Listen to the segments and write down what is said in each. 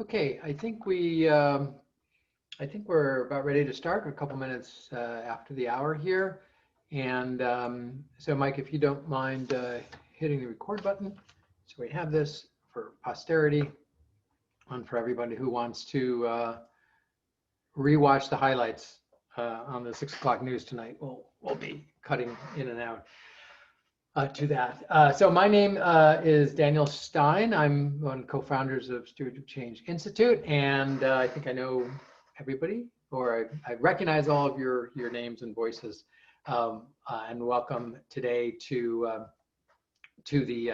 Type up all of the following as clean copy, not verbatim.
Okay, I think we're about ready to start. A couple minutes after the hour here, and so Mike, if you don't mind hitting the record button, so we have this for posterity, and for everybody who wants to rewatch the highlights on the 6 o'clock news tonight. We'll be cutting in and out to that. So my name is Daniel Stein. I'm one of the co-founders of Stewardship Change Institute, and I think I know everybody, or I recognize all of your names and voices. And welcome today to the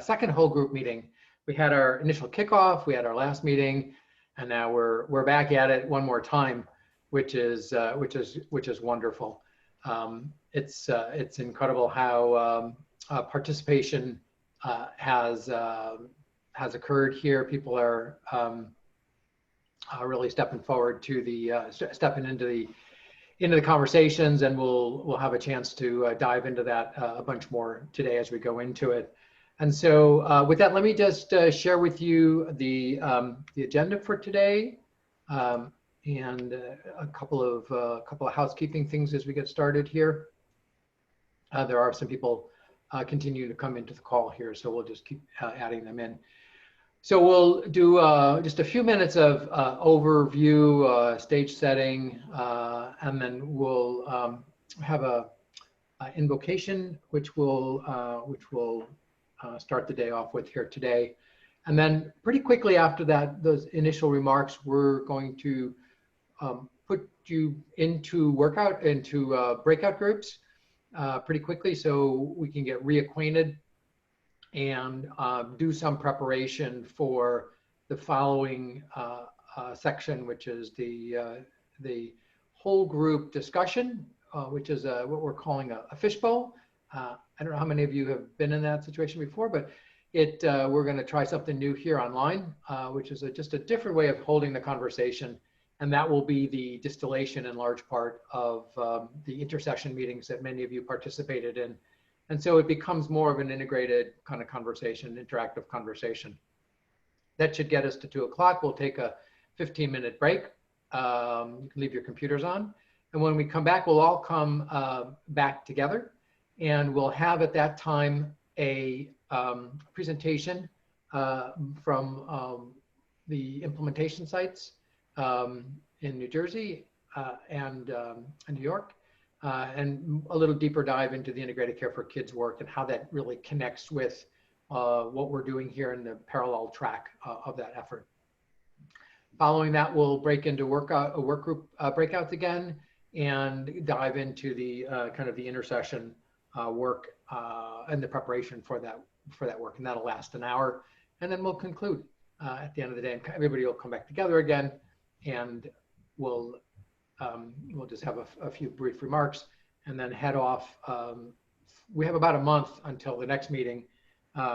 second whole group meeting. We had our initial kickoff, we had our last meeting, and now we're back at it one more time, which is wonderful. It's incredible how participation has occurred here. People are really stepping forward to stepping into the conversations, and we'll have a chance to dive into that a bunch more today as we go into it. And so with that, let me just share with you the agenda for today. And a couple of housekeeping things as we get started here. There are some people continuing to come into the call here, so we'll just keep adding them in. So we'll do just a few minutes of overview, stage setting, and then we'll have a invocation, which we'll start the day off with here today. And then pretty quickly after that, those initial remarks, we're going to put you into breakout groups pretty quickly so we can get reacquainted and do some preparation for the following section, which is the whole group discussion, which is what we're calling a fishbowl. I don't know how many of you have been in that situation before, but we're going to try something new here online, which is just a different way of holding the conversation. And that will be the distillation in large part of the intercession meetings that many of you participated in. And so it becomes more of an integrated kind of conversation, interactive conversation. That should get us to 2 o'clock. We'll take a 15-minute break. You can leave your computers on. And when we come back, we'll all come back together. And we'll have at that time a presentation from the implementation sites in New Jersey and New York, and a little deeper dive into the integrated care for kids work and how that really connects with what we're doing here in the parallel track of that effort. Following that, we'll break into work group breakouts again and dive into the kind of the intercession work and the preparation for that work, and that'll last an hour, and then we'll conclude at the end of the day, and everybody will come back together again, and we'll just have a few brief remarks and then head off. We have about a month until the next meeting,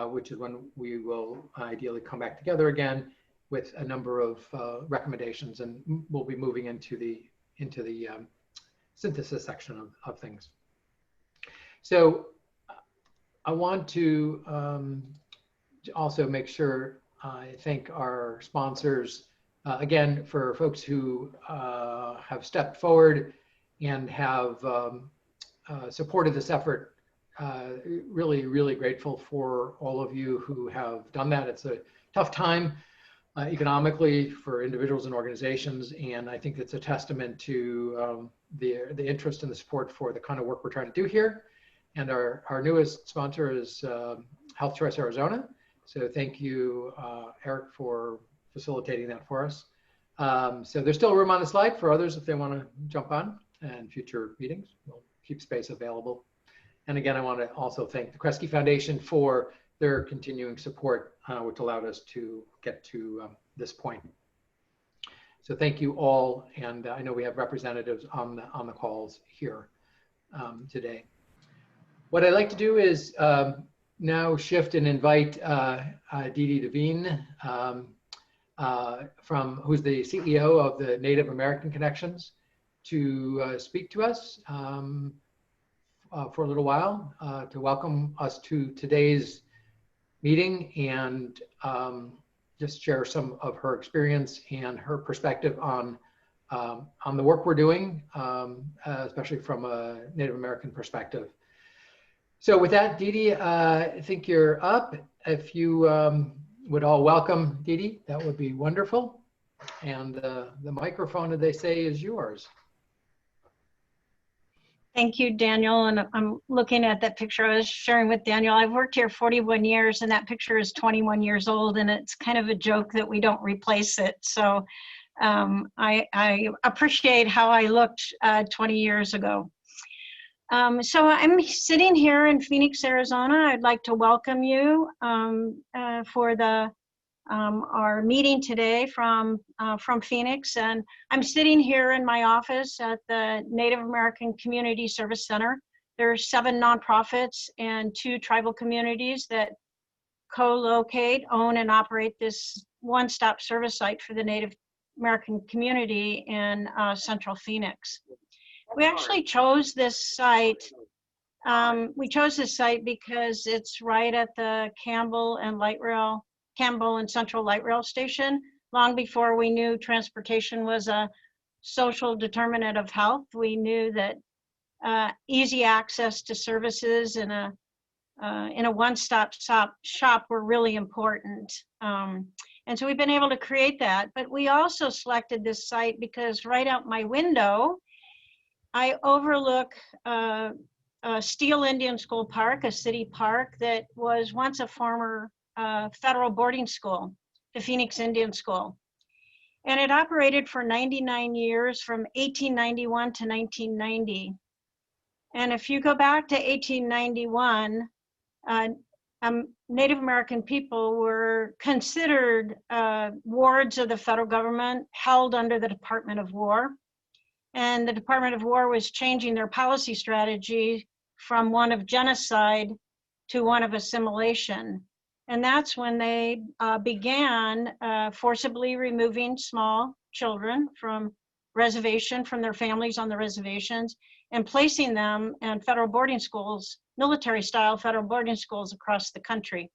which is when we will ideally come back together again with a number of recommendations, and we'll be moving into the synthesis section of things. So I want to also make sure I thank our sponsors. Again, for folks who have stepped forward and have supported this effort, really, really grateful for all of you who have done that. It's a tough time economically for individuals and organizations, and I think it's a testament to the interest and the support for the kind of work we're trying to do here. And our newest sponsor is Health Choice Arizona. So thank you, Eric, for facilitating that for us. So there's still room on the slide for others if they want to jump on, and future meetings. We'll keep space available. And again, I want to also thank the Kresge Foundation for their continuing support, which allowed us to get to this point. So thank you all, and I know we have representatives on the calls here today. What I'd like to do is now shift and invite Didi Devine, who's the CEO of the Native American Connections, to speak to us for a little while, to welcome us to today's meeting and just share some of her experience and her perspective on the work we're doing, especially from a Native American perspective. So with that, Dee Dee, I think you're up. If you would all welcome Dee Dee, that would be wonderful. And the microphone, as they say, is yours. Thank you, Daniel. And I'm looking at that picture I was sharing with Daniel. I've worked here 41 years and that picture is 21 years old, and it's kind of a joke that we don't replace it. So I appreciate how I looked 20 years ago. So I'm sitting here in Phoenix, Arizona. I'd like to welcome you for our meeting today from Phoenix, and I'm sitting here in my office at the Native American Community Service Center. There are 7 nonprofits and 2 tribal communities that co-locate, own, and operate this one-stop service site for the Native American community in Central Phoenix. We actually chose this site. We chose this site because it's right at the Campbell and Central Light Rail Station. Long before we knew transportation was a social determinant of health, we knew that easy access to services in a one-stop shop were really important. And so we've been able to create that. But we also selected this site because right out my window, I overlook Steele Indian School Park, a city park that was once a former federal boarding school, the Phoenix Indian School. And it operated for 99 years from 1891 to 1990. And if you go back to 1891, Native American people were considered wards of the federal government, held under the Department of War. And the Department of War was changing their policy strategy from one of genocide to one of assimilation. And that's when they began forcibly removing small children from their families on the reservations, and placing them in federal boarding schools, military-style federal boarding schools across the country.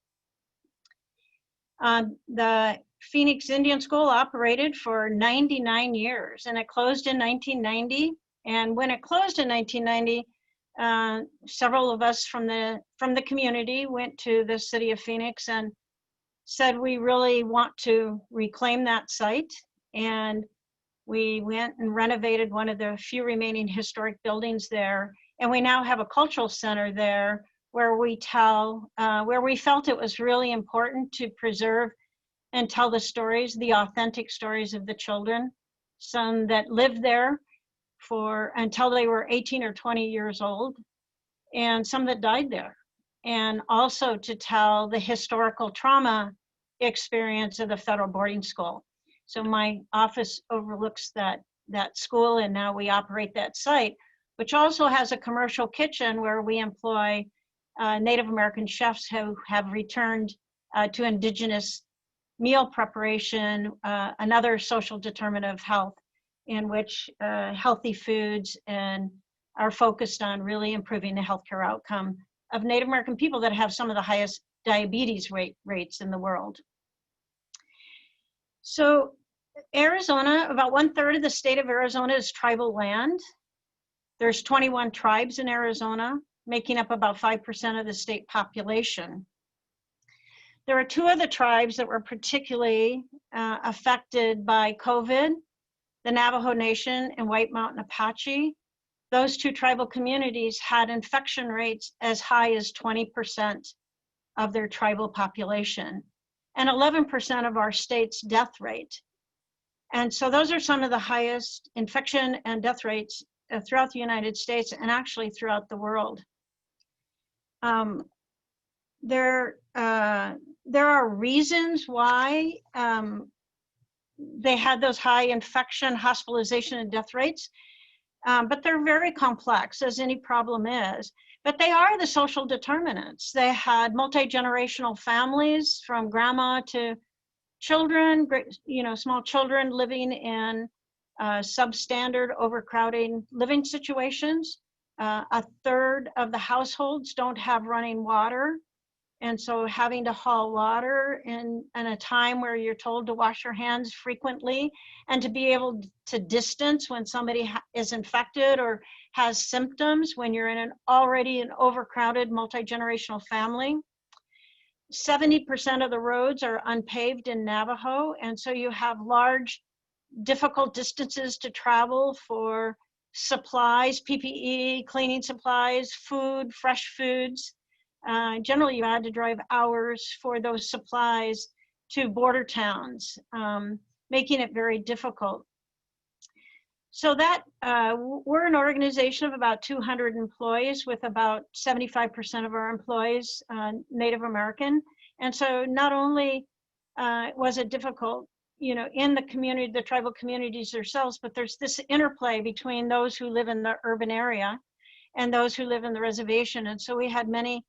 The Phoenix Indian School operated for 99 years, and it closed in 1990. And when it closed in 1990, several of us from the community went to the city of Phoenix and said we really want to reclaim that site. And we went and renovated one of the few remaining historic buildings there. And we now have a cultural center there where we felt it was really important to preserve and tell the stories, the authentic stories of the children, some that lived there until they were 18 or 20 years old, and some that died there. And also to tell the historical trauma experience of the federal boarding school. So my office overlooks that school, and now we operate that site, which also has a commercial kitchen where we employ Native American chefs who have returned to indigenous meal preparation, another social determinant of health, in which healthy foods and are focused on really improving the healthcare outcome of Native American people that have some of the highest diabetes rates in the world. So Arizona, about 1/3 of the state of Arizona is tribal land. There's 21 tribes in Arizona, making up about 5% of the state population. There are 2 other tribes that were particularly affected by COVID, the Navajo Nation and White Mountain Apache. Those 2 tribal communities had infection rates as high as 20% of their tribal population, and 11% of our state's death rate. And so those are some of the highest infection and death rates throughout the United States and actually throughout the world. There are reasons why they had those high infection, hospitalization, and death rates, but they're very complex, as any problem is. But they are the social determinants. They had multi-generational families, from grandma to children, small children living in substandard, overcrowding living situations. 1/3 of the households don't have running water. And so having to haul water in a time where you're told to wash your hands frequently, and to be able to distance when somebody is infected or has symptoms when you're in an already an overcrowded multi-generational family. 70% of the roads are unpaved in Navajo, and so you have large, difficult distances to travel for supplies, PPE, cleaning supplies, food, fresh foods. Generally, you had to drive hours for those supplies to border towns, making it very difficult. So that we're an organization of about 200 employees, with about 75% of our employees Native American. And so not only was it difficult, you know, in the community, the tribal communities themselves, but there's this interplay between those who live in the urban area and those who live in the reservation. And so we had many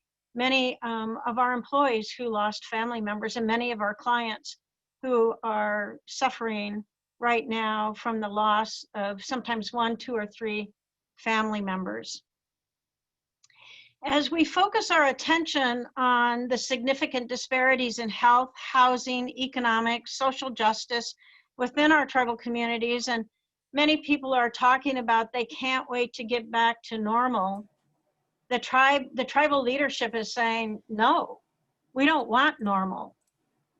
of our employees who lost family members, and many of our clients who are suffering right now from the loss of sometimes 1, 2, or 3 family members. As we focus our attention on the significant disparities in health, housing, economic, social justice within our tribal communities, and many people are talking about they can't wait to get back to normal, the tribal leadership is saying, no, we don't want normal.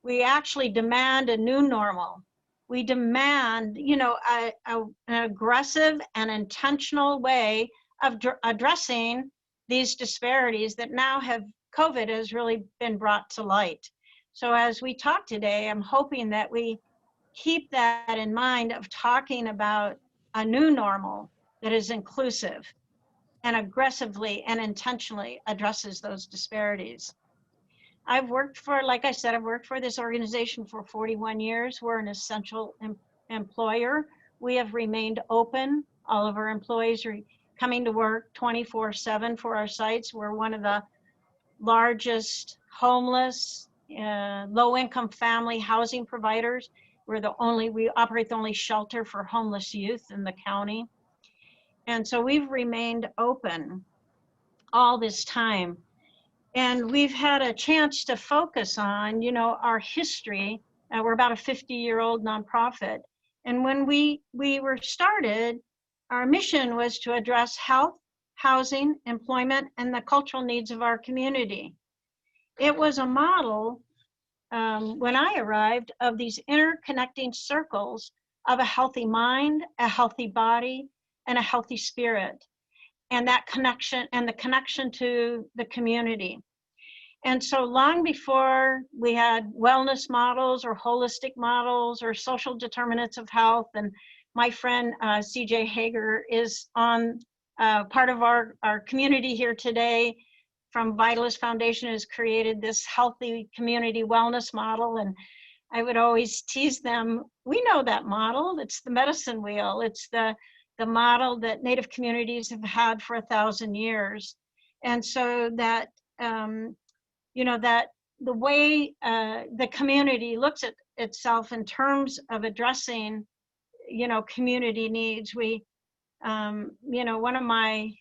We actually demand a new normal. We demand, you know, an aggressive and intentional way of addressing these disparities that now have, COVID has really been brought to light. So as we talk today, I'm hoping that we keep that in mind, of talking about a new normal that is inclusive and aggressively and intentionally addresses those disparities. I've worked for, like I said, I've worked for this organization for 41 years. We're an essential employer. We have remained open. All of our employees are coming to work 24/7 for our sites. We're one of the largest homeless, low-income family housing providers. We operate the only shelter for homeless youth in the county. And so we've remained open all this time. And we've had a chance to focus on, you know, our history. We're about a 50-year-old nonprofit. And when we were started, our mission was to address health, housing, employment, and the cultural needs of our community. It was a model, when I arrived, of these interconnecting circles of a healthy mind, a healthy body, and a healthy spirit, and that connection, and the connection to the community. And so long before we had wellness models or holistic models or social determinants of health, and my friend CJ Hager is on part of our community here today from Vitalist Foundation, has created this healthy community wellness model. And I would always tease them, we know that model. It's the medicine wheel. It's the model that Native communities have had for 1,000 years. And so that, you know, that the way the community looks at itself in terms of addressing, you know, community needs, we, you know, one of my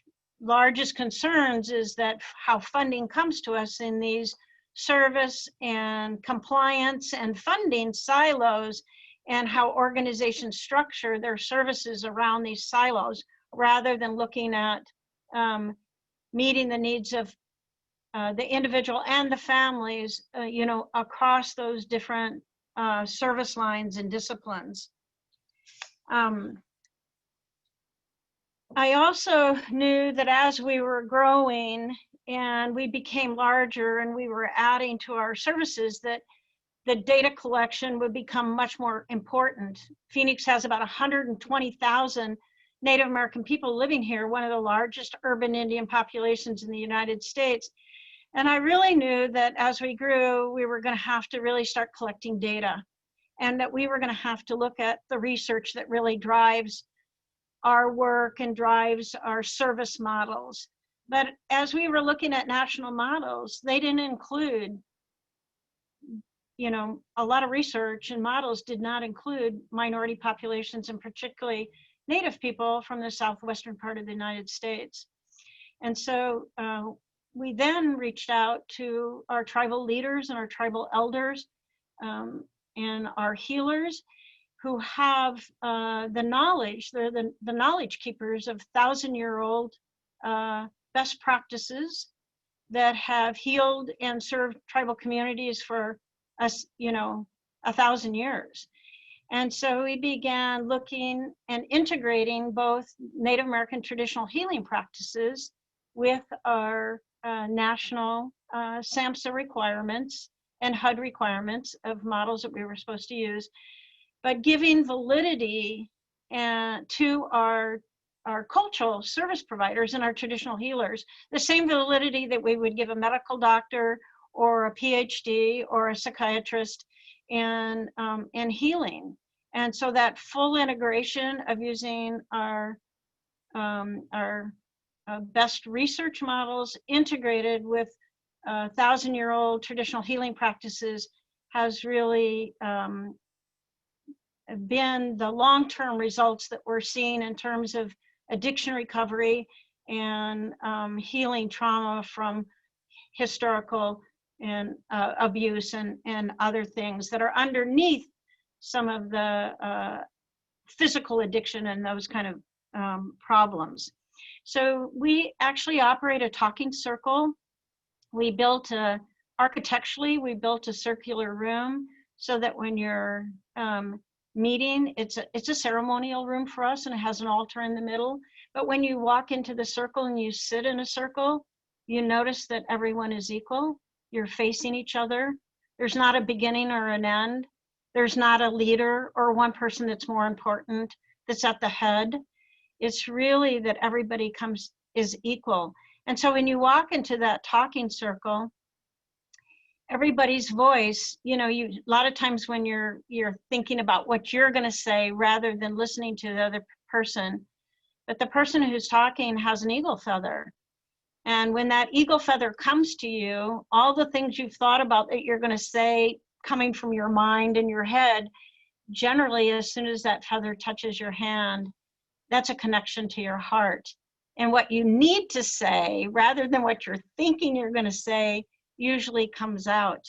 largest concerns is that how funding comes to us in these service and compliance and funding silos, and how organizations structure their services around these silos, rather than looking at meeting the needs of the individual and the families, you know, across those different service lines and disciplines. I also knew that as we were growing and we became larger and we were adding to our services, that the data collection would become much more important. Phoenix has about 120,000 Native American people living here, one of the largest urban Indian populations in the United States. And I really knew that as we grew, we were going to have to really start collecting data, and that we were going to have to look at the research that really drives our work and drives our service models. But as we were looking at national models, they didn't include, you know, a lot of research and models did not include minority populations, and particularly Native people from the southwestern part of the United States. And so we then reached out to our tribal leaders and our tribal elders and our healers who have the knowledge. They're the knowledge keepers of 1,000-year-old best practices that have healed and served tribal communities for us, 1,000 years. And so we began looking and integrating both Native American traditional healing practices with our national SAMHSA requirements and HUD requirements of models that we were supposed to use, but giving validity to our cultural service providers and our traditional healers, the same validity that we would give a medical doctor or a PhD or a psychiatrist in healing. And so that full integration of using our best research models integrated with 1,000-year-old traditional healing practices has really been the long-term results that we're seeing in terms of addiction recovery and healing trauma from historical and abuse and other things that are underneath some of the physical addiction and those kind of problems. So we actually operate a talking circle. We built architecturally, we built a circular room so that when you're meeting, it's a ceremonial room for us, and it has an altar in the middle. But when you walk into the circle and you sit in a circle, you notice that everyone is equal. You're facing each other. There's not a beginning or an end. There's not a leader or one person that's more important that's at the head. It's really that everybody is equal. And so when you walk into that talking circle, everybody's voice, a lot of times when you're thinking about what you're going to say rather than listening to the other person, but the person who's talking has an eagle feather. And when that eagle feather comes to you, all the things you've thought about that you're going to say coming from your mind and your head, generally, as soon as that feather touches your hand, that's a connection to your heart. And what you need to say, rather than what you're thinking you're going to say, usually comes out.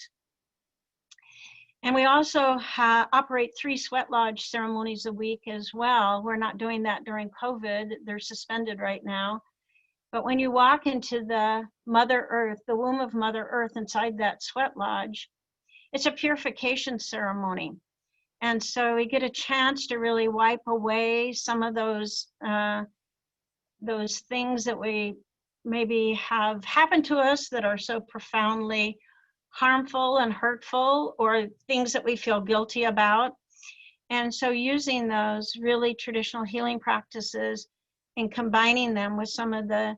And we also operate 3 sweat lodge ceremonies a week as well. We're not doing that during COVID. They're suspended right now. But when you walk into the Mother Earth, the womb of Mother Earth inside that sweat lodge, it's a purification ceremony. And so we get a chance to really wipe away some of those things that we maybe have happened to us that are so profoundly harmful and hurtful, or things that we feel guilty about. And so using those really traditional healing practices and combining them with some of the,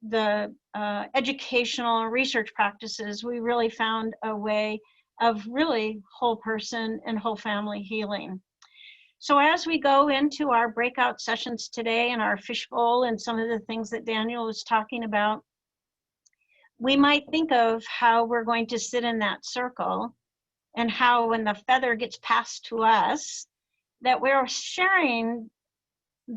the educational research practices, we really found a way of really whole person and whole family healing. So as we go into our breakout sessions today and our fishbowl and some of the things that Daniel was talking about, we might think of how we're going to sit in that circle and how when the feather gets passed to us, that we're sharing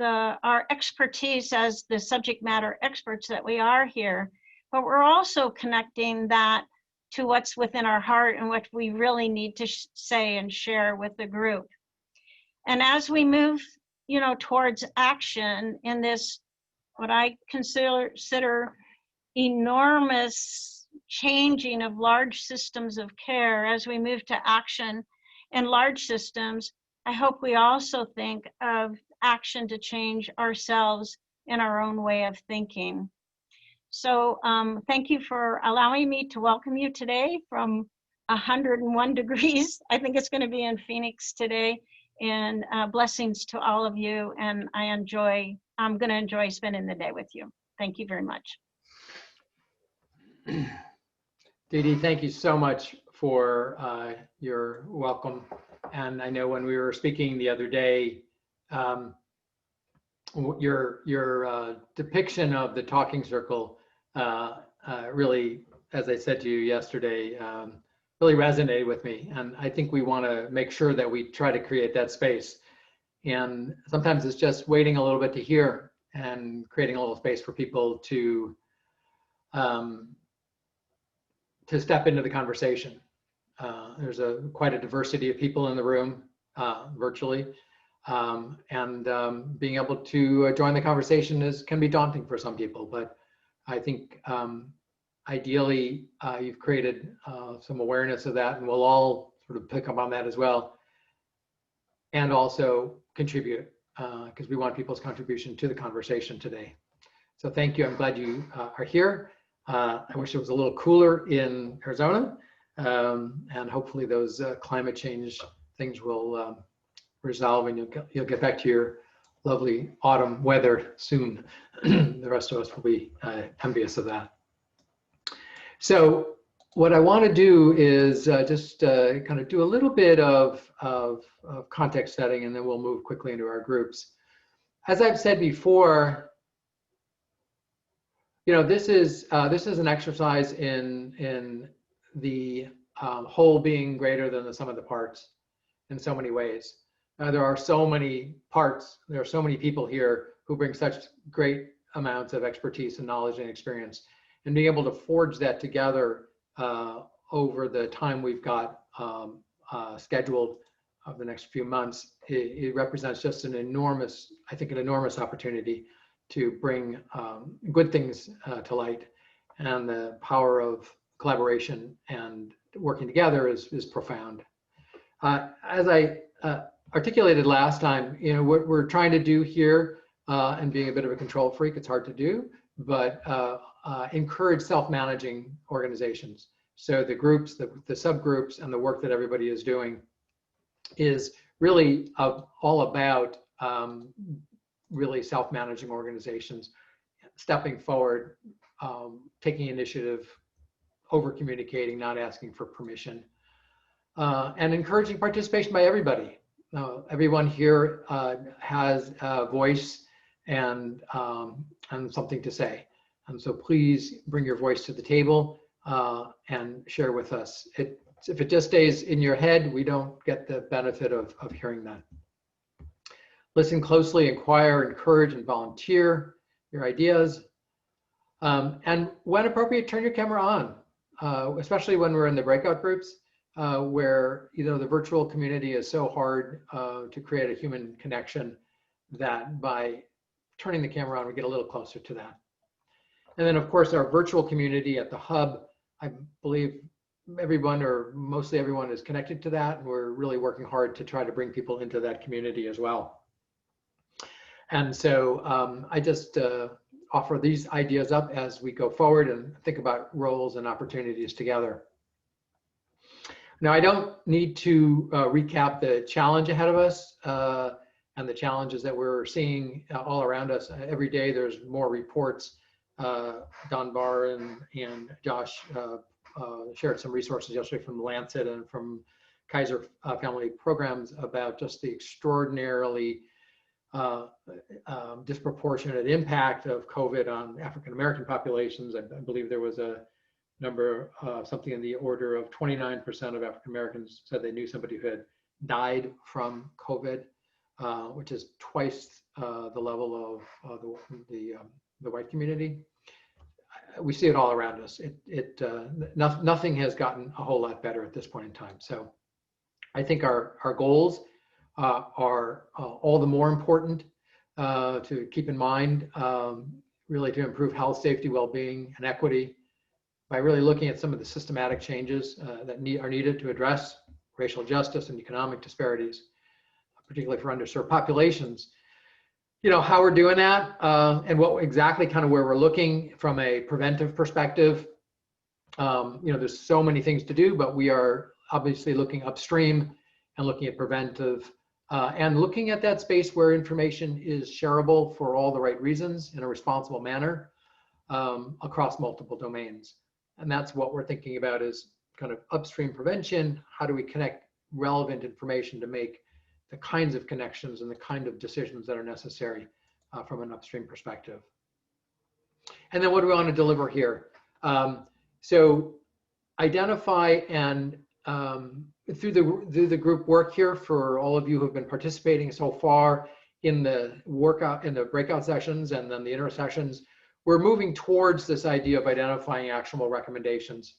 our expertise as the subject matter experts that we are here, but we're also connecting that to what's within our heart and what we really need to say and share with the group. And as we move, towards action in this, what I consider enormous changing of large systems of care, as we move to action in large systems, I hope we also think of action to change ourselves in our own way of thinking. So thank you for allowing me to welcome you today from 101 degrees. I think it's going to be in Phoenix today. And blessings to all of you. And I'm going to enjoy spending the day with you. Thank you very much. Dee Dee, thank you so much for your welcome. And I know when we were speaking the other day, your depiction of the talking circle really, as I said to you yesterday, really resonated with me. And I think we want to make sure that we try to create that space. And sometimes it's just waiting a little bit to hear and creating a little space for people to to step into the conversation. There's quite a diversity of people in the room virtually, and being able to join the conversation can be daunting for some people, but I think ideally you've created some awareness of that, and we'll all sort of pick up on that as well, and also contribute, because we want people's contribution to the conversation today. So thank you. I'm glad you are here. I wish it was a little cooler in Arizona, and hopefully those climate change things will resolve, and you'll get back to your lovely autumn weather soon. The rest of us will be envious of that. So what I want to do is just kind of do a little bit of context setting, and then we'll move quickly into our groups. As I've said before, this is an exercise in the whole being greater than the sum of the parts in so many ways. There are so many parts, there are so many people here who bring such great amounts of expertise and knowledge and experience, and being able to forge that together over the time we've got scheduled of the next few months, it represents just an enormous opportunity to bring good things to light, and the power of collaboration and working together is profound. As I articulated last time, what we're trying to do here, and being a bit of a control freak, it's hard to do, but encourage self-managing organizations. So the groups, the subgroups, and the work that everybody is doing is really all about really self-managing organizations, stepping forward, taking initiative, over-communicating, not asking for permission, and encouraging participation by everybody. Everyone here has a voice and something to say. And so please bring your voice to the table and share with us. If it just stays in your head, we don't get the benefit of hearing that. Listen closely, inquire, encourage, and volunteer your ideas. And when appropriate, turn your camera on, especially when we're in the breakout groups, where the virtual community is so hard to create a human connection, that by turning the camera on, we get a little closer to that. And then, of course, our virtual community at the Hub, I believe everyone, or mostly everyone, is connected to that, and we're really working hard to try to bring people into that community as well. And so I just offer these ideas up as we go forward and think about roles and opportunities together. Now, I don't need to recap the challenge ahead of us and the challenges that we're seeing all around us. Every day there's more reports. Don Barr and Josh shared some resources yesterday from the Lancet and from Kaiser Family Programs about just the extraordinarily disproportionate impact of COVID on African-American populations. I believe there was a number, something in the order of 29% of African-Americans said they knew somebody who had died from COVID, which is twice the level of the white community. We see it all around us. Nothing has gotten a whole lot better at this point in time. So I think our goals are all the more important to keep in mind, really to improve health, safety, well-being, and equity by really looking at some of the systematic changes that are needed to address racial justice and economic disparities, particularly for underserved populations. How we're doing that and what exactly kind of where we're looking from a preventive perspective. There's so many things to do, but we are obviously looking upstream and looking at preventive and looking at that space where information is shareable for all the right reasons in a responsible manner across multiple domains. And that's what we're thinking about, is kind of upstream prevention. How do we connect relevant information to make the kinds of connections and the kind of decisions that are necessary from an upstream perspective? And then what do we want to deliver here? So identify and through the group work here, for all of you who have been participating so far in the workout, in the breakout sessions and then the inner sessions, we're moving towards this idea of identifying actionable recommendations,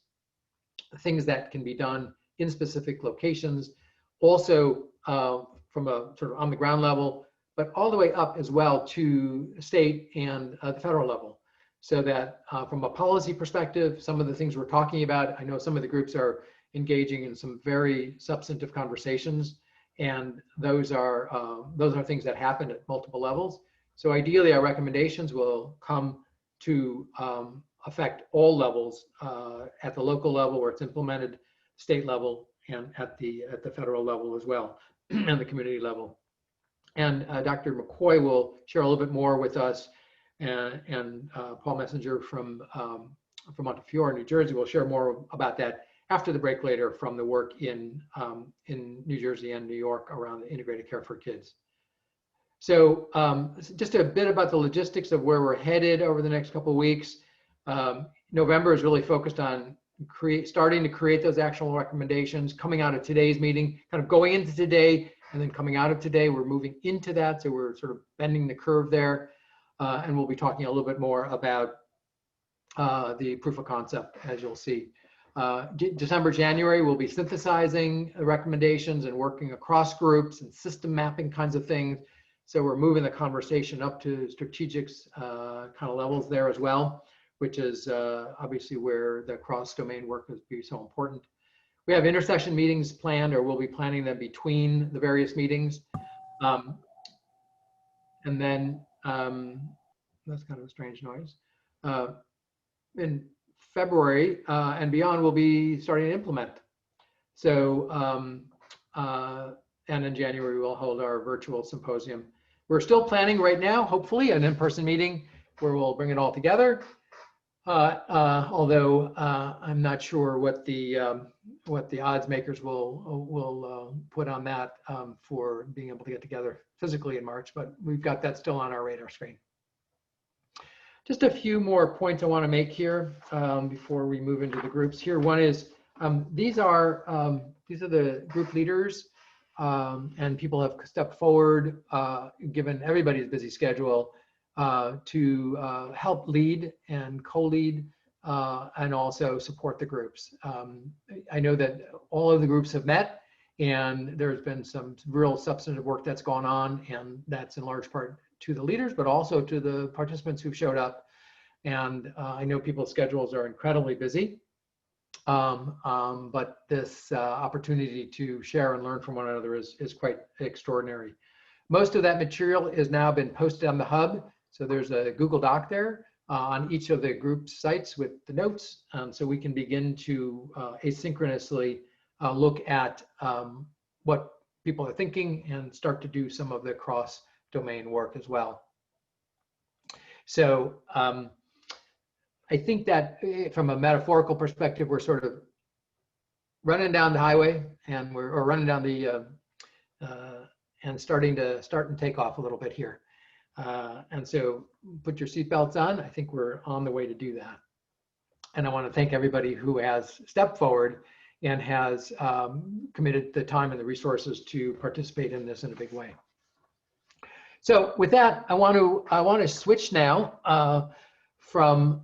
things that can be done in specific locations, also from a sort of on the ground level, but all the way up as well to state and the federal level. So that from a policy perspective, some of the things we're talking about, I know some of the groups are engaging in some very substantive conversations, and those are things that happen at multiple levels. So ideally, our recommendations will come to affect all levels at the local level where it's implemented, state level, and at the federal level as well, and the community level. And Dr. McCoy will share a little bit more with us, and Paul Messenger from Montefiore, New Jersey, will share more about that after the break later from the work in New Jersey and New York around the integrated care for kids. So just a bit about the logistics of where we're headed over the next couple of weeks. November is really focused on starting to create those actionable recommendations, coming out of today's meeting, kind of going into today, and then coming out of today, we're moving into that. So we're sort of bending the curve there. And we'll be talking a little bit more about the proof of concept, as you'll see. December, January, we'll be synthesizing the recommendations and working across groups and system mapping kinds of things. So we're moving the conversation up to strategics kind of levels there as well, which is obviously where the cross-domain work will be so important. We have intersession meetings planned, or we'll be planning them between the various meetings. And then that's kind of a strange noise. In February and beyond, we'll be starting to implement. So, and in January, we'll hold our virtual symposium. We're still planning right now, hopefully, an in-person meeting where we'll bring it all together. Although I'm not sure what the odds makers will put on that for being able to get together physically in March, but we've got that still on our radar screen. Just a few more points I want to make here before we move into the groups here. One is these are the group leaders, and people have stepped forward, given everybody's busy schedule, to help lead and co-lead and also support the groups. I know that all of the groups have met, and there's been some real substantive work that's gone on, and that's in large part to the leaders, but also to the participants who've showed up. And I know people's schedules are incredibly busy, but this opportunity to share and learn from one another is quite extraordinary. Most of that material has now been posted on the hub. So there's a Google Doc there on each of the group sites with the notes. So we can begin to asynchronously look at what people are thinking and start to do some of the cross-domain work as well. So I think that from a metaphorical perspective, we're sort of running down the highway, and we're running down the and starting and take off a little bit here. And so put your seatbelts on. I think we're on the way to do that. And I want to thank everybody who has stepped forward and has committed the time and the resources to participate in this in a big way. So with that, I want to switch now from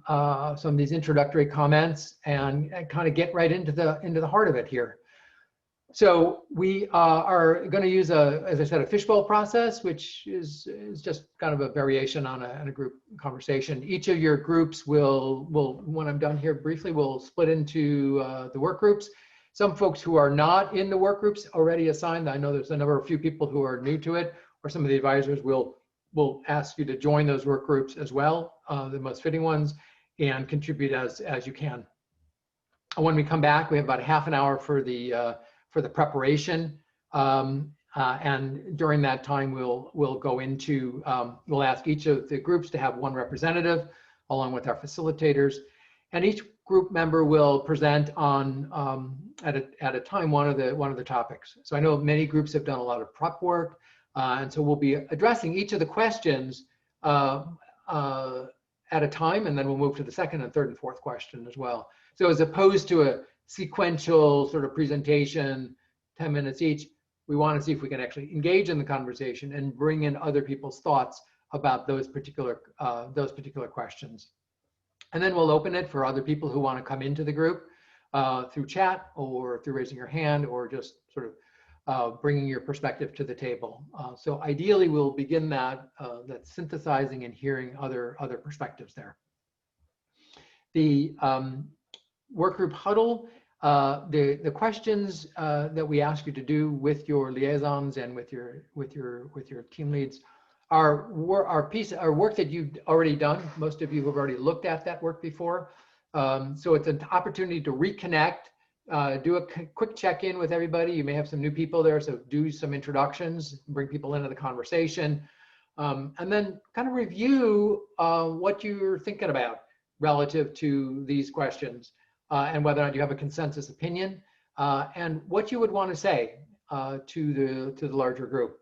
some of these introductory comments and kind of get right into the heart of it here. So we are going to use as I said, a fishbowl process, which is just kind of a variation on a group conversation. Each of your groups will, when I'm done here briefly, will split into the work groups. Some folks who are not in the work groups already assigned, I know there's a few people who are new to it, or some of the advisors will ask you to join those work groups as well, the most fitting ones, and contribute as you can. When we come back, we have about a half an hour for the preparation, and during that time we'll go into we'll ask each of the groups to have one representative along with our facilitators, and each group member will present on at a time one of the topics. So I know many groups have done a lot of prep work, and so we'll be addressing each of the questions at a time, and then we'll move to the second and third and fourth question as well. So as opposed to a sequential sort of presentation, 10 minutes each, we want to see if we can actually engage in the conversation and bring in other people's thoughts about those particular questions. And then we'll open it for other people who want to come into the group through chat or through raising your hand or just sort of bringing your perspective to the table. So ideally, we'll begin that synthesizing and hearing other perspectives there. The workgroup huddle, the questions that we ask you to do with your liaisons and with your team leads are work that you've already done. Most of you have already looked at that work before. So it's an opportunity to reconnect, do a quick check-in with everybody. You may have some new people there, so do some introductions, bring people into the conversation, and then kind of review what you're thinking about relative to these questions, and whether or not you have a consensus opinion, and what you would want to say to the larger group,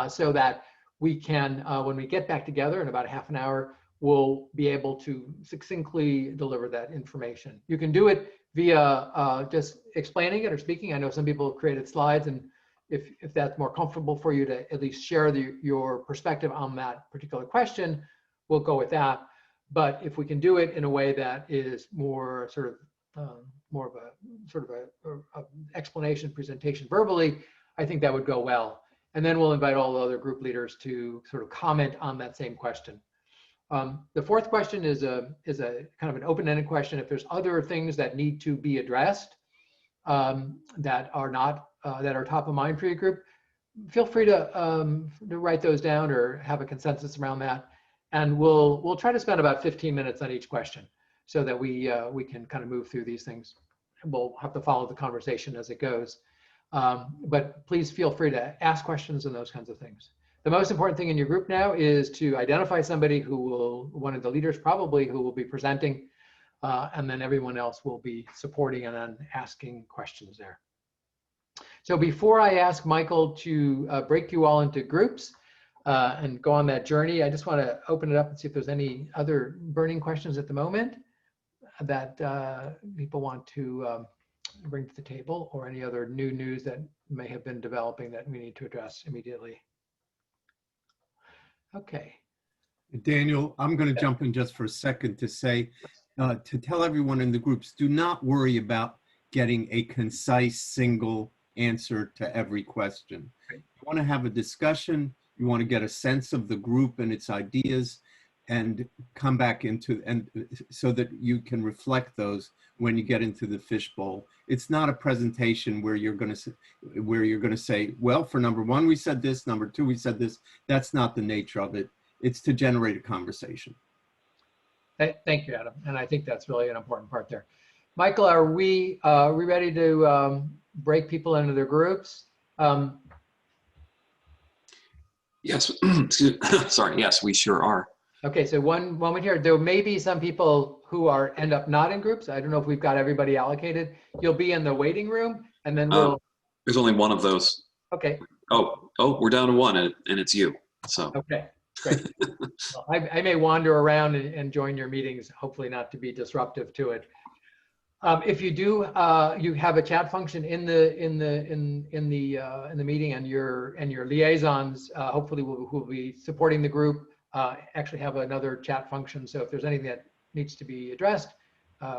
so that we can, when we get back together in about a half an hour, we'll be able to succinctly deliver that information. You can do it via just explaining it or speaking. I know some people have created slides, and if that's more comfortable for you to at least share your perspective on that particular question, we'll go with that. But if we can do it in a way that is more sort of more of a explanation presentation verbally, I think that would go well. And then we'll invite all the other group leaders to sort of comment on that same question. The fourth question is a kind of an open-ended question. If there's other things that need to be addressed that are top of mind for your group, feel free to write those down or have a consensus around that. And we'll try to spend about 15 minutes on each question so that we can kind of move through these things. We'll have to follow the conversation as it goes. But please feel free to ask questions and those kinds of things. The most important thing in your group now is to identify somebody one of the leaders probably, who will be presenting, and then everyone else will be supporting and then asking questions there. So before I ask Michael to break you all into groups and go on that journey, I just want to open it up and see if there's any other burning questions at the moment that people want to bring to the table, or any other new news that may have been developing that we need to address immediately. Okay. Daniel, I'm going to jump in just for a second to say, to tell everyone in the groups, do not worry about getting a concise single answer to every question. You want to have a discussion, you want to get a sense of the group and its ideas, and come back into, and so that you can reflect those when you get into the fishbowl. It's not a presentation where you're going to say, well, for number one, we said this, number two, we said this. That's not the nature of it. It's to generate a conversation. Thank you, Adam. And I think that's really an important part there. Michael, are we ready to break people into their groups? Yes, sorry, yes, we sure are. Okay, so one moment here. There may be some people who end up not in groups. I don't know if we've got everybody allocated. You'll be in the waiting room, and then we'll. There's only one of those. Okay. Oh, we're down to one, and it's you. So. Okay, great. Well, I may wander around and join your meetings, hopefully not to be disruptive to it. If you do, you have a chat function in the meeting, and your liaisons hopefully will be supporting the group. Actually have another chat function. So if there's anything that needs to be addressed,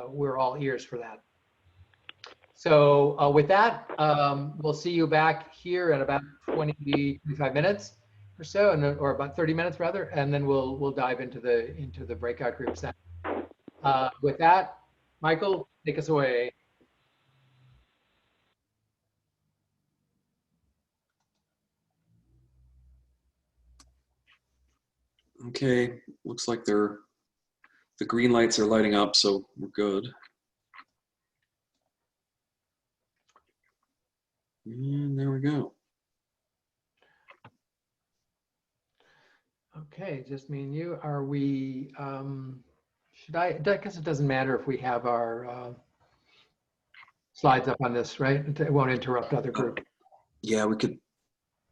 we're all ears for that. So with that, we'll see you back here in about 25 minutes or so, or about 30 minutes rather, and then we'll dive into the breakout groups then. With that, Michael, take us away. Okay, looks like the green lights are lighting up, so we're good. And there we go. Okay, just me and you. Are we, I guess it doesn't matter if we have our slides up on this, right? It won't interrupt other groups. Yeah, we could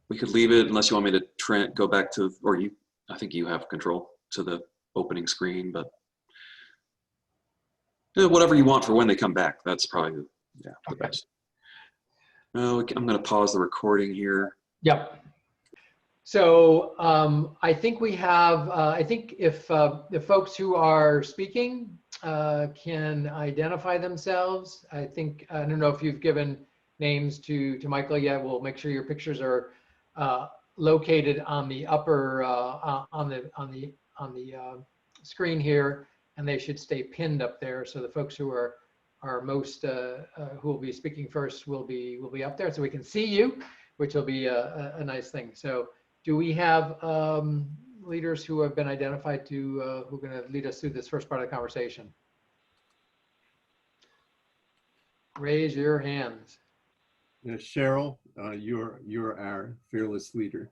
leave it unless you want me to go back to, or I think you have control to the opening screen, but whatever you want for when they come back. That's probably the best. I'm going to pause the recording here. Yep. So I think we have, I think if the folks who are speaking can identify themselves, I think, I don't know if you've given names to Michael yet. We'll make sure your pictures are located on the upper, on the screen here, and they should stay pinned up there. So the folks who are most, who will be speaking first will be up there so we can see you, which will be a nice thing. So do we have leaders who have been identified to, who are going to lead us through this first part of the conversation? Raise your hands. Cheryl, you're our fearless leader.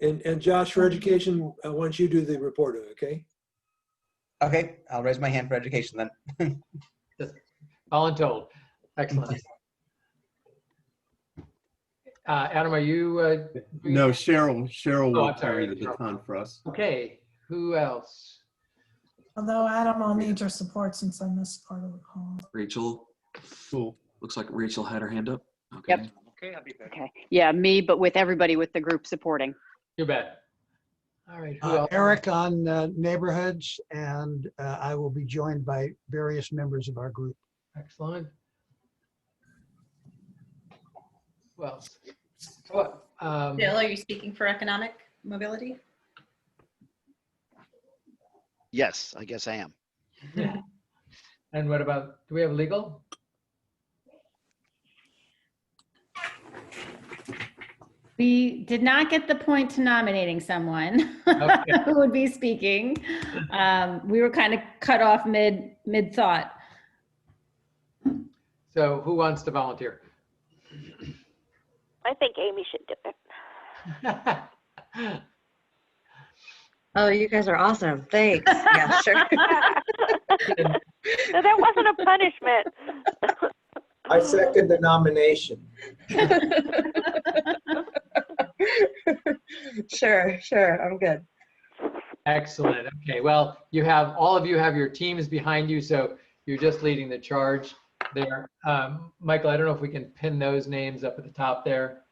And Josh, for education, why don't you do the reporting, okay? Okay, I'll raise my hand for education then. Just voluntold. Excellent. Adam, are you? No, Cheryl Oh, will I'm sorry. carry the baton for us. Okay, who else? Although Adam, I'll need your support since I missed part of the call. Rachel, Cool. looks like Rachel had her hand up. Okay. Yep. Okay. Yeah, me, but with everybody with the group supporting. You bet. All right. Who else? Eric on neighborhoods, and I will be joined by various members of our group. Excellent. Who else? What? Bill, are you speaking for economic mobility? Yes, I guess I am. And what about, do we have legal? We did not get the point to nominating someone Okay. who would be speaking. We were kind of cut off mid-thought. So who wants to volunteer? I think Amy should do it. Oh, you guys are awesome. Thanks. Yeah, sure. No, that wasn't a punishment. I second the nomination. Sure. I'm good. Excellent. Okay. Well, you have, all of you have your teams behind you, so you're just leading the charge there. Michael, I don't know if we can pin those names up at the top there.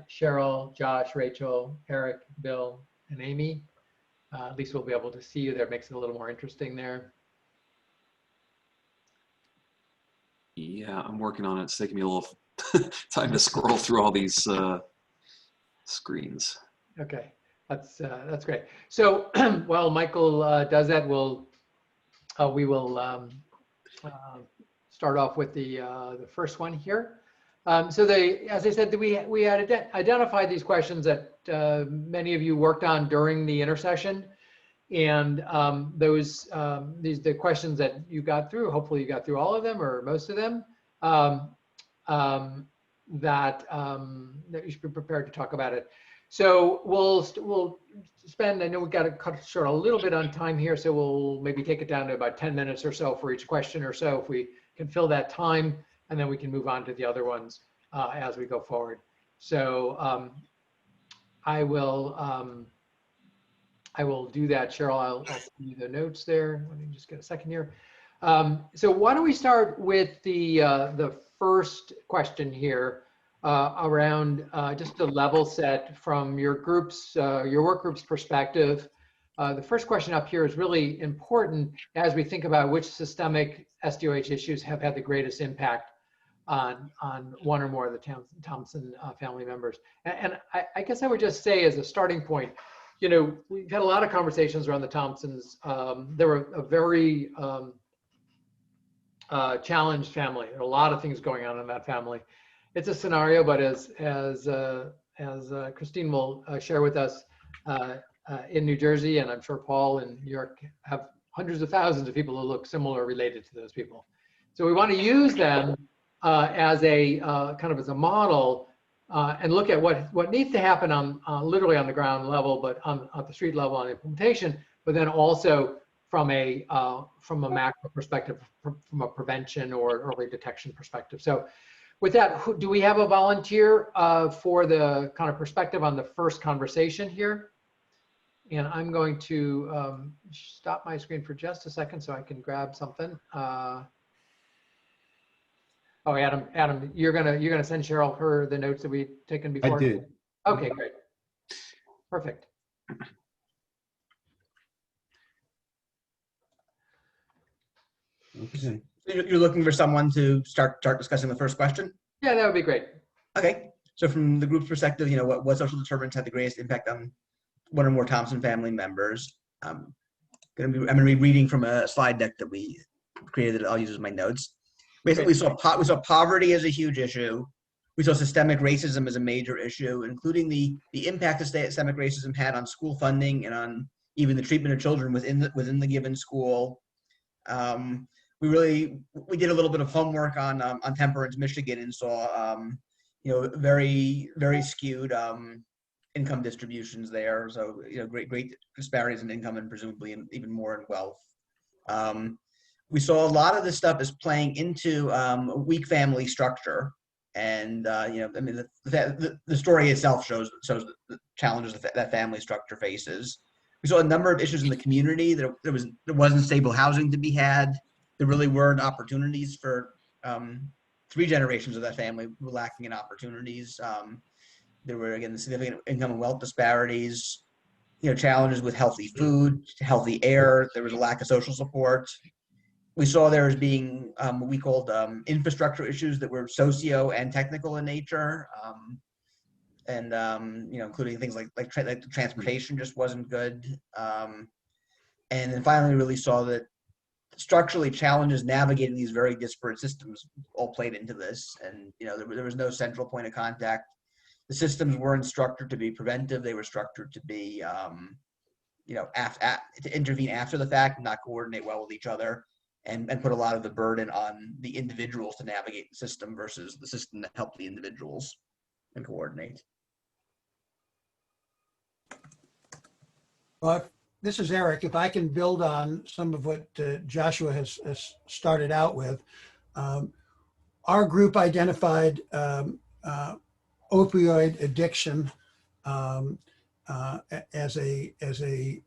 Cheryl, Josh, Rachel, Eric, Bill, and Amy. At least we'll be able to see you there. It makes it a little more interesting there. Yeah, I'm working on it. It's taking me a little time to scroll through all these screens. Okay, that's great. So while Michael does that, we will start off with the first one here. So as I said, we had identified these questions that many of you worked on during the intersession, and the questions that you got through. Hopefully, you got through all of them or most of them. That you should be prepared to talk about it. So we'll spend. I know we got to cut short a little bit on time here, so we'll maybe take it down to about 10 minutes or so for each question or so, if we can fill that time, and then we can move on to the other ones as we go forward. So I will do that, Cheryl. I'll give you the notes there. Let me just get a second here. So why don't we start with the first question here around just the level set from your group's, your work group's perspective. The first question up here is really important as we think about which systemic SDOH issues have had the greatest impact on one or more of the Thompson family members. And I guess I would just say as a starting point, you know, we've had a lot of conversations around the Thompsons. They were a very challenged family. There are a lot of things going on in that family. It's a scenario, but as Christine will share with us, in New Jersey, and I'm sure Paul in New York have hundreds of thousands of people who look similar related to those people. So we want to use them as a kind of as a model and look at what needs to happen on literally on the ground level, but at the street level on implementation, but then also from a macro perspective, from a prevention or early detection perspective. So with that, do we have a volunteer for the kind of perspective on the first conversation here? And I'm going to stop my screen for just a second so I can grab something. Oh, Adam, you're gonna send Cheryl the notes that we've taken before? I did. Okay, great. Perfect. Okay. You're looking for someone to start discussing the first question? Yeah, that would be great. Okay. So from the group's perspective, what social determinants have the greatest impact on one or more Thompson family members? I'm going to be reading from a slide deck that we created that I'll use as my notes. Basically, we saw poverty as a huge issue. We saw systemic racism as a major issue, including the impact that systemic racism had on school funding and on even the treatment of children within the given school. We did a little bit of homework on Temperance, Michigan, and saw very, very skewed income distributions there. So great disparities in income and presumably even more in wealth. We saw a lot of this stuff is playing into a weak family structure, and the story itself shows the challenges that family structure faces. We saw a number of issues in the community. There wasn't stable housing to be had. There really weren't opportunities for 3 generations of that family were lacking in opportunities. There were, again, significant income and wealth disparities, challenges with healthy food, healthy air. There was a lack of social support. We saw there as being what we called infrastructure issues that were socio and technical in nature, including things like transportation just wasn't good. And then finally, we really saw that structurally challenges navigating these very disparate systems all played into this. And there was no central point of contact. The systems weren't structured to be preventive; they were structured to be, to intervene after the fact, not coordinate well with each other. And put a lot of the burden on the individuals to navigate the system versus the system that helped the individuals and coordinate. Well, this is Eric. If I can build on some of what Joshua has started out with, our group identified opioid addiction as a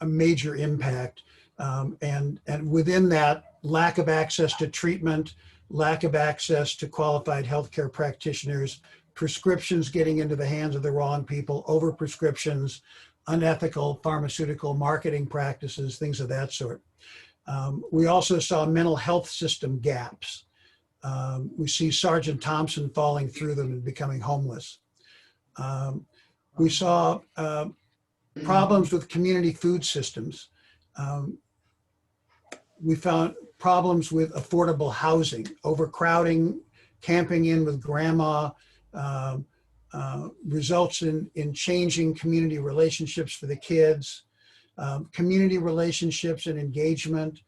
major impact. And within that, lack of access to treatment, lack of access to qualified healthcare practitioners, prescriptions getting into the hands of the wrong people, overprescriptions, unethical pharmaceutical marketing practices, things of that sort. We also saw mental health system gaps. We see Sergeant Thompson falling through them and becoming homeless. We saw problems with community food systems. We found problems with affordable housing, overcrowding, camping in with grandma, results in changing community relationships for the kids, community relationships and engagement,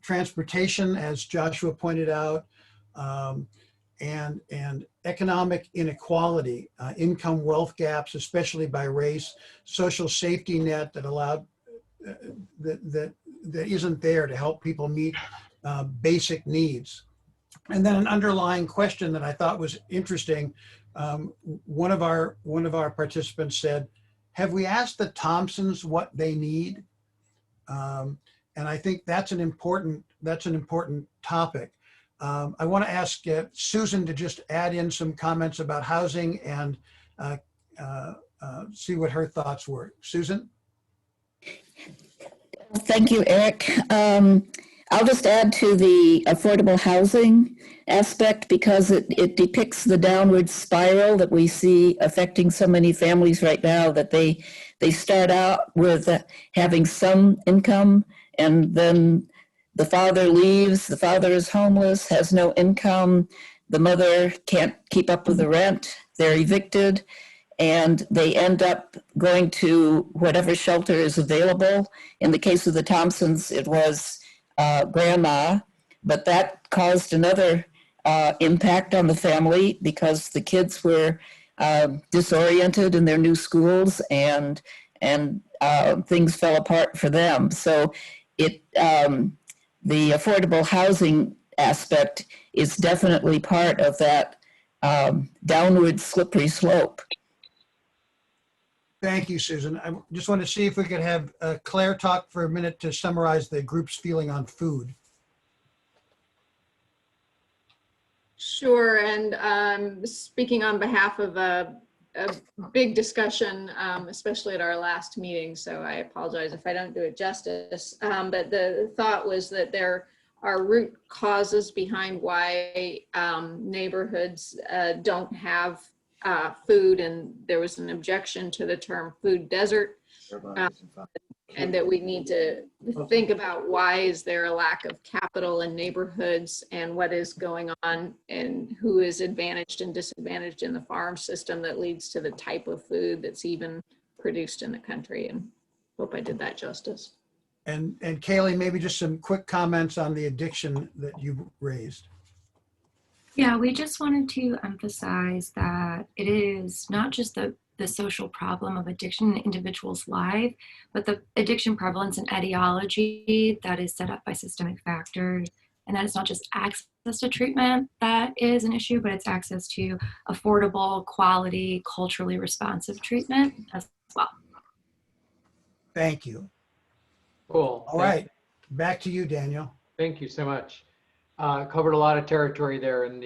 transportation, as Joshua pointed out, and economic inequality, income wealth gaps, especially by race, social safety net that allowed that isn't there to help people meet basic needs. And then an underlying question that I thought was interesting. One of our participants said, "Have we asked the Thompsons what they need?" And I think that's an important topic. I want to ask Susan to just add in some comments about housing and see what her thoughts were. Susan? Thank you, Eric. I'll just add to the affordable housing aspect because it depicts the downward spiral that we see affecting so many families right now, that they start out with having some income, and then the father leaves, the father is homeless, has no income, the mother can't keep up with the rent, they're evicted, and they end up going to whatever shelter is available. In the case of the Thompsons, it was grandma, but that caused another impact on the family because the kids were disoriented in their new schools, and things fell apart for them. So the affordable housing aspect is definitely part of that downward slippery slope. Thank you, Susan. I just want to see if we could have Claire talk for a minute to summarize the group's feeling on food. Sure, and speaking on behalf of a big discussion, especially at our last meeting, so I apologize if I don't do it justice. But the thought was that there are root causes behind why neighborhoods don't have food, and there was an objection to the term food desert. And that we need to think about why is there a lack of capital in neighborhoods, and what is going on, and who is advantaged and disadvantaged in the farm system that leads to the type of food that's even produced in the country. And hope I did that justice. And Kaylee, maybe just some quick comments on the addiction that you raised. Yeah, we just wanted to emphasize that it is not just the social problem of addiction in an individual's life, but the addiction prevalence and etiology that is set up by systemic factors. And that it's not just access to treatment that is an issue, but it's access to affordable, quality, culturally responsive treatment as well. Thank you. Cool. All right, back to you, Daniel. Thank you so much. Covered a lot of territory there in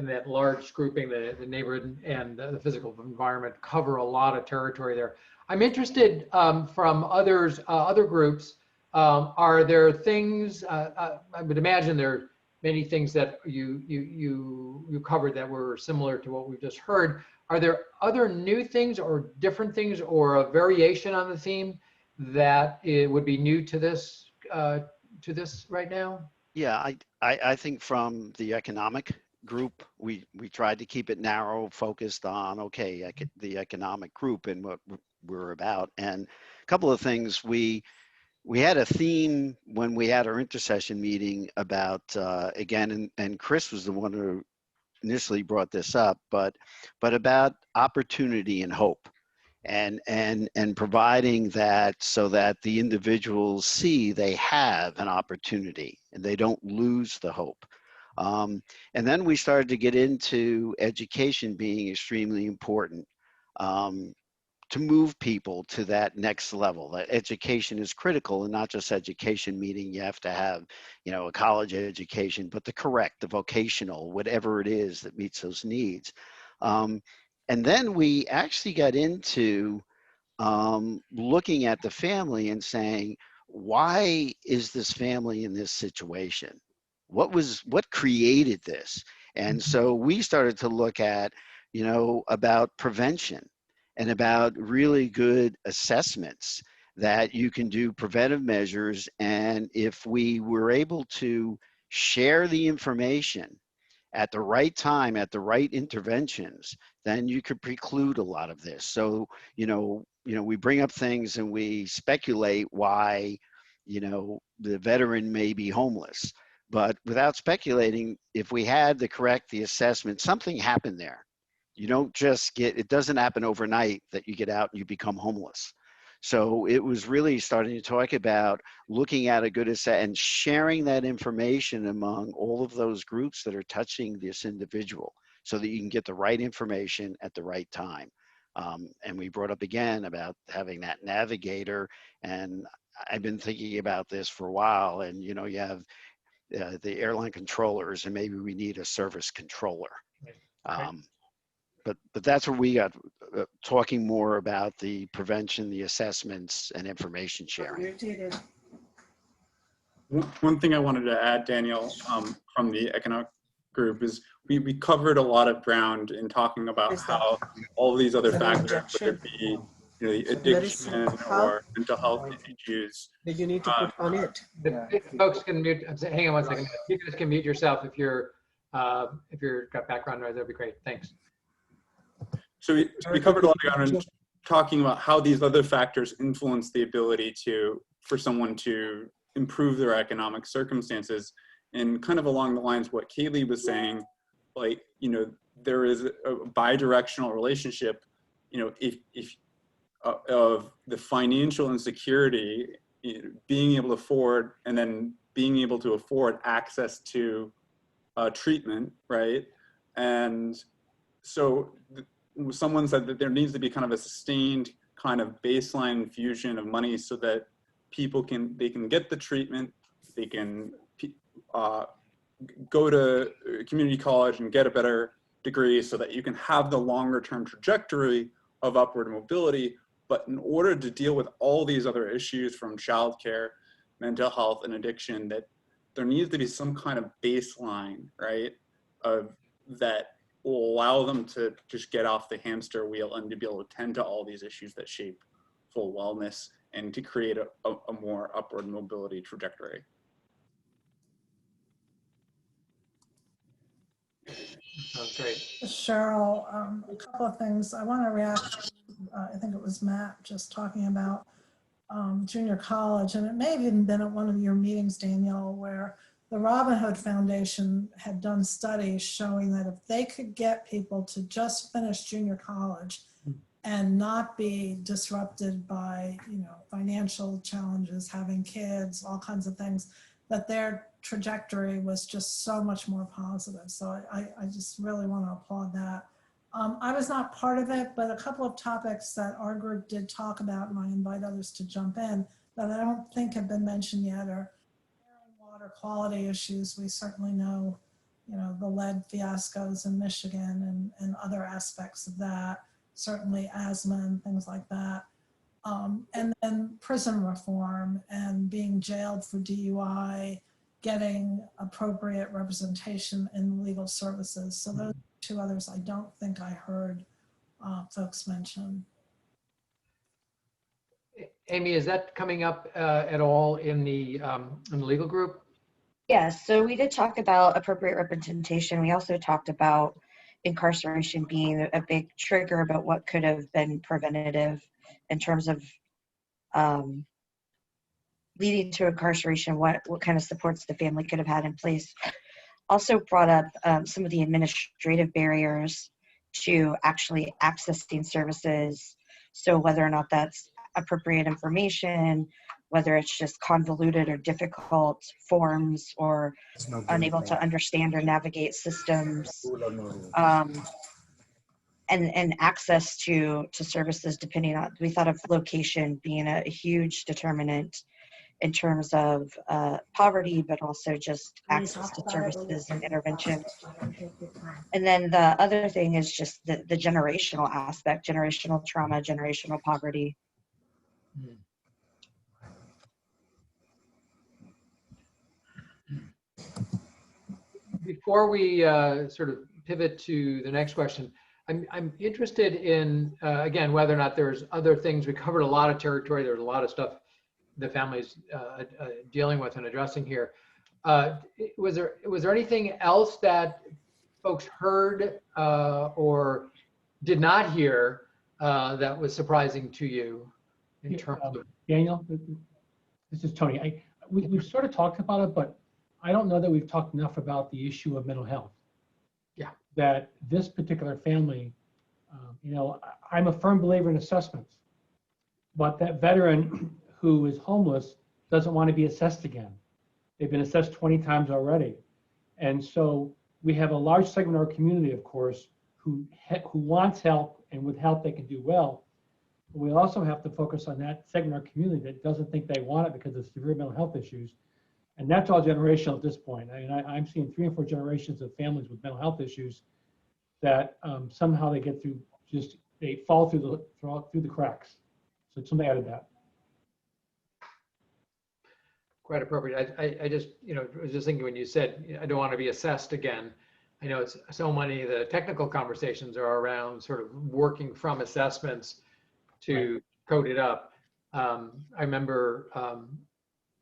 that large grouping. The neighborhood and the physical environment cover a lot of territory there. I'm interested from other groups. Are there things? I would imagine there are many things that you covered that were similar to what we've just heard. Are there other new things or different things or a variation on the theme that it would be new to this right now? Yeah, I think from the economic group, we tried to keep it narrow, focused on, okay, the economic group and what we're about. And a couple of things, we had a theme when we had our intercession meeting about, again, and Chris was the one who initially brought this up, but about opportunity and hope. And providing that so that the individuals see they have an opportunity and they don't lose the hope. And then we started to get into education being extremely important to move people to that next level. That education is critical, and not just education, meaning you have to have, a college education, but the vocational, whatever it is that meets those needs. And then we actually got into looking at the family and saying, why is this family in this situation? What created this? And so we started to look at, about prevention and about really good assessments that you can do preventive measures. And if we were able to share the information at the right time, at the right interventions, then you could preclude a lot of this. So, we bring up things and we speculate why, the veteran may be homeless. But without speculating, if we had the assessment, something happened there. You don't just it doesn't happen overnight that you get out and you become homeless. So it was really starting to talk about looking at a good assessment and sharing that information among all of those groups that are touching this individual so that you can get the right information at the right time. And we brought up again about having that navigator, and I've been thinking about this for a while, and you have the airline controllers, and maybe we need a service controller. But that's where we got talking more about the prevention, the assessments, and information sharing. One thing I wanted to add, Daniel, from the economic group is we covered a lot of ground in talking about how all these other factors, whether it be the addiction or mental health issues, that you need to put on it. Folks can mute. Hang on one second. You guys can mute yourself if you're got background noise. That'd be great. Thanks. So we covered a lot of ground in talking about how these other factors influence the ability for someone to improve their economic circumstances, and kind of along the lines of what Kaylee was saying, there is a bi-directional relationship, of the financial insecurity, being able to afford, and then being able to afford access to treatment, right? And so someone said that there needs to be kind of a sustained kind of baseline infusion of money so that people can get the treatment, they can go to community college and get a better degree so that you can have the longer term trajectory of upward mobility. But in order to deal with all these other issues from childcare, mental health, and addiction, that there needs to be some kind of baseline, right, of that will allow them to just get off the hamster wheel and to be able to tend to all these issues that shape full wellness and to create a more upward mobility trajectory. Sounds great. Cheryl, a couple of things. I want to react. I think it was Matt just talking about junior college, and it may have even been at one of your meetings, Danielle, where the Robin Hood Foundation had done studies showing that if they could get people to just finish junior college and not be disrupted by, you know, financial challenges, having kids, all kinds of things, that their trajectory was just so much more positive. So I just really want to applaud that. I was not part of it, but a couple of topics that our group did talk about, and I invite others to jump in, that I don't think have been mentioned yet, are air and water quality issues. We certainly know, you know, the lead fiascos in Michigan and other aspects of that, certainly asthma and things like that. And then prison reform and being jailed for DUI, getting appropriate representation in legal services. So those two others I don't think I heard folks mention. Amy, is that coming up at all in the legal group? Yes, so we did talk about appropriate representation. We also talked about incarceration being a big trigger, but what could have been preventative in terms of leading to incarceration, what kind of supports the family could have had in place. Also brought up some of the administrative barriers to actually accessing services. So whether or not that's appropriate information, whether it's just convoluted or difficult forms or unable to understand or navigate systems, and access to services depending on, we thought of location being a huge determinant in terms of poverty, but also just access to services and intervention. And then the other thing is just the generational aspect, generational trauma, generational poverty. Before we sort of pivot to the next question, I'm interested in, again, whether or not there's other things. We covered a lot of territory. There's a lot of stuff the family's dealing with and addressing here. Was there anything else that folks heard or did not hear that was surprising to you in terms of? Daniel, this is Tony. We've sort of talked about it, but I don't know that we've talked enough about the issue of mental health. Yeah. That this particular family, you know, I'm a firm believer in assessments, but that veteran who is homeless doesn't want to be assessed again. They've been assessed 20 times already. And so we have a large segment of our community, of course, who wants help, and with help they can do well. But we also have to focus on that segment of our community that doesn't think they want it because of severe mental health issues. And that's all generational at this point. I mean, I'm seeing 3 and 4 generations of families with mental health issues that somehow they get through, they fall through the cracks. So somebody added that. Quite appropriate. I just, you know, was just thinking when you said, I don't want to be assessed again. I know it's so many of the technical conversations are around sort of working from assessments to code it up. I remember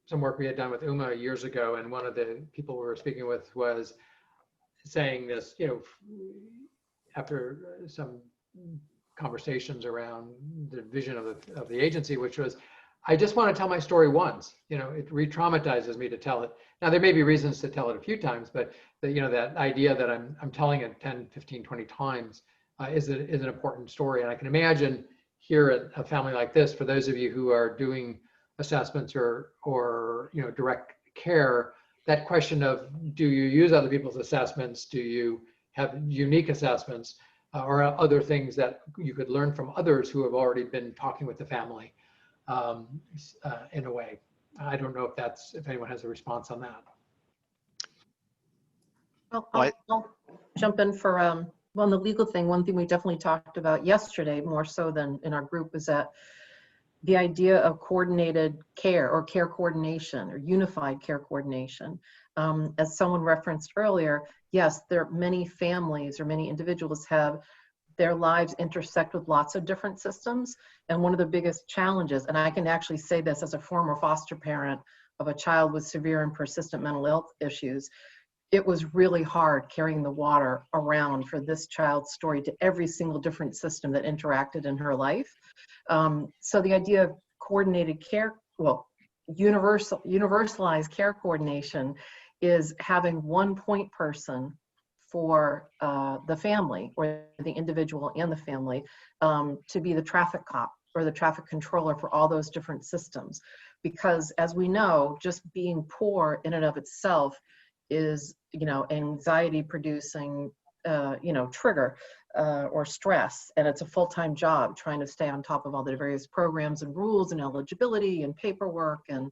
some work we had done with UMA years ago, and one of the people we were speaking with was saying this, you know, after some conversations around the vision of the agency, which was, I just want to tell my story once. You know, it re-traumatizes me to tell it. Now, there may be reasons to tell it a few times, but you know, that idea that I'm telling it 10, 15, 20 times is an important story. And I can imagine here at a family like this, for those of you who are doing assessments or you know, direct care, that question of, do you use other people's assessments? Do you have unique assessments or other things that you could learn from others who have already been talking with the family? In a way, I don't know if anyone has a response on that. I'll jump in for Well, and the legal thing, one thing we definitely talked about yesterday, more so than in our group, is that the idea of coordinated care or care coordination or unified care coordination. As someone referenced earlier, yes, there are many families or many individuals have their lives intersect with lots of different systems. And one of the biggest challenges, and I can actually say this as a former foster parent of a child with severe and persistent mental health issues, it was really hard carrying the water around for this child's story to every single different system that interacted in her life. So the idea of coordinated care, well, universalized care coordination is having one point person for the family or the individual and the family to be the traffic cop or the traffic controller for all those different systems. Because as we know, just being poor in and of itself is, anxiety producing, trigger or stress. And it's a full-time job trying to stay on top of all the various programs and rules and eligibility and paperwork and,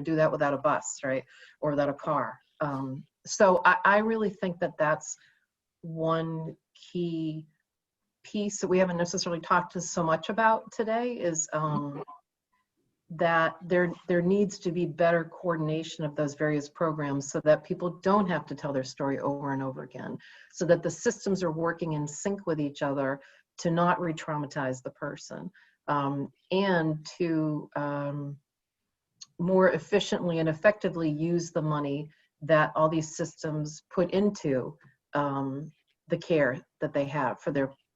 do that without a bus, right? Or without a car. So I really think that that's one key piece that we haven't necessarily talked so much about today is that there needs to be better coordination of those various programs so that people don't have to tell their story over and over again, so that the systems are working in sync with each other to not re-traumatize the person, and to more efficiently and effectively use the money that all these systems put into the care that they have for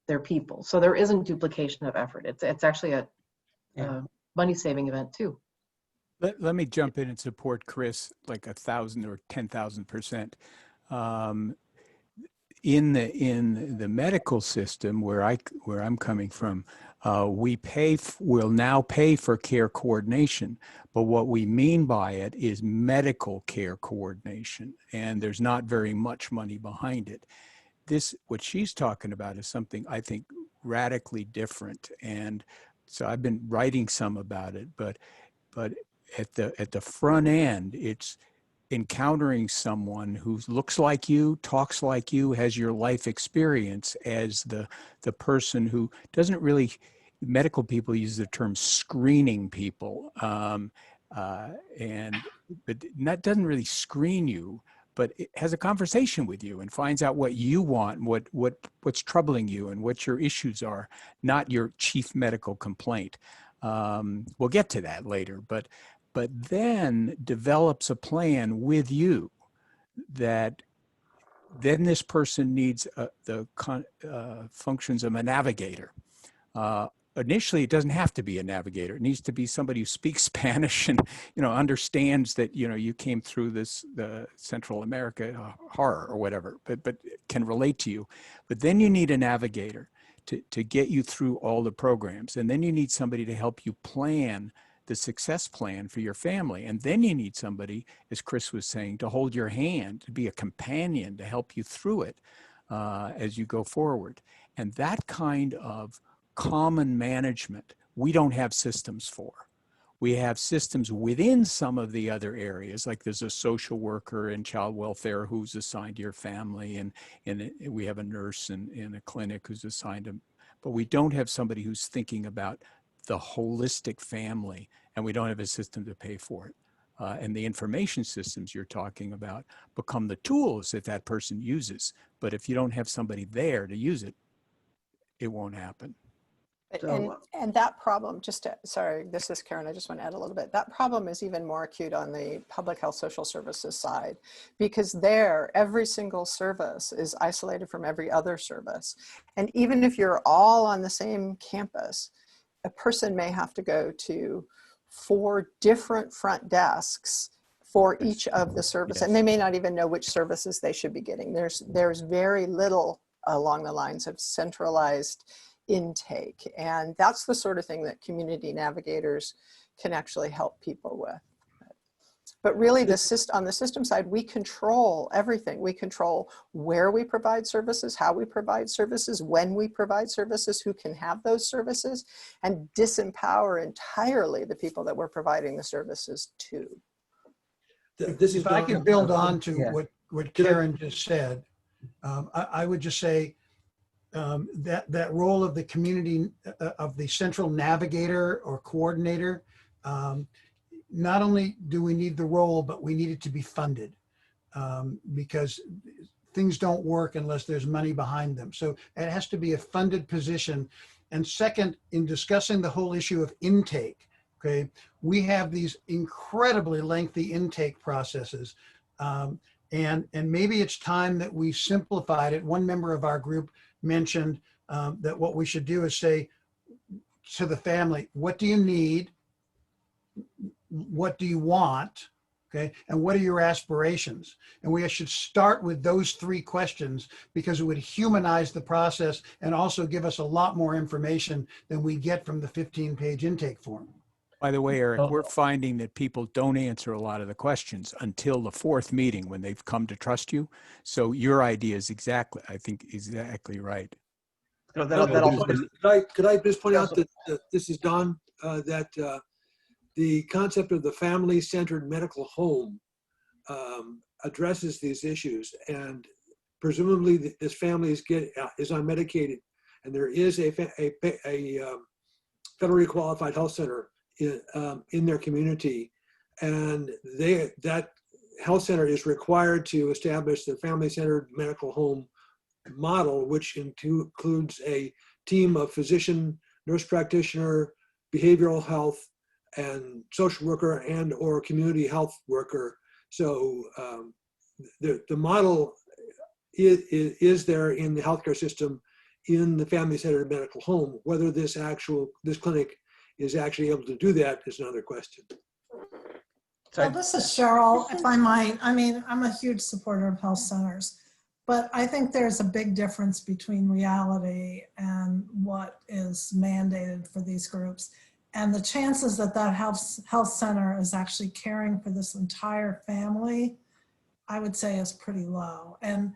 their people. So there isn't duplication of effort. It's actually a money-saving event too. Let me jump in and support Chris like 1,000 or 10,000%. In the medical system where I'm coming from, we'll now pay for care coordination, but what we mean by it is medical care coordination, and there's not very much money behind it. What she's talking about is something I think radically different, and so I've been writing some about it, but at the front end, it's encountering someone who looks like you, talks like you, has your life experience as the person who doesn't really, medical people use the term screening people, but that doesn't really screen you, but it has a conversation with you and finds out what you want, what's troubling you and what your issues are, not your chief medical complaint. We'll get to that later, but then develops a plan with you that then this person needs the functions of a navigator. Initially, it doesn't have to be a navigator. It needs to be somebody who speaks Spanish and understands that you came through the Central America horror or whatever, but can relate to you. But then you need a navigator to get you through all the programs, and then you need somebody to help you plan the success plan for your family, and then you need somebody, as Chris was saying, to hold your hand, to be a companion, to help you through it as you go forward. And that kind of common management, we don't have systems for. We have systems within some of the other areas, like there's a social worker in child welfare who's assigned to your family, and we have a nurse in a clinic who's assigned to, but we don't have somebody who's thinking about the holistic family, and we don't have a system to pay for it. And the information systems you're talking about become the tools that person uses. But if you don't have somebody there to use it, it won't happen. And that problem, sorry, this is Karen, I just want to add a little bit. That problem is even more acute on the public health social services side, because there, every single service is isolated from every other service. And even if you're all on the same campus, a person may have to go to 4 different front desks for each of the services, and they may not even know which services they should be getting. There's very little along the lines of centralized intake, and that's the sort of thing that community navigators can actually help people with. But really, on the system side, we control everything. We control where we provide services, how we provide services, when we provide services, who can have those services, and disempower entirely the people that we're providing the services to. If I could build on to what Karen just said, I would just say that role of the community, of the central navigator or coordinator, not only do we need the role, but we need it to be funded, because things don't work unless there's money behind them. So it has to be a funded position. And second, in discussing the whole issue of intake, okay, we have these incredibly lengthy intake processes. And maybe it's time that we simplified it. One member of our group mentioned that what we should do is say to the family, what do you need? What do you want? Okay, and what are your aspirations? And we should start with those 3 questions, because it would humanize the process and also give us a lot more information than we get from the 15-page intake form. By the way, Eric, we're finding that people don't answer a lot of the questions until the 4th meeting when they've come to trust you. So your idea is exactly, I think, exactly right. Could I just point out that this is Don, that the concept of the family-centered medical home addresses these issues, and presumably this family is unmedicated, and there is a federally qualified health center in their community, and that health center is required to establish the family-centered medical home model, which includes a team of physician, nurse practitioner, behavioral health, and social worker and or community health worker. So the model is there in the healthcare system in the family-centered medical home. Whether this clinic is actually able to do that is another question. Well, this is Cheryl, if I might. I mean, I'm a huge supporter of health centers, but I think there's a big difference between reality and what is mandated for these groups. And the chances that that health center is actually caring for this entire family, I would say, is pretty low. And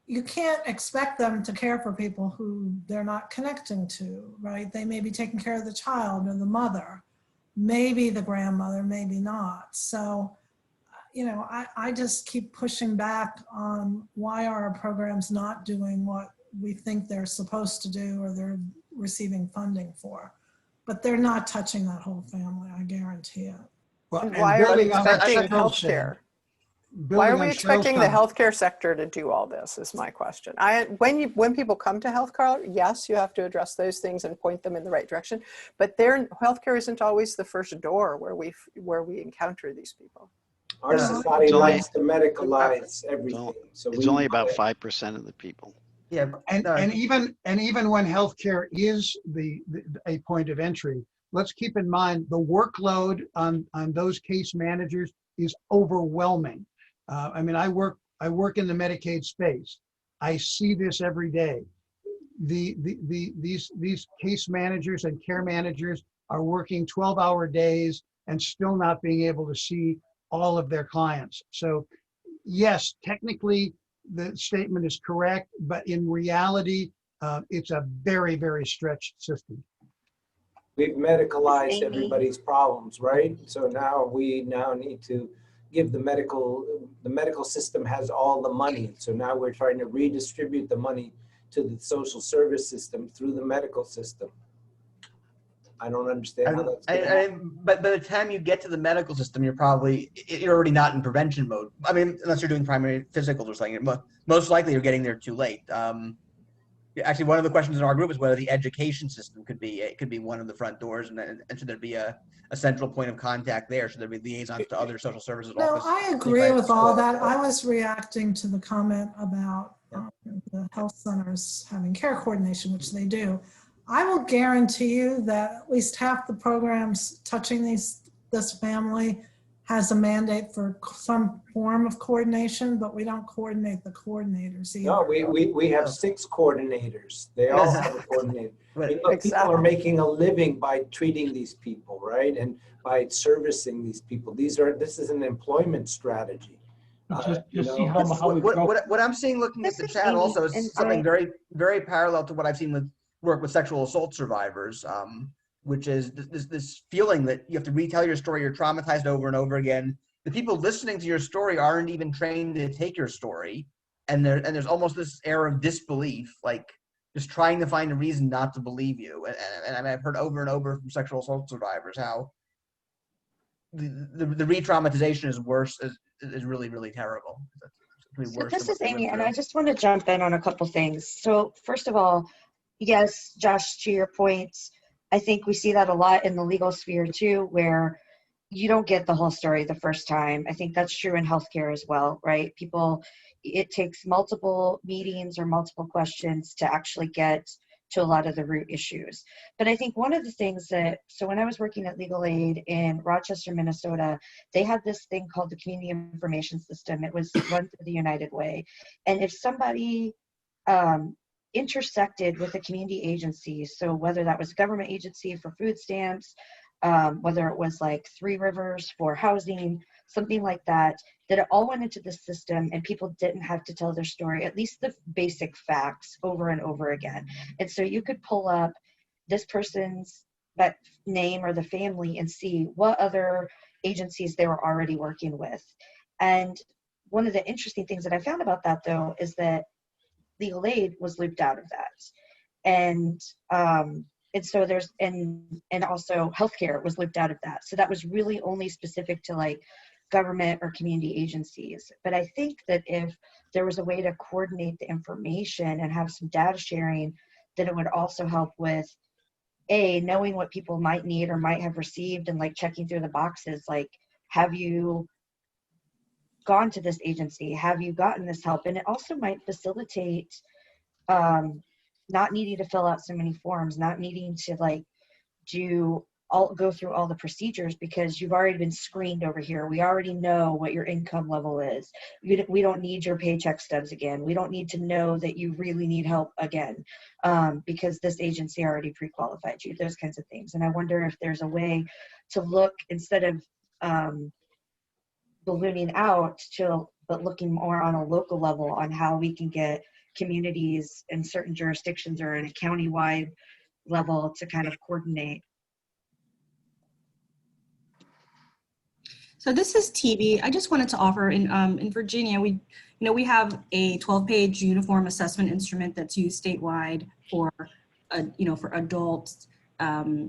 you can't expect them to care for people who they're not connecting to, right? They may be taking care of the child or the mother, maybe the grandmother, maybe not. So, you know, I just keep pushing back on why are our programs not doing what we think they're supposed to do or they're receiving funding for. But they're not touching that whole family, I guarantee it. Well, and why are we expecting healthcare? Why are we expecting the healthcare sector to do all this is my question. When people come to healthcare, yes, you have to address those things and point them in the right direction, but healthcare isn't always the first door where we encounter these people. Our society likes to medicalize everything. So it's only about 5% of the people. Yeah, and even when healthcare is a point of entry, let's keep in mind the workload on those case managers is overwhelming. I mean, I work in the Medicaid space. I see this every day. These case managers and care managers are working 12-hour days and still not being able to see all of their clients. So, yes, technically, the statement is correct, but in reality, it's a very, very stretched system. We've medicalized everybody's problems, right? So now we need to give the medical system has all the money. So now we're trying to redistribute the money to the social service system through the medical system. I don't understand how that's going to happen. But by the time you get to the medical system, you're already not in prevention mode. I mean, unless you're doing primary physicals or something. Most likely you're getting there too late. Actually, one of the questions in our group is whether the education system could be one of the front doors, and should there be a central point of contact there? Should there be liaisons to other social services? No, I agree with all that. I was reacting to the comment about the health centers having care coordination, which they do. I will guarantee you that at least half the programs touching this family has a mandate for some form of coordination, but we don't coordinate the coordinators either. No, we have 6 coordinators. They all have a coordinator. People are making a living by treating these people, right? And by servicing these people. This is an employment strategy. What I'm seeing looking at the chat also is something very, very parallel to what I've seen with work with sexual assault survivors, which is this feeling that you have to retell your story, you're traumatized over and over again. The people listening to your story aren't even trained to take your story, and there's almost this air of disbelief, like just trying to find a reason not to believe you. And I mean, I've heard over and over from sexual assault survivors how the re-traumatization is worse, is really, really terrible. So this is Amy, and I just want to jump in on a couple things. So first of all, yes, Josh, to your points, I think we see that a lot in the legal sphere too, where you don't get the whole story the first time. I think that's true in healthcare as well, right? People, it takes multiple meetings or multiple questions to actually get to a lot of the root issues. But I think one of the things that, so when I was working at Legal Aid in Rochester, Minnesota, they had this thing called the Community Information System. It was run through the United Way. And if somebody intersected with a community agency, so whether that was a government agency for food stamps, whether it was like Three Rivers for housing, something like that, that it all went into the system and people didn't have to tell their story, at least the basic facts over and over again. And so you could pull up this person's name or the family and see what other agencies they were already working with. And one of the interesting things that I found about that though, is that legal aid was looped out of that. And so there's, and also healthcare was looped out of that. So that was really only specific to like government or community agencies. But I think that if there was a way to coordinate the information and have some data sharing, then it would also help with knowing what people might need or might have received and like checking through the boxes. Like, have you gone to this agency? Have you gotten this help? And it also might facilitate not needing to fill out so many forms, not needing to like go through all the procedures, because you've already been screened over here. We already know what your income level is. We don't need your paycheck stubs again. We don't need to know that you really need help again, because this agency already pre-qualified you, those kinds of things. And I wonder if there's a way to look, instead of ballooning out but looking more on a local level on how we can get communities in certain jurisdictions or in a county-wide level to kind of coordinate. So this is TV. I just wanted to offer in Virginia, we have a 12-page uniform assessment instrument that's used statewide for adults.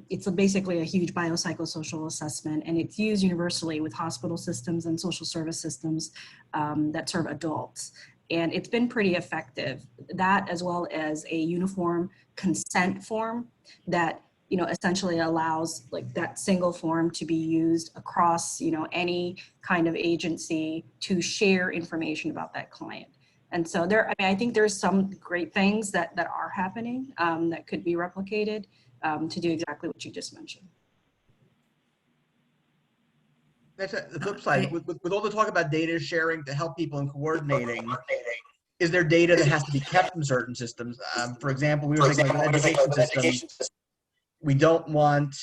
It's basically a huge biopsychosocial assessment, and it's used universally with hospital systems and social service systems that serve adults. And it's been pretty effective. That, as well as a uniform consent form that essentially allows like that single form to be used across any kind of agency to share information about that client. And so I think there's some great things that are happening that could be replicated to do exactly what you just mentioned. That's the flip side. With all the talk about data sharing to help people in coordinating, is there data that has to be kept in certain systems? For example, we were thinking like an education system. We don't want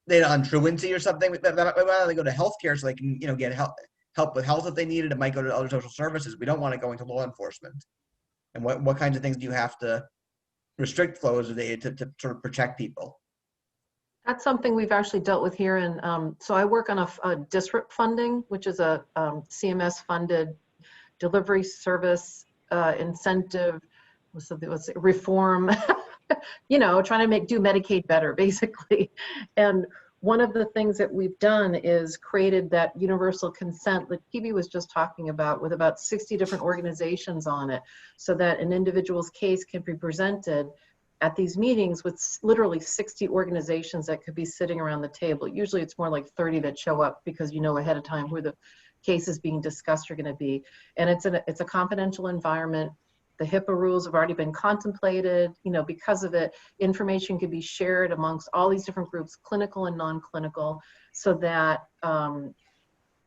data on truancy or something. Why don't they go to healthcare so they can get help with health if they need it? It might go to other social services. We don't want it going to law enforcement. And what kinds of things do you have to restrict flows of data to sort of protect people? That's something we've actually dealt with here. And so I work on a DSRIP funding, which is a CMS funded delivery service incentive, what's it, reform, trying to do Medicaid better, basically. And one of the things that we've done is created that universal consent that PB was just talking about, with about 60 different organizations on it, so that an individual's case can be presented at these meetings with literally 60 organizations that could be sitting around the table. Usually it's more like 30 that show up because ahead of time who the cases being discussed are going to be. And it's a confidential environment. The HIPAA rules have already been contemplated. Because of it, information can be shared amongst all these different groups, clinical and non-clinical, so that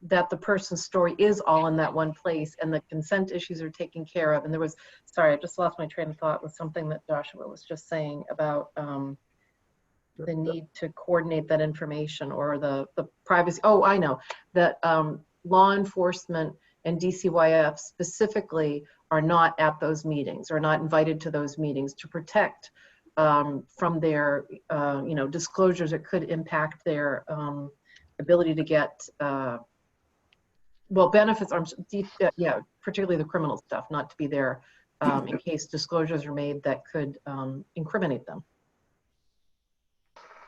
that the person's story is all in that one place and the consent issues are taken care of. And there was, sorry, I just lost my train of thought with something that Joshua was just saying about the need to coordinate that information, or the privacy. Oh, I know that law enforcement and DCYF specifically are not at those meetings, or not invited to those meetings, to protect from their disclosures that could impact their ability to get benefits, particularly the criminal stuff, not to be there in case disclosures are made that could incriminate them.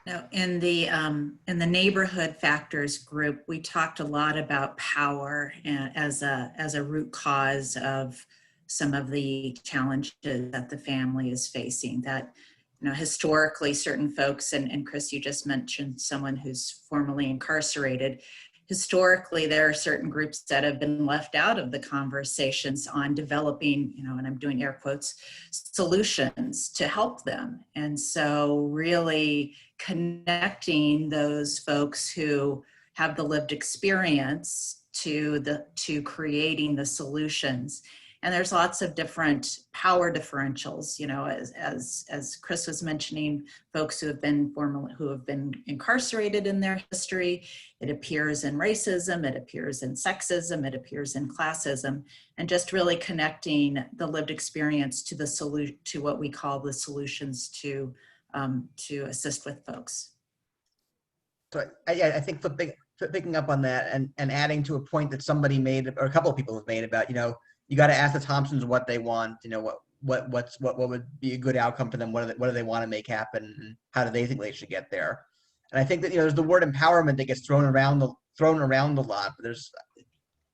Now, in the neighborhood factors group, we talked a lot about power as a root cause of some of the challenges that the family is facing. That, you know, historically, certain folks, and Chris, you just mentioned someone who's formerly incarcerated. Historically, there are certain groups that have been left out of the conversations on developing, you know, and I'm doing air quotes, solutions to help them. And so really connecting those folks who have the lived experience to creating the solutions. And there's lots of different power differentials, you know, as Chris was mentioning, folks who have been incarcerated in their history. It appears in racism, it appears in sexism, it appears in classism, and just really connecting the lived experience to to what we call the solutions to assist with folks. So I think picking up on that and adding to a point that somebody made, or a couple of people have made about, you know, you got to ask the Thompsons what they want, you know, what would be a good outcome for them, what do they want to make happen, and how do they think they should get there. And I think that, you know, there's the word empowerment that gets thrown around a lot, but there's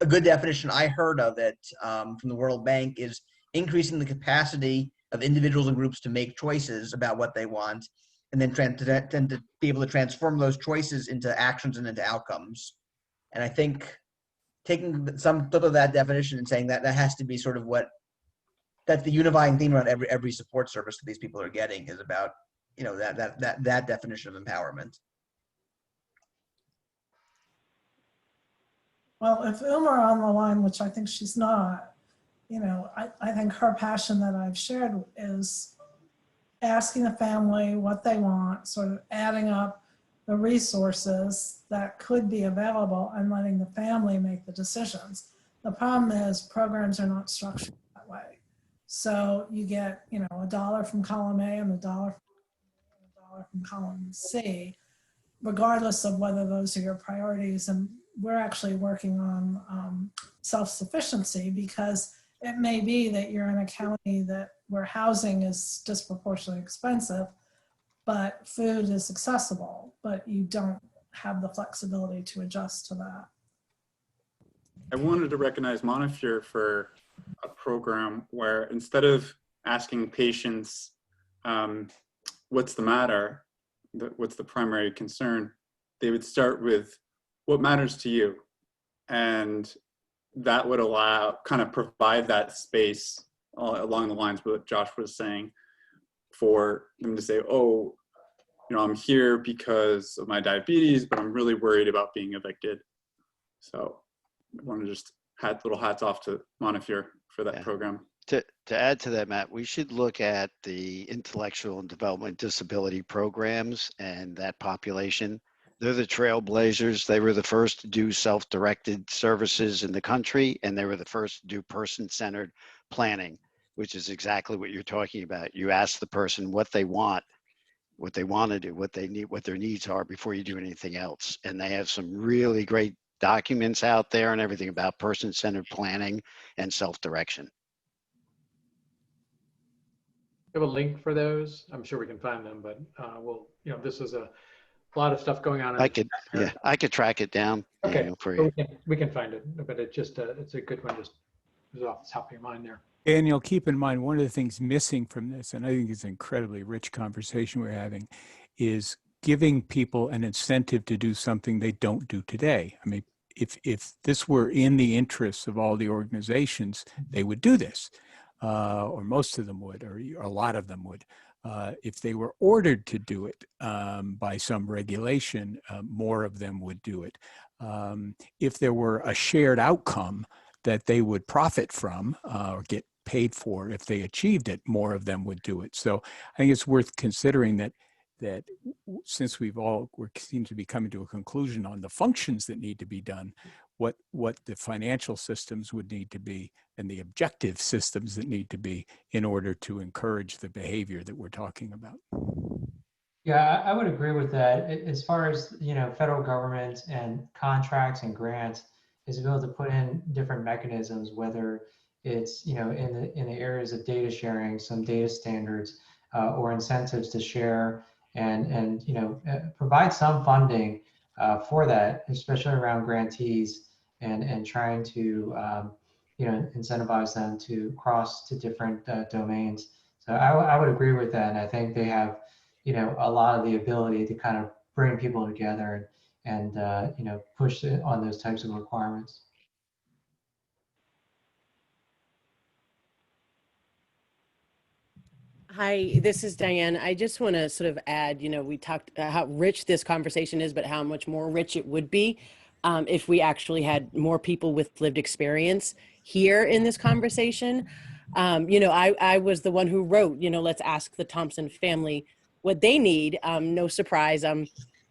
a good definition I heard of it from the World Bank is increasing the capacity of individuals and groups to make choices about what they want, and then to be able to transform those choices into actions and into outcomes. And I think taking some of that definition and saying that has to be sort of that's the unifying theme around every support service that these people are getting is about, you know, that definition of empowerment. Well, if Umar on the line, which I think she's not, you know, I think her passion that I've shared is asking the family what they want, sort of adding up the resources that could be available and letting the family make the decisions. The problem is programs are not structured that way. So you get, you know, $1 from column A and $1 from column C, regardless of whether those are your priorities. And we're actually working on self-sufficiency, because it may be that you're in a county where housing is disproportionately expensive, but food is accessible, but you don't have the flexibility to adjust to that. I wanted to recognize Montefiore for a program where instead of asking patients, what's the matter, what's the primary concern, they would start with what matters to you. And that would provide that space along the lines of what Josh was saying, for them to say, oh, you know, I'm here because of my diabetes, but I'm really worried about being evicted. So I want to just little hats off to Montefiore for that program. To add to that, Matt, we should look at the intellectual and development disability programs and that population. They're the trailblazers. They were the first to do self-directed services in the country, and they were the first to do person-centered planning, which is exactly what you're talking about. You ask the person what they want to do, what they need, what their needs are before you do anything else. And they have some really great documents out there and everything about person-centered planning and self-direction. We have a link for those. I'm sure we can find them, but you know, this is a lot of stuff going on. I could track it down. Okay, you know, for you. we can find it, but it's a good one. Just off the top of your mind there. Daniel, keep in mind, one of the things missing from this, and I think it's an incredibly rich conversation we're having, is giving people an incentive to do something they don't do today. I mean, if this were in the interests of all the organizations, they would do this, or most of them would, or a lot of them would. If they were ordered to do it by some regulation, more of them would do it. If there were a shared outcome that they would profit from or get paid for, if they achieved it, more of them would do it. So I think it's worth considering that since we seem to be coming to a conclusion on the functions that need to be done, what the financial systems would need to be and the objective systems that need to be in order to encourage the behavior that we're talking about. Yeah, I would agree with that. As far as, you know, federal government and contracts and grants, is to be able to put in different mechanisms, whether it's, you know, in the areas of data sharing, some data standards or incentives to share and you know, provide some funding for that, especially around grantees and trying to you know, incentivize them to cross to different domains. So I would agree with that, and I think they have, you know, a lot of the ability to kind of bring people together and you know, push it on those types of requirements. Hi, this is Diane. I just want to sort of add, you know, we talked how rich this conversation is, but how much more rich it would be if we actually had more people with lived experience here in this conversation. You know, I was the one who wrote, you know, let's ask the Thompson family what they need. No surprise, I'm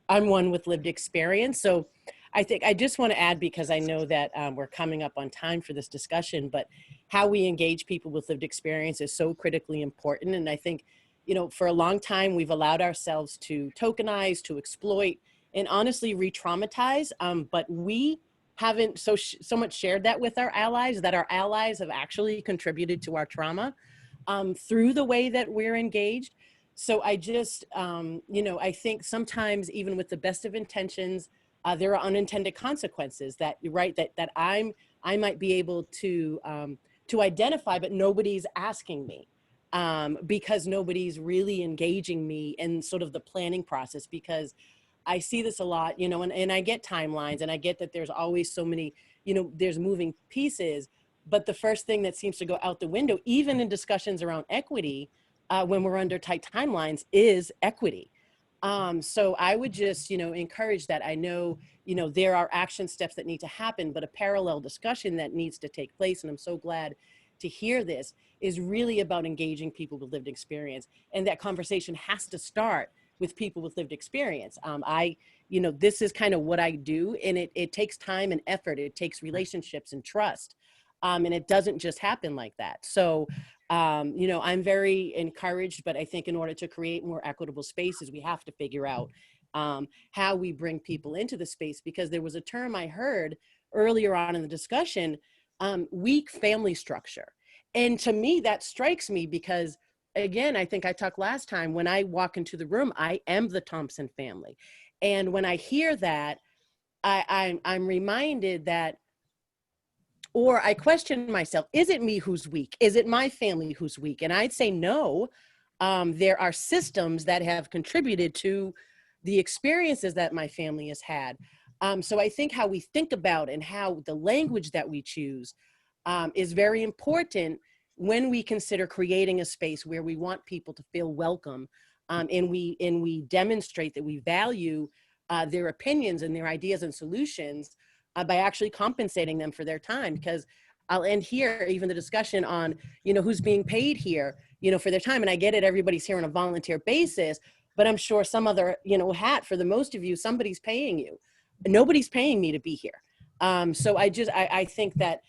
one with lived experience. So I think I just want to add, because I know that we're coming up on time for this discussion, but how we engage people with lived experience is so critically important. And I think, you know, for a long time, we've allowed ourselves to tokenize, to exploit, and honestly re-traumatize. But we haven't so much shared that with our allies, that our allies have actually contributed to our trauma through the way that we're engaged. So I just, you know, I think sometimes even with the best of intentions, there are unintended consequences that, right, that I might be able to identify, but nobody's asking me because nobody's really engaging me in sort of the planning process, because I see this a lot, you know, and I get timelines, and I get that there's always so many, you know, there's moving pieces, but the first thing that seems to go out the window, even in discussions around equity, when we're under tight timelines, is equity. So I would just, you know, encourage that. I know, you know, there are action steps that need to happen, but a parallel discussion that needs to take place, and I'm so glad to hear this, is really about engaging people with lived experience. And that conversation has to start with people with lived experience. You know, this is kind of what I do, and it takes time and effort. It takes relationships and trust. And it doesn't just happen like that. So, you know, I'm very encouraged, but I think in order to create more equitable spaces, we have to figure out how we bring people into the space, because there was a term I heard earlier on in the discussion, weak family structure. And to me, that strikes me because, again, I think I talked last time, when I walk into the room, I am the Thompson family. And when I hear that, I'm reminded that, or I question myself, is it me who's weak? Is it my family who's weak? And I'd say no. There are systems that have contributed to the experiences that my family has had. So I think how we think about and how the language that we choose is very important when we consider creating a space where we want people to feel welcome, and we demonstrate that we value their opinions and their ideas and solutions by actually compensating them for their time. Because I'll end here, even the discussion on, you know, who's being paid here, you know, for their time. And I get it, everybody's here on a volunteer basis, but I'm sure some other, you know, hat for the most of you, somebody's paying you. Nobody's paying me to be here. So I think that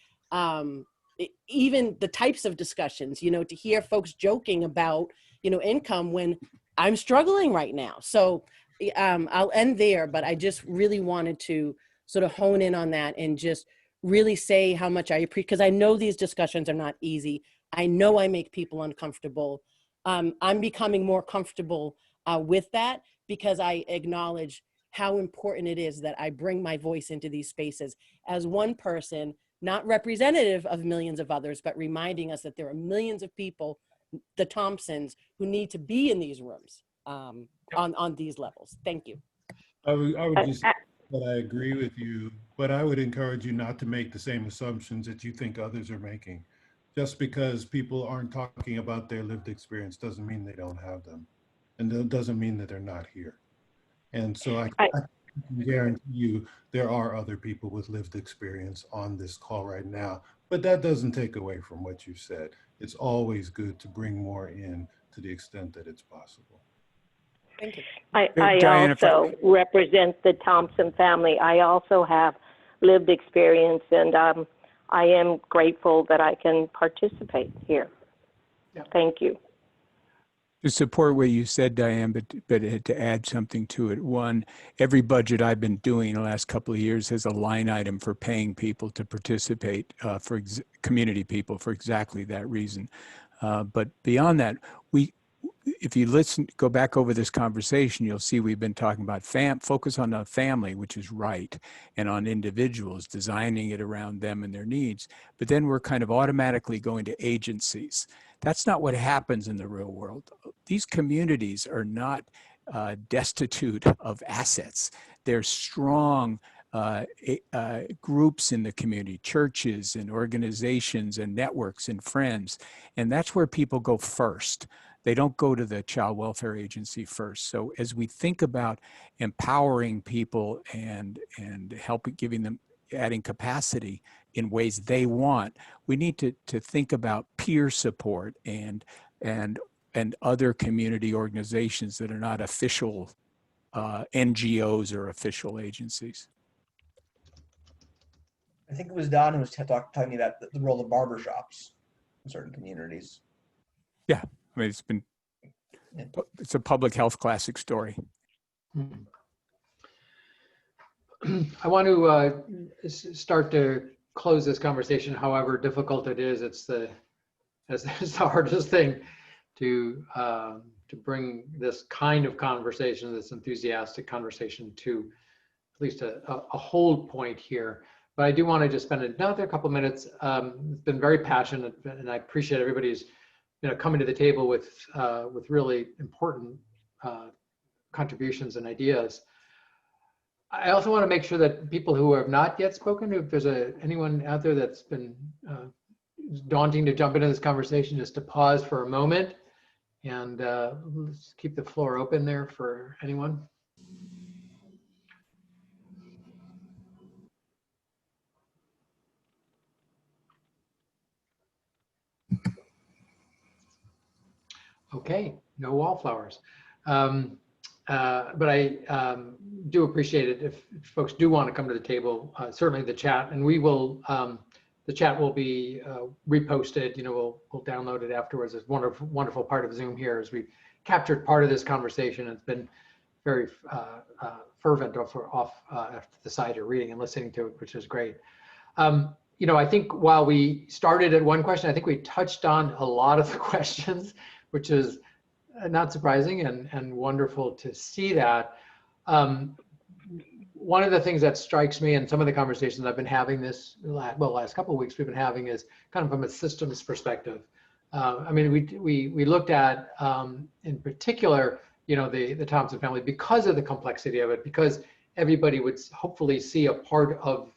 even the types of discussions, you know, to hear folks joking about, you know, income when I'm struggling right now. So I'll end there, but I just really wanted to sort of hone in on that and just really say how much I appreciate, because I know these discussions are not easy. I know I make people uncomfortable. I'm becoming more comfortable with that, because I acknowledge how important it is that I bring my voice into these spaces as one person, not representative of millions of others, but reminding us that there are millions of people, the Thompsons, who need to be in these rooms on these levels. Thank you. I would just say that I agree with you, but I would encourage you not to make the same assumptions that you think others are making. Just because people aren't talking about their lived experience doesn't mean they don't have them, and it doesn't mean that they're not here. And so I can guarantee you there are other people with lived experience on this call right now, but that doesn't take away from what you said. It's always good to bring more in to the extent that it's possible. Thank you. I also represent the Thompson family. I also have lived experience, and I am grateful that I can participate here. Yeah. Thank you. To support what you said, Diane, but to add something to it. One, every budget I've been doing the last couple of years has a line item for paying people to participate, community people, for exactly that reason. But beyond that, if you go back over this conversation, you'll see we've been talking about focus on the family, which is right, and on individuals, designing it around them and their needs. But then we're kind of automatically going to agencies. That's not what happens in the real world. These communities are not destitute of assets. They're strong groups in the community, churches and organizations and networks and friends. And that's where people go first. They don't go to the child welfare agency first. So as we think about empowering people and adding capacity in ways they want, we need to think about peer support and other community organizations that are not official NGOs or official agencies. I think it was Don who was talking about the role of barbershops in certain communities. Yeah, I mean, it's a public health classic story. I want to start to close this conversation, however difficult it is. It's the hardest thing to bring this kind of conversation, this enthusiastic conversation, to at least a hold point here. But I do want to just spend another couple minutes. It's been very passionate, and I appreciate everybody's coming to the table with really important contributions and ideas. I also want to make sure that people who have not yet spoken, if there's anyone out there that's been daunting to jump into this conversation, just to pause for a moment and let's keep the floor open there for anyone. Okay, no wallflowers. But I do appreciate it if folks do want to come to the table, certainly the chat, and we will, the chat will be reposted, we'll download it afterwards. It's a wonderful part of Zoom here as we captured part of this conversation. It's been very fervent off the side of reading and listening to it, which is great. I think while we started at one question, I think we touched on a lot of the questions, which is not surprising and wonderful to see that. One of the things that strikes me in some of the conversations I've been having last couple of weeks we've been having is kind of from a systems perspective. I mean, we looked at in particular, the Thompson family because of the complexity of it, because everybody would hopefully see a part of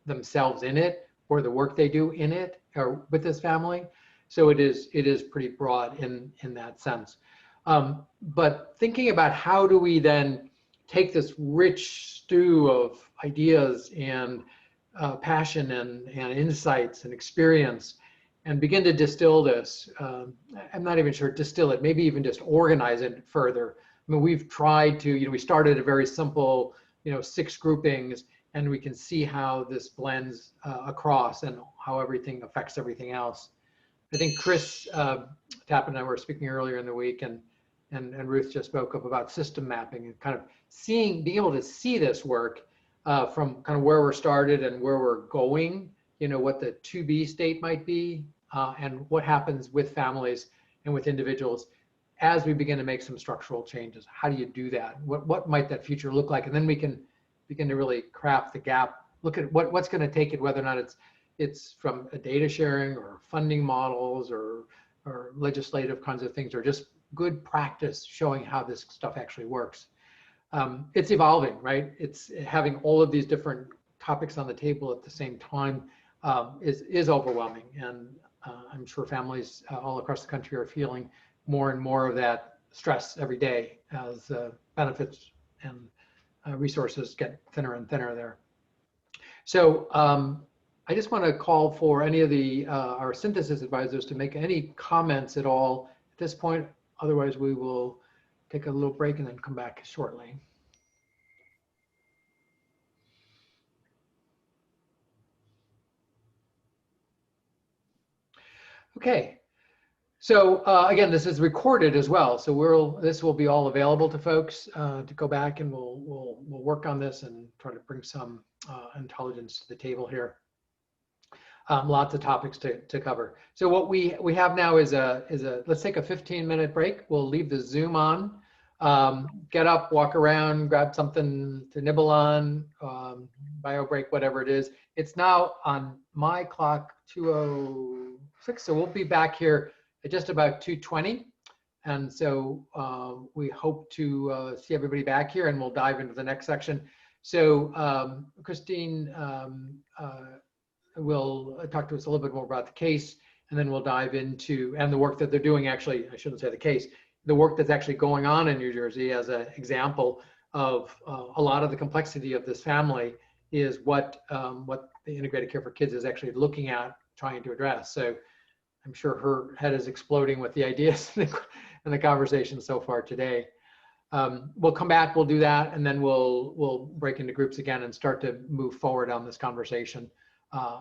themselves in it or the work they do in it or with this family. So it is pretty broad in that sense. But thinking about how do we then take this rich stew of ideas and passion and insights and experience and begin to distill this. I'm not even sure distill it, maybe even just organize it further. I mean, we've tried to, we started a very simple, 6 groupings, and we can see how this blends across and how everything affects everything else. I think Chris Tappan and I were speaking earlier in the week, and Ruth just spoke up about system mapping and kind of being able to see this work from kind of where we're started and where we're going, what the to-be state might be, and what happens with families and with individuals as we begin to make some structural changes. How do you do that? What might that future look like? And then we can begin to really craft the gap, look at what's going to take it, whether or not it's from a data sharing or funding models or legislative kinds of things, or just good practice showing how this stuff actually works. It's evolving, right? It's having all of these different topics on the table at the same time is overwhelming. And I'm sure families all across the country are feeling more and more of that stress every day as benefits and resources get thinner and thinner there. So I just want to call for any of our synthesis advisors to make any comments at all at this point. Otherwise, we will take a little break and then come back shortly. Okay, So again, this is recorded as well. So this will be all available to folks to go back, and we'll work on this and try to bring some intelligence to the table here. Lots of topics to cover. So what we have now is let's take a 15-minute break. We'll leave the Zoom on. Get up, walk around, grab something to nibble on, bio break, whatever it is. It's now on my clock 2:06, so we'll be back here at just about 2:20. And so we hope to see everybody back here, and we'll dive into the next section. So Christine will talk to us a little bit more about the case, and then we'll dive into, and the work that they're doing. Actually, I shouldn't say the case, the work that's actually going on in New Jersey as an example of a lot of the complexity of this family is what the Integrated Care for Kids is actually looking at, trying to address. So I'm sure her head is exploding with the ideas in the conversation so far today. We'll come back, we'll do that, and then we'll break into groups again and start to move forward on this conversation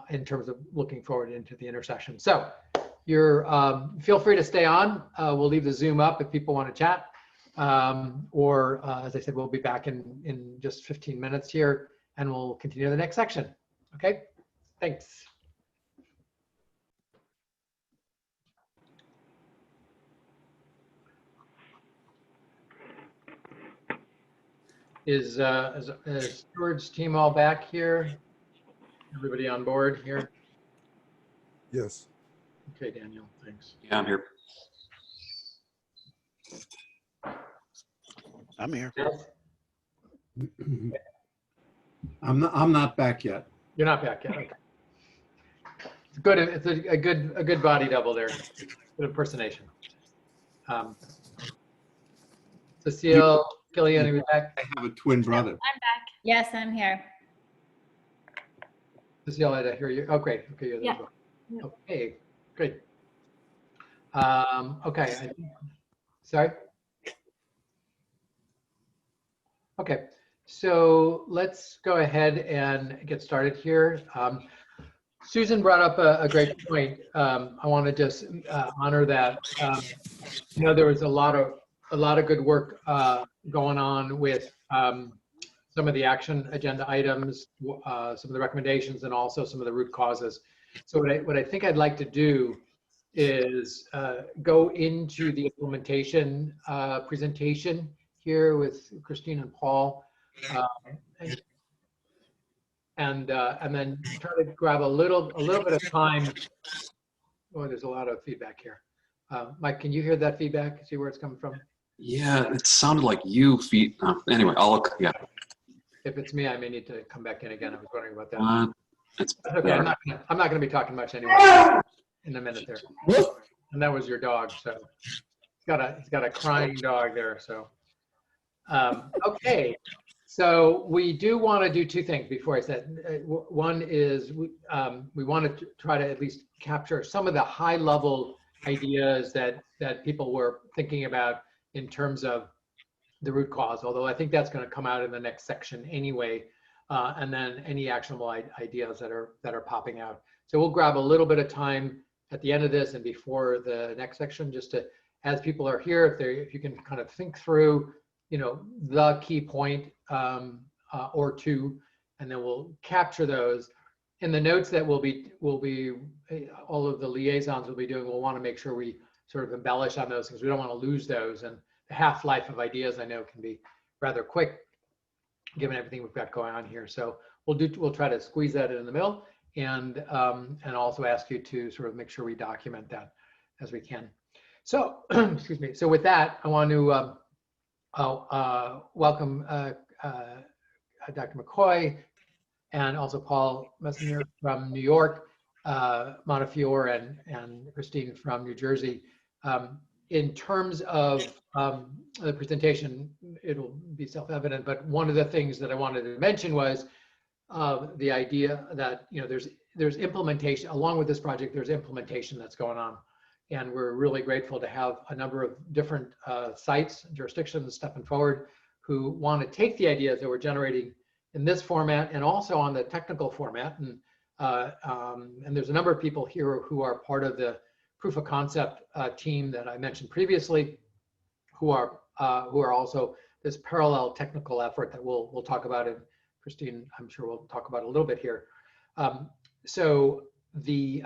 in terms of looking forward into the intersection. So feel free to stay on. We'll leave the Zoom up if people want to chat. Or as I said, we'll be back in just 15 minutes here, and we'll continue the next section. Okay, thanks. Is Stuart's team all back here? Everybody on board here? Yes. Okay, Daniel, thanks. Yeah, I'm here. I'm here. I'm not back yet. You're not back yet. Okay. It's good. It's a good body double there. Good impersonation. Cecile, Gillian, are you back? I have a twin brother. I'm back. Yes, I'm here. Cecile, I hear you. Oh, great. Okay, you're there. Yeah. As well. Okay, good. Okay. Sorry. Okay, so let's go ahead and get started here. Susan brought up a great point. I want to just honor that. There was a lot of good work going on with some of the action agenda items, some of the recommendations, and also some of the root causes. So what I think I'd like to do is go into the implementation presentation here with Christine and Paul, and then try to grab a little bit of time. Oh, there's a lot of feedback here. Mike, can you hear that feedback? See where it's coming from? Yeah, it sounded like you feet. Anyway, yeah. If it's me, I may need to come back in again. I was wondering about that. It's okay. I'm not going to be talking much anymore in a minute there. And that was your dog, so he's got a crying dog there. So okay, so we do want to do two things before I said. One is we want to try to at least capture some of the high level ideas that people were thinking about in terms of the root cause, although I think that's going to come out in the next section anyway, and then any actionable ideas that are popping out. So we'll grab a little bit of time at the end of this and before the next section, just to, as people are here, if you can kind of think through, the key point or two, and then we'll capture those. In the notes that we'll be all of the liaisons will be doing, we'll want to make sure we sort of embellish on those things. We don't want to lose those, and the half-life of ideas I know can be rather quick given everything we've got going on here. So we'll try to squeeze that in the middle, and also ask you to sort of make sure we document that as we can. So excuse me. So with that, I want to welcome Dr. McCoy and also Paul Messenger from New York, Montefiore and Christine from New Jersey. In terms of the presentation, it'll be self-evident, but one of the things that I wanted to mention was the idea that there's implementation along with this project. There's implementation that's going on, and we're really grateful to have a number of different sites, jurisdictions stepping forward who want to take the ideas that we're generating in this format and also on the technical format. And there's a number of people here who are part of the proof of concept team that I mentioned previously, who are also this parallel technical effort that we'll talk about, and Christine, I'm sure we'll talk about a little bit here. So the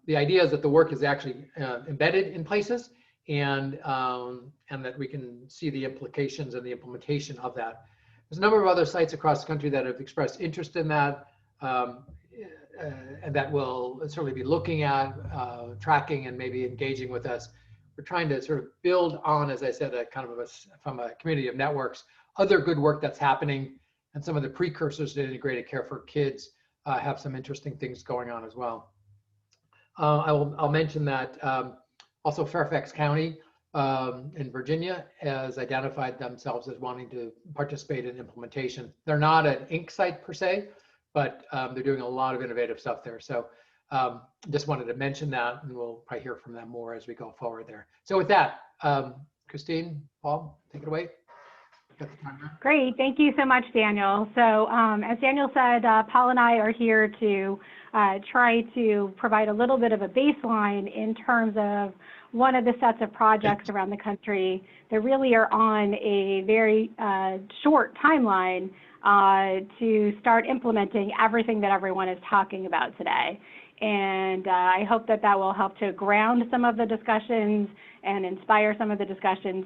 idea is that the work is actually embedded in places, and that we can see the implications and the implementation of that. There's a number of other sites across the country that have expressed interest in that, and that will certainly be looking at tracking and maybe engaging with us. We're trying to sort of build on, as I said, from a community of networks, other good work that's happening, and some of the precursors to integrated care for kids have some interesting things going on as well. I'll mention that also Fairfax County in Virginia has identified themselves as wanting to participate in implementation. They're not an Inc. site per se, but they're doing a lot of innovative stuff there. So just wanted to mention that, and we'll probably hear from them more as we go forward there. So with that, Christine, Paul, take it away. Great, thank you so much, Daniel. So as Daniel said, Paul and I are here to try to provide a little bit of a baseline in terms of one of the sets of projects around the country that really are on a very short timeline to start implementing everything that everyone is talking about today. And I hope that that will help to ground some of the discussions and inspire some of the discussions.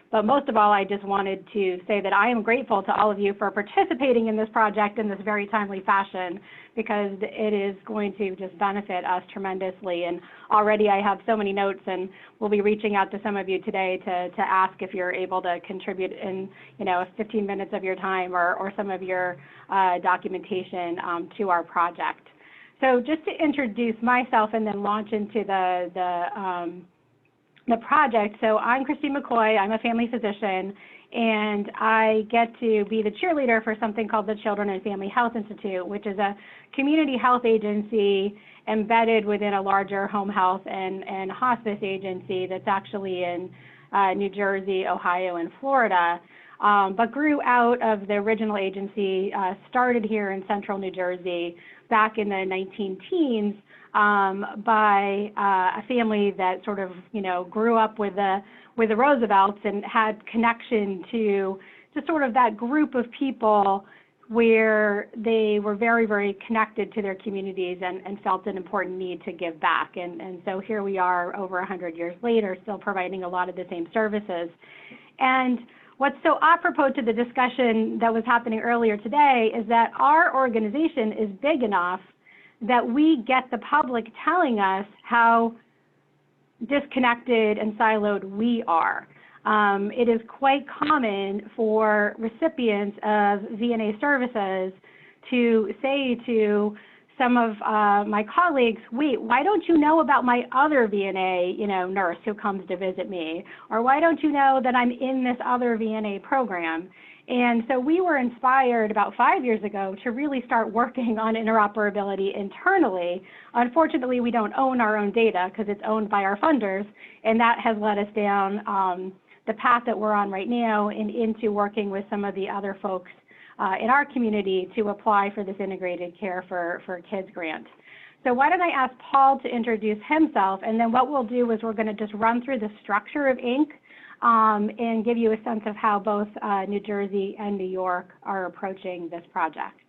But most of all, I just wanted to say that I am grateful to all of you for participating in this project in this very timely fashion, because it is going to just benefit us tremendously. And already I have so many notes, and we'll be reaching out to some of you today to ask if you're able to contribute in 15 minutes of your time or some of your documentation to our project. So just to introduce myself and then launch into the project. So I'm Christine McCoy. I'm a family physician, and I get to be the cheerleader for something called the Children and Family Health Institute, which is a community health agency embedded within a larger home health and hospice agency that's actually in New Jersey, Ohio, and Florida, but grew out of the original agency, started here in central New Jersey back in the 19-teens by a family that sort of, grew up with the Roosevelts and had connection to sort of that group of people where they were very, very connected to their communities and felt an important need to give back. And so here we are over 100 years later, still providing a lot of the same services. And what's so apropos to the discussion that was happening earlier today is that our organization is big enough that we get the public telling us how disconnected and siloed we are. It is quite common for recipients of VNA services to say to some of my colleagues, wait, why don't you know about my other VNA nurse who comes to visit me? Or why don't you know that I'm in this other VNA program? And so we were inspired about 5 years ago to really start working on interoperability internally. Unfortunately, we don't own our own data because it's owned by our funders, and that has led us down the path that we're on right now and into working with some of the other folks in our community to apply for this integrated care for kids grant. So why don't I ask Paul to introduce himself, and then what we'll do is we're going to just run through the structure of Inc. And give you a sense of how both New Jersey and New York are approaching this project.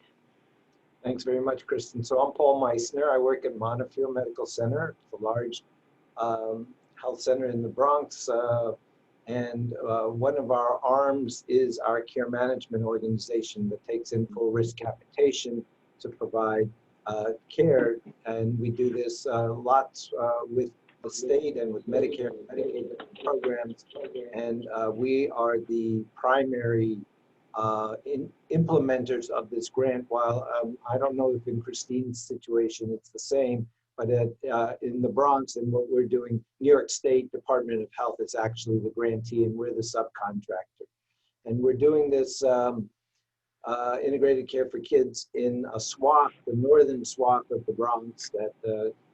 Thanks very much, Kristen. So I'm Paul Meissner. I work at Montefiore Medical Center. It's a large health center in the Bronx. And one of our arms is our care management organization that takes in full risk capitation to provide care. And we do this lots with the state and with Medicare and Medicaid programs. And we are the primary implementers of this grant. While I don't know if in Christine's situation it's the same, but in the Bronx and what we're doing, New York State Department of Health is actually the grantee and we're the subcontractor. And we're doing this integrated care for kids in a swath, the northern swath of the Bronx that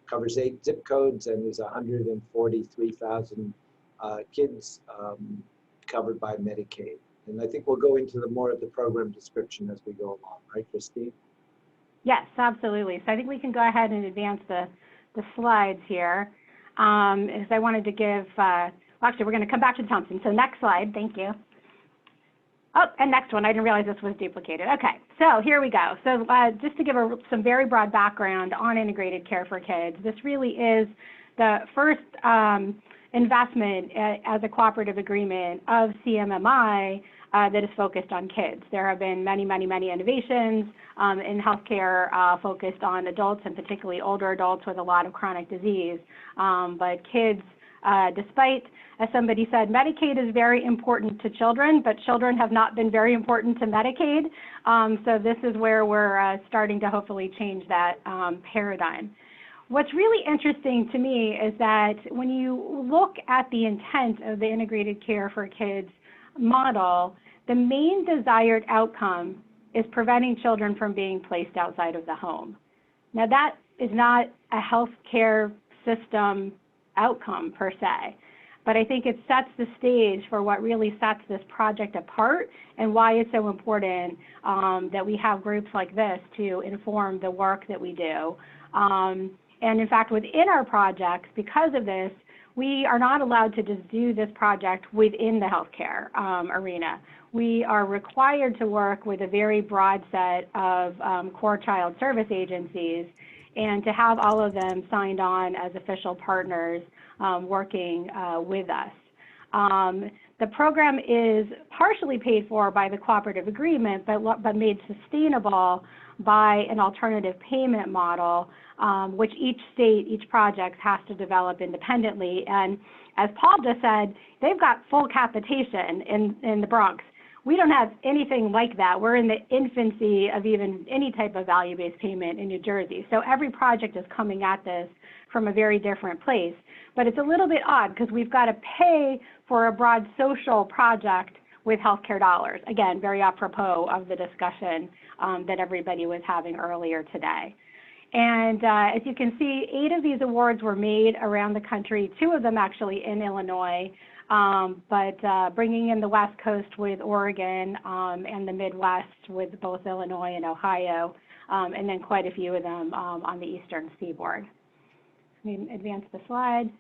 covers 8 zip codes and is 143,000 kids covered by Medicaid. And I think we'll go into more of the program description as we go along, right, Christine? Yes, absolutely. So I think we can go ahead and advance the slides here. is I wanted to give, well, actually, we're going to come back to Thompson. So next slide. Thank you. Oh, and next one. I didn't realize this was duplicated. Okay, so here we go. So just to give some very broad background on integrated care for kids, this really is the first investment as a cooperative agreement of CMMI that is focused on kids. There have been many, many, many innovations in healthcare focused on adults, and particularly older adults with a lot of chronic disease. But kids, despite, as somebody said, Medicaid is very important to children, but children have not been very important to Medicaid. So this is where we're starting to hopefully change that paradigm. What's really interesting to me is that when you look at the intent of the integrated care for kids model, the main desired outcome is preventing children from being placed outside of the home. Now that is not a healthcare system outcome per se, but I think it sets the stage for what really sets this project apart and why it's so important that we have groups like this to inform the work that we do. And in fact, within our projects, because of this, we are not allowed to just do this project within the healthcare arena. We are required to work with a very broad set of core child service agencies, and to have all of them signed on as official partners working with us. The program is partially paid for by the cooperative agreement, but made sustainable by an alternative payment model, which each state, each project has to develop independently. And as Paul just said, they've got full capitation in the Bronx. We don't have anything like that. We're in the infancy of even any type of value-based payment in New Jersey. So every project is coming at this from a very different place. But it's a little bit odd because we've got to pay for a broad social project with healthcare dollars. Again, very apropos of the discussion that everybody was having earlier today. And as you can see, 8 of these awards were made around the country, 2 of them actually in Illinois, but bringing in the West Coast with Oregon and the Midwest with both Illinois and Ohio, and then quite a few of them on the Eastern Seaboard. Let me advance the slide.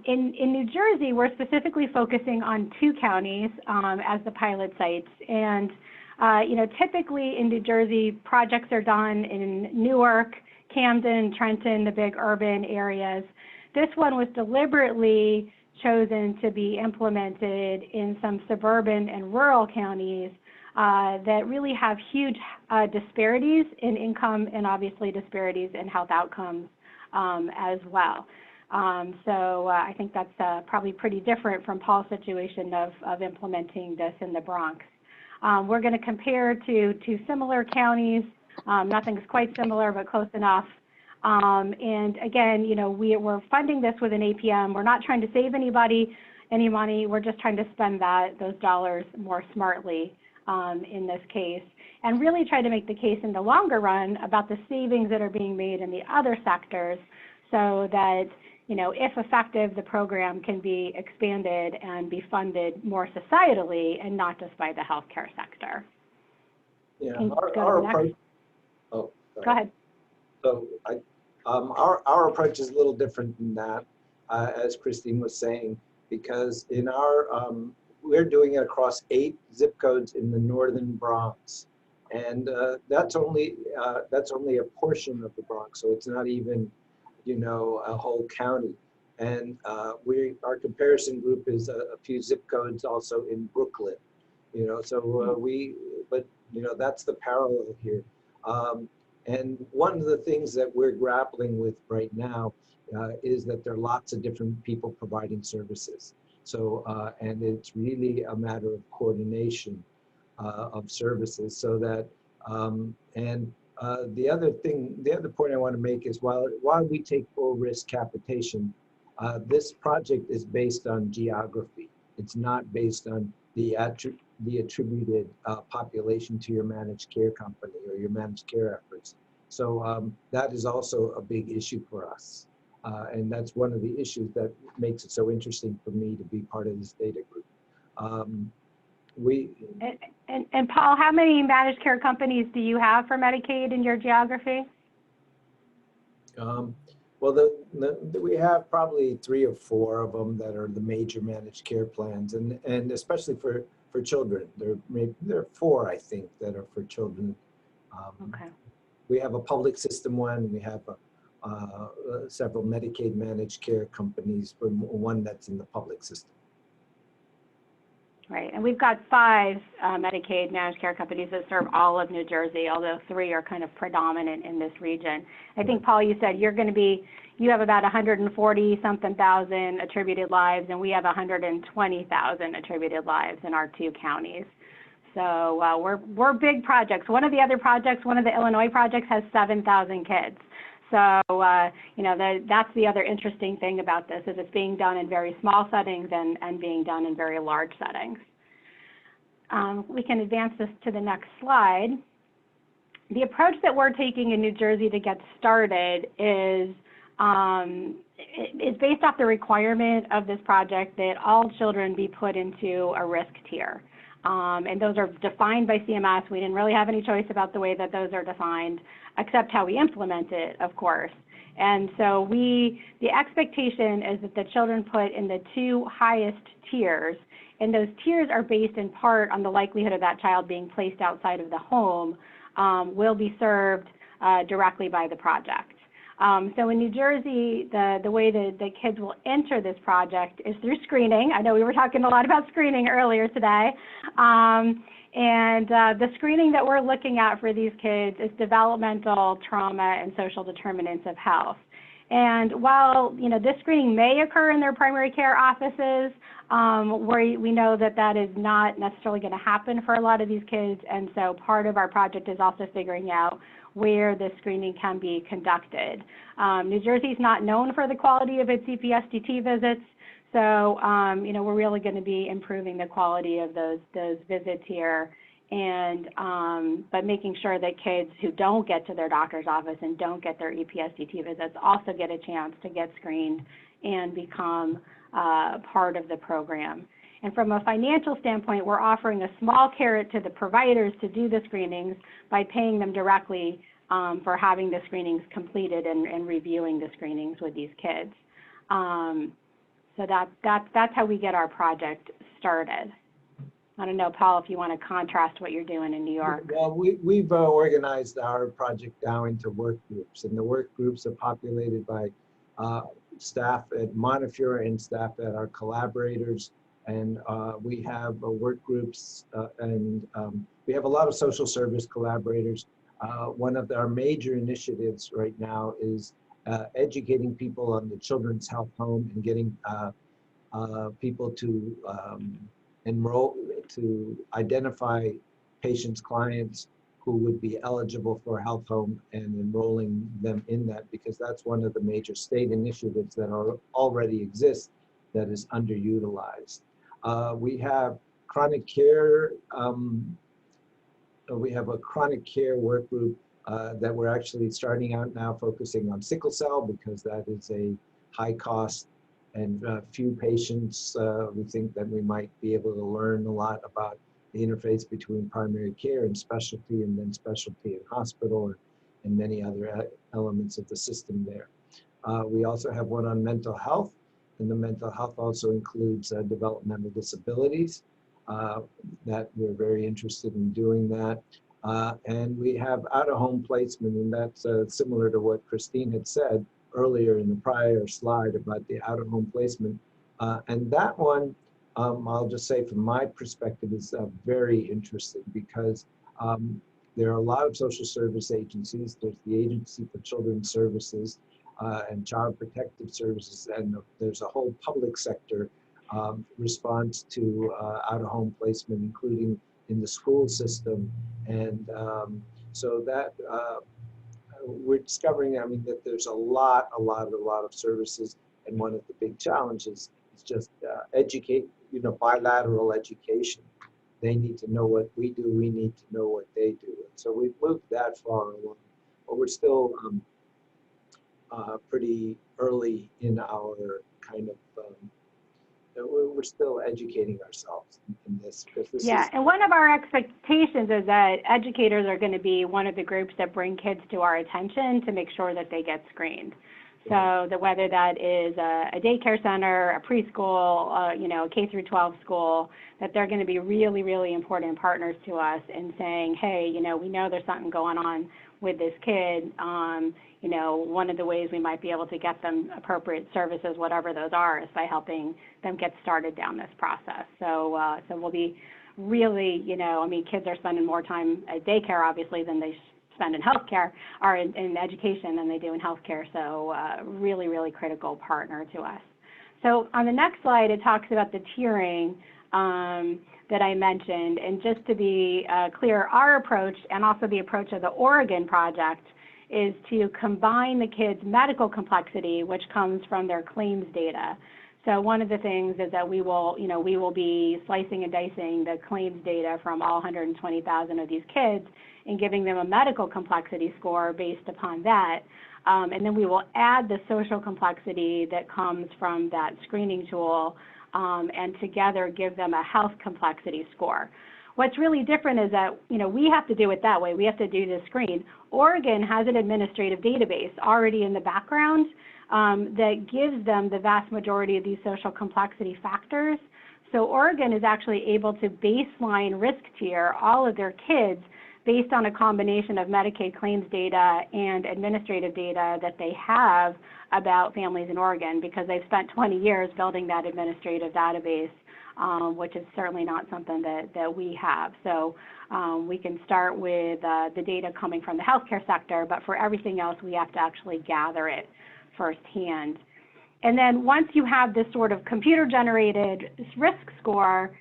In New Jersey, we're specifically focusing on 2 counties as the pilot sites. And typically in New Jersey, projects are done in Newark, Camden, Trenton, the big urban areas. This one was deliberately chosen to be implemented in some suburban and rural counties that really have huge disparities in income and obviously disparities in health outcomes as well. So I think that's probably pretty different from Paul's situation of implementing this in the Bronx. We're going to compare to similar counties. Nothing's quite similar, but close enough. And again, we're funding this with an APM. We're not trying to save anybody any money. We're just trying to spend those dollars more smartly in this case, and really try to make the case in the longer run about the savings that are being made in the other sectors, so that if effective, the program can be expanded and be funded more societally and not just by the healthcare sector. Yeah, our approach. Oh, sorry. Go ahead. So our approach is a little different than that, as Christine was saying, because in our we're doing it across 8 zip codes in the northern Bronx, and that's only a portion of the Bronx, so it's not even a whole county. And our comparison group is a few zip codes also in Brooklyn, so but that's the parallel here. And one of the things that we're grappling with right now is that there are lots of different people providing services. So, and it's really a matter of coordination of services, so that, the other point I want to make is while we take full risk capitation, this project is based on geography. It's not based on the attributed population to your managed care company or your managed care efforts. So that is also a big issue for us. And that's one of the issues that makes it so interesting for me to be part of this data group. And Paul, how many managed care companies do you have for Medicaid in your geography? Well, we have probably 3 or 4 of them that are the major managed care plans, and especially for children. There are 4, I think, that are for children. Okay. We have a public system one. We have several Medicaid managed care companies, but one that's in the public system. Right, and we've got 5 Medicaid managed care companies that serve all of New Jersey, although 3 are kind of predominant in this region. I think, Paul, you said you have about 140-something thousand attributed lives, and we have 120,000 attributed lives in our 2 counties. So we're big projects. One of the Illinois projects has 7,000 kids. So, that's the other interesting thing about this is it's being done in very small settings and being done in very large settings. We can advance this to the next slide. The approach that we're taking in New Jersey to get started is based off the requirement of this project that all children be put into a risk tier. And those are defined by CMS. We didn't really have any choice about the way that those are defined, except how we implement it, of course. And so the expectation is that the children put in the 2 highest tiers, and those tiers are based in part on the likelihood of that child being placed outside of the home, will be served directly by the project. So in New Jersey, the way that the kids will enter this project is through screening. I know we were talking a lot about screening earlier today. And the screening that we're looking at for these kids is developmental, trauma, and social determinants of health. And while this screening may occur in their primary care offices, we know that is not necessarily going to happen for a lot of these kids. And so part of our project is also figuring out where the screening can be conducted. New Jersey is not known for the quality of its EPSDT visits. So, we're really going to be improving the quality of those visits here, and but making sure that kids who don't get to their doctor's office and don't get their EPSDT visits also get a chance to get screened and become part of the program. And from a financial standpoint, we're offering a small carrot to the providers to do the screenings by paying them directly for having the screenings completed and reviewing the screenings with these kids. So that's how we get our project started. I don't know, Paul, if you want to contrast what you're doing in New York. Well, we've organized our project now into work groups, and the work groups are populated by staff at Montefiore and staff at our collaborators. And we have work groups and we have a lot of social service collaborators. One of our major initiatives right now is educating people on the Children's Health Home and getting people to enroll, to identify patients, clients who would be eligible for a health home and enrolling them in that, because that's one of the major state initiatives that already exist that is underutilized. We have chronic care. We have a chronic care work group that we're actually starting out now, focusing on sickle cell, because that is a high cost and few patients. We think that we might be able to learn a lot about the interface between primary care and specialty, and then specialty and hospital, and many other elements of the system there. We also have one on mental health, and the mental health also includes developmental disabilities, that we're very interested in doing that. And we have out-of-home placement, and that's similar to what Christine had said earlier in the prior slide about the out-of-home placement. And that one, I'll just say from my perspective, is very interesting, because there are a lot of social service agencies. There's the Agency for Children's Services and Child Protective Services, and there's a whole public sector response to out-of-home placement, including in the school system. And so that we're discovering, I mean, that there's a lot of services, and one of the big challenges is just educate, bilateral education. They need to know what we do, we need to know what they do. And so we've moved that far along, but we're still pretty early in our kind of, we're still educating ourselves in this. Because Yeah, and one of our expectations is that educators are going to be one of the groups that bring kids to our attention to make sure that they get screened. So that whether that is a daycare center, a preschool, you know, K through 12 school, that they're going to be really, really important partners to us in saying, hey, you know, we know there's something going on with this kid. You know, one of the ways we might be able to get them appropriate services, whatever those are, is by helping them get started down this process. So, so we'll be really, you know, I mean, kids are spending more time at daycare, obviously, than they spend in healthcare or in education than they do in healthcare. So really, really critical partner to us. So on the next slide, it talks about the tiering that I mentioned. And just to be clear, our approach and also the approach of the Oregon project is to combine the kids' medical complexity, which comes from their claims data. So one of the things is that we will, you know, we will be slicing and dicing the claims data from all 120,000 of these kids and giving them a medical complexity score based upon that. And then we will add the social complexity that comes from that screening tool and together give them a health complexity score. What's really different is that, you know, we have to do it that way. We have to do the screen. Oregon has an administrative database already in the background that gives them the vast majority of these social complexity factors. So Oregon is actually able to baseline risk tier all of their kids based on a combination of Medicaid claims data and administrative data that they have about families in Oregon, because they've spent 20 years building that administrative database, which is certainly not something that we have. So we can start with the data coming from the healthcare sector, but for everything else, we have to actually gather it firsthand. And then once you have this sort of computer-generated risk score,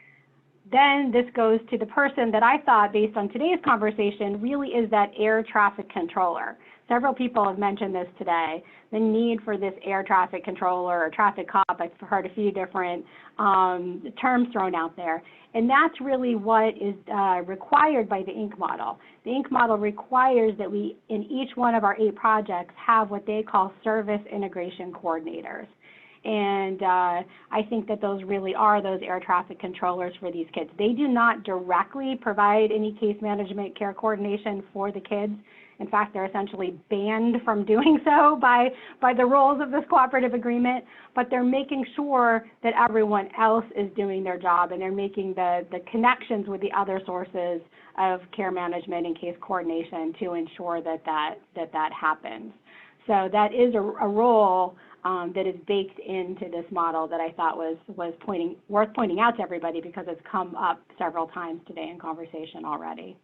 then this goes to the person that I thought, based on today's conversation, really is that air traffic controller. Several people have mentioned this today, the need for this air traffic controller or traffic cop. I've heard a few different terms thrown out there. And that's really what is required by the Inc. model. The Inc. model requires that we, in each one of our 8 projects, have what they call service integration coordinators. And I think that those really are those air traffic controllers for these kids. They do not directly provide any case management care coordination for the kids. In fact, they're essentially banned from doing so by the rules of this cooperative agreement, but they're making sure that everyone else is doing their job, and they're making the connections with the other sources of care management and case coordination to ensure that happens. So that is a role that is baked into this model that I thought was worth pointing out to everybody, because it's come up several times today in conversation already.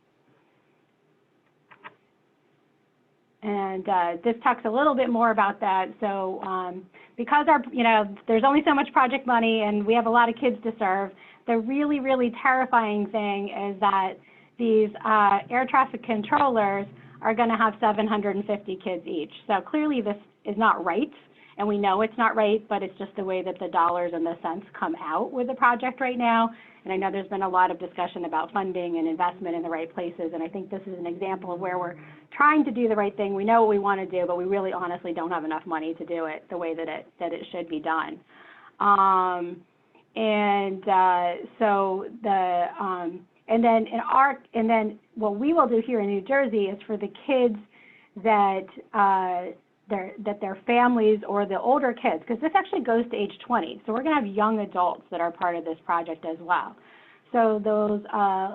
And this talks a little bit more about that. So because there's only so much project money and we have a lot of kids to serve, the really, really terrifying thing is that these air traffic controllers are going to have 750 kids each. So clearly this is not right. And we know it's not right, but it's just the way that the dollars and the cents come out with the project right now. And I know there's been a lot of discussion about funding and investment in the right places. And I think this is an example of where we're trying to do the right thing. We know what we want to do, but we really honestly don't have enough money to do it the way that it should be done. And then what we will do here in New Jersey is for the kids that their families or the older kids, because this actually goes to age 20. So we're going to have young adults that are part of this project as well. So those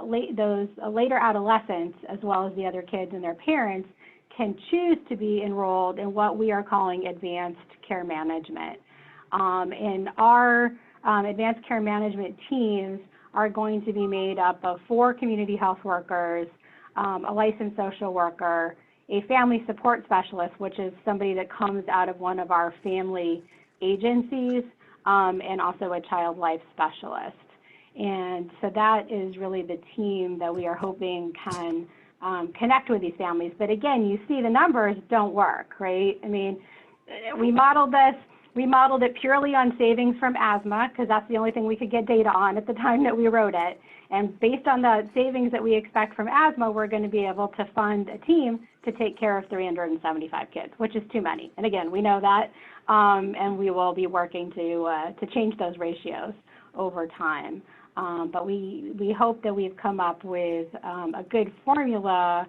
later adolescents, as well as the other kids and their parents, can choose to be enrolled in what we are calling advanced care management. And our advanced care management teams are going to be made up of 4 community health workers, a licensed social worker, a family support specialist, which is somebody that comes out of one of our family agencies, and also a child life specialist. And so that is really the team that we are hoping can connect with these families. But again, you see the numbers don't work, right? I mean, we modeled it purely on savings from asthma, because that's the only thing we could get data on at the time that we wrote it. And based on the savings that we expect from asthma, we're going to be able to fund a team to take care of 375 kids, which is too many. And again, we know that, and we will be working to change those ratios over time. But we hope that we've come up with a good formula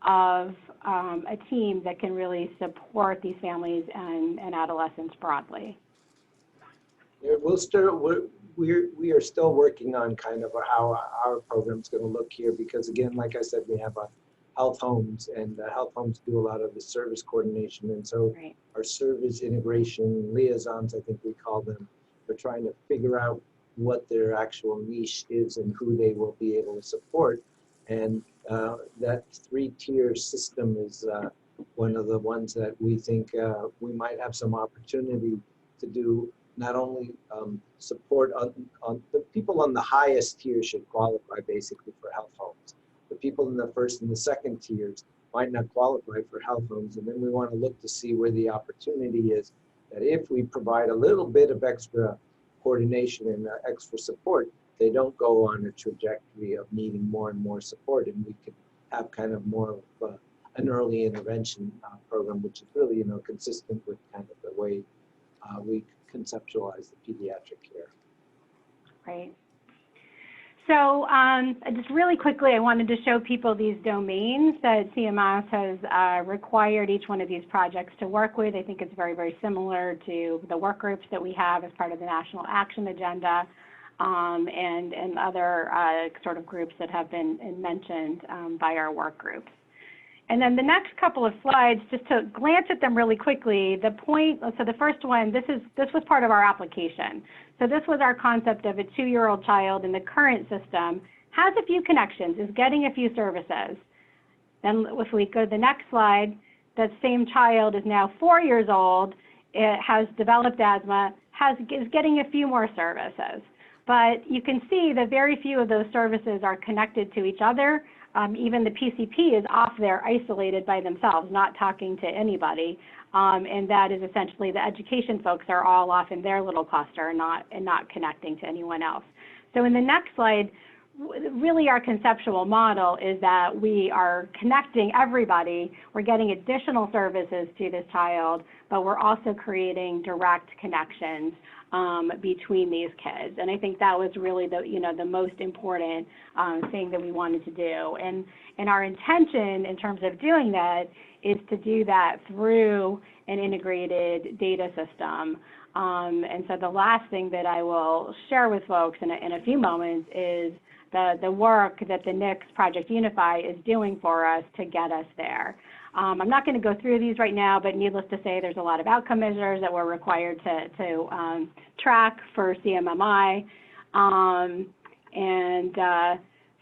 of a team that can really support these families and adolescents broadly. Yeah, we are still working on kind of how our program's going to look here, because again, like I said, we have a health homes, and health homes do a lot of the service coordination, and so our service integration liaisons, I think we call them, are trying to figure out what their actual niche is and who they will be able to support. And that 3-tier system is one of the ones that we think we might have some opportunity to do. Not only support on the people on the highest tier should qualify basically for health homes. The people in the first and the second tiers might not qualify for health homes, and then we want to look to see where the opportunity is, that if we provide a little bit of extra coordination and extra support, they don't go on a trajectory of needing more and more support, and we can have kind of more of an early intervention program, which is really, you know, consistent with kind of the way we conceptualize the pediatric care. Right. So just really quickly, I wanted to show people these domains that CMS has required each one of these projects to work with. I think it's very, very similar to the work groups that we have as part of the National Action Agenda and other sort of groups that have been mentioned by our work groups. And then the next couple of slides, just to glance at them really quickly, the point, so the first one, this was part of our application. So this was our concept of a 2-year-old child in the current system, has a few connections, is getting a few services. Then if we go to the next slide, that same child is now 4 years old, it has developed asthma, is getting a few more services. But you can see that very few of those services are connected to each other. Even the PCP is off there isolated by themselves, not talking to anybody. And that is essentially the education folks are all off in their little cluster and not connecting to anyone else. So in the next slide, really our conceptual model is that we are connecting everybody. We're getting additional services to this child, but we're also creating direct connections between these kids. And I think that was really the most important thing that we wanted to do. And our intention in terms of doing that is to do that through an integrated data system. And so the last thing that I will share with folks in a few moments is the work that the NICS Project Unify is doing for us to get us there. I'm not going to go through these right now, but needless to say, there's a lot of outcome measures that we're required to track for CMMI.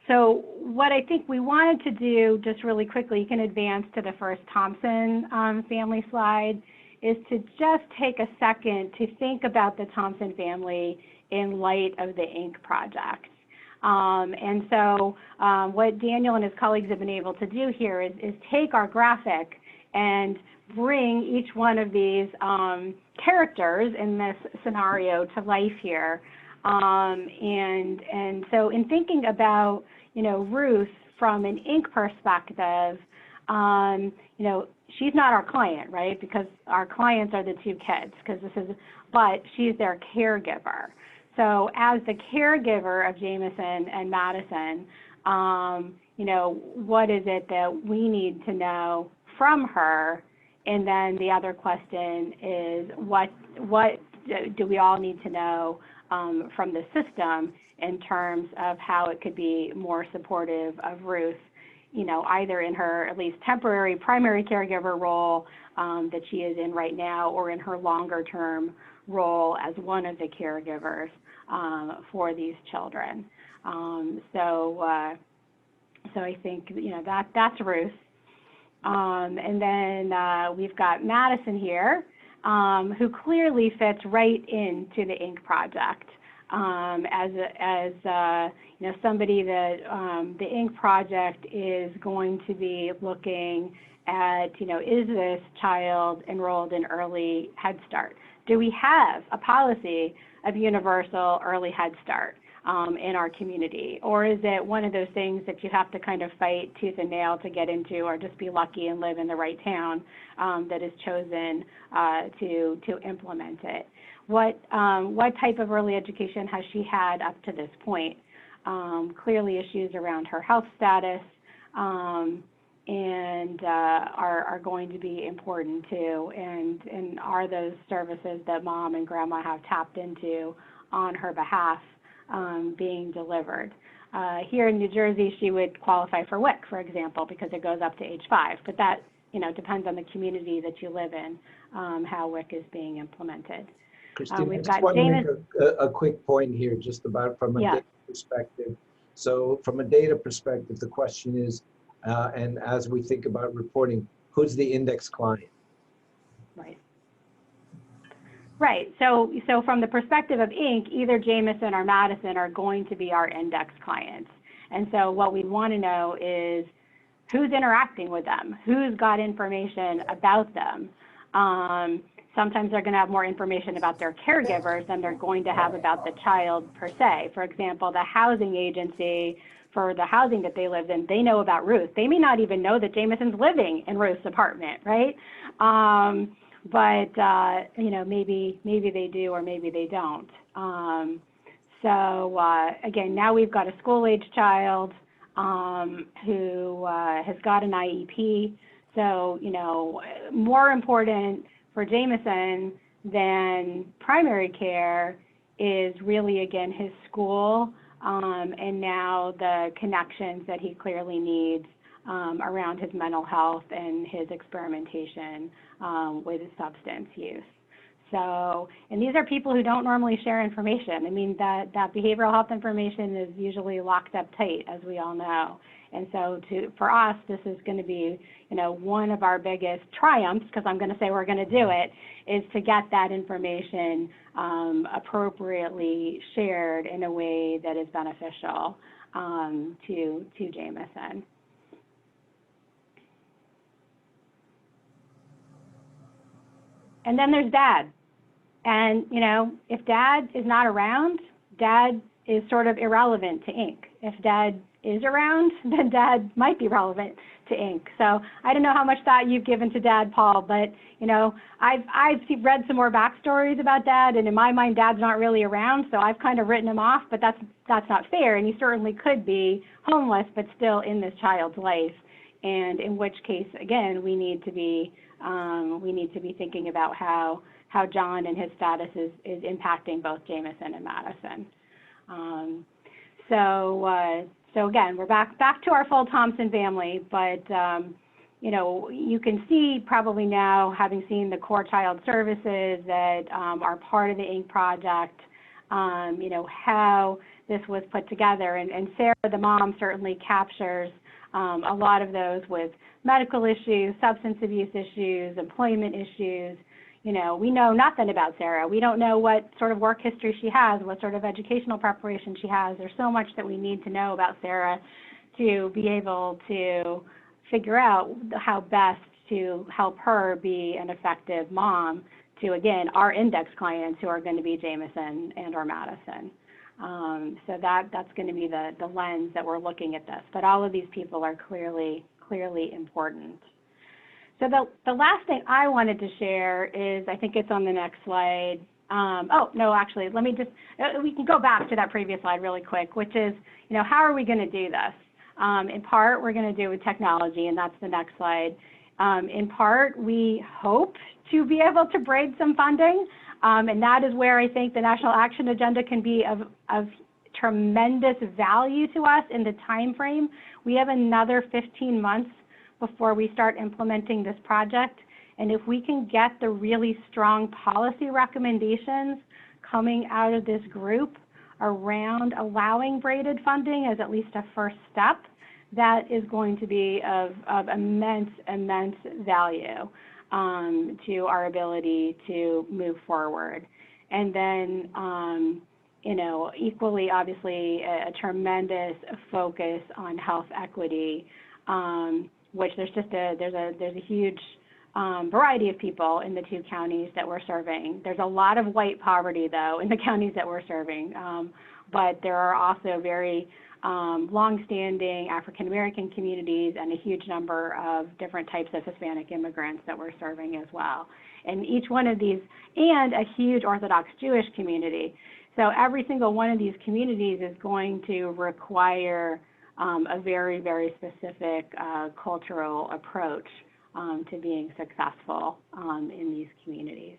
So what I think we wanted to do, just really quickly, you can advance to the first Thompson family slide, is to just take a second to think about the Thompson family in light of the INC project. And so what Daniel and his colleagues have been able to do here is take our graphic and bring each one of these characters in this scenario to life here. And so in thinking about, Ruth from an INC perspective, she's not our client, right? Because our clients are the 2 kids, but she's their caregiver. So as the caregiver of Jameson and Madison, what is it that we need to know from her? And then the other question is, what do we all need to know from the system in terms of how it could be more supportive of Ruth, either in her at least temporary primary caregiver role that she is in right now, or in her longer term role as one of the caregivers for these children. So I think that's Ruth. And then we've got Madison here, who clearly fits right into the INC project as somebody that the INC project is going to be looking at, is this child enrolled in early Head Start? Do we have a policy of universal early Head Start in our community? Or is it one of those things that you have to kind of fight tooth and nail to get into, or just be lucky and live in the right town that is chosen to implement it? What type of early education has she had up to this point? Clearly issues around her health status, and are going to be important too, and are those services that mom and grandma have tapped into on her behalf being delivered. Here in New Jersey, she would qualify for WIC, for example, because it goes up to age 5, but that depends on the community that you live in, how WIC is being implemented. Christine, I We've just got want to James. make a quick point here, just about from a data perspective. So from a data perspective, the question is, and as we think about reporting, who's the index client? Right. Right. So from the perspective of Inc., either Jameson or Madison are going to be our index clients. And so what we want to know is who's interacting with them, who's got information about them. Sometimes they're going to have more information about their caregivers than they're going to have about the child per se. For example, the housing agency, for the housing that they live in, they know about Ruth. They may not even know that Jameson's living in Ruth's apartment, right? But maybe they do, or maybe they don't. Again, now we've got a school-age child who has got an IEP. So, more important for Jameson than primary care is really, again, his school, and now the connections that he clearly needs around his mental health and his experimentation with substance use. So, and these are people who don't normally share information. I mean, that behavioral health information is usually locked up tight, as we all know. And so for us, this is going to be, one of our biggest triumphs, because I'm going to say we're going to do it, is to get that information appropriately shared in a way that is beneficial to Jameson. And then there's Dad. And, if Dad is not around, Dad is sort of irrelevant to Inc. If Dad is around, then Dad might be relevant to Inc. So I don't know how much thought you've given to Dad, Paul, but, I've read some more backstories about Dad, and in my mind, Dad's not really around, so I've kind of written him off, but that's not fair, and he certainly could be homeless, but still in this child's life, and in which case, again, we need to be thinking about how John and his status is impacting both Jameson and Madison. So again, we're back to our full Thompson family, but you can see probably now, having seen the core child services that are part of the Inc. project, how this was put together. And Sarah, the mom, certainly captures a lot of those with medical issues, substance abuse issues, employment issues. We know nothing about Sarah. We don't know what sort of work history she has, what sort of educational preparation she has. There's so much that we need to know about Sarah to be able to figure out how best to help her be an effective mom to, again, our index clients who are going to be Jameson and or Madison. So that's going to be the lens that we're looking at this. But all of these people are clearly important. So the last thing I wanted to share is, I think it's on the next slide. Actually, let me just, we can go back to that previous slide really quick, which is, how are we going to do this? In part, we're going to do it with technology, and that's the next slide. In part, we hope to be able to braid some funding, and that is where I think the National Action Agenda can be of tremendous value to us in the time frame. We have another 15 months before we start implementing this project. And if we can get the really strong policy recommendations coming out of this group around allowing braided funding as at least a first step, that is going to be of immense value to our ability to move forward. And then, equally, obviously, a tremendous focus on health equity, which there's a huge variety of people in the 2 counties that we're serving. There's a lot of white poverty, though, in the counties that we're serving, but there are also very long-standing African-American communities and a huge number of different types of Hispanic immigrants that we're serving as well. And each one of these, and a huge Orthodox Jewish community. So every single one of these communities is going to require a very, very specific cultural approach to being successful in these communities.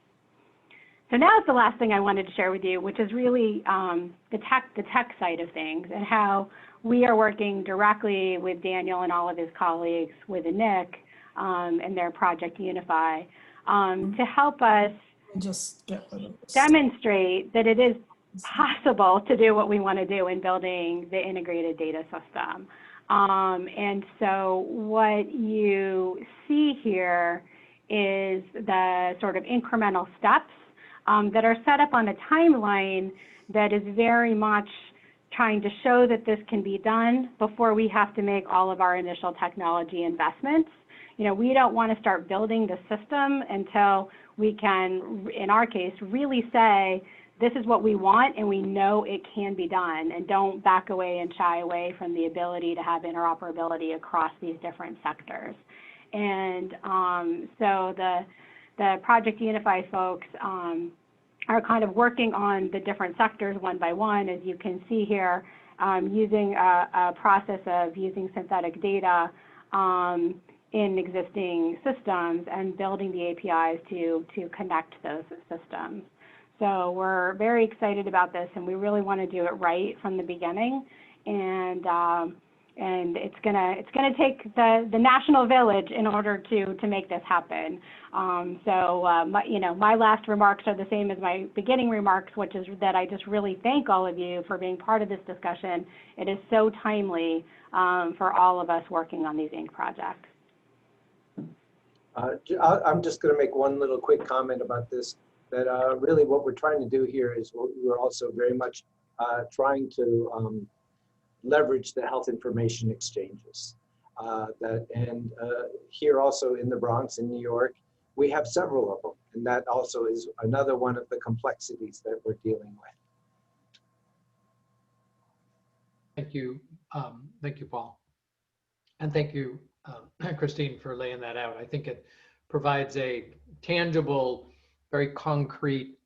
So now it's the last thing I wanted to share with you, which is really the tech side of things and how we are working directly with Daniel and all of his colleagues within NIC and their Project Unify to help us just get rid of this. demonstrate that it is possible to do what we want to do in building the integrated data system. And so what you see here is the sort of incremental steps that are set up on a timeline that is very much trying to show that this can be done before we have to make all of our initial technology investments. You know, we don't want to start building the system until we can, in our case, really say, this is what we want and we know it can be done, and don't back away and shy away from the ability to have interoperability across these different sectors. And so the Project Unify folks are kind of working on the different sectors one by one, as you can see here, using a process of using synthetic data in existing systems and building the APIs to connect those systems. So we're very excited about this, and we really want to do it right from the beginning. And it's gonna take the national village in order to make this happen. My last remarks are the same as my beginning remarks, which is that I just really thank all of you for being part of this discussion. It is so timely for all of us working on these INC projects. I'm just going to make one little quick comment about this, that really what we're trying to do here is we're also very much trying to leverage the health information exchanges. Here also in the Bronx in New York, we have several of them. And that also is another one of the complexities that we're dealing with. Thank you, Paul. And thank you, Christine, for laying that out. I think it provides a tangible, very concrete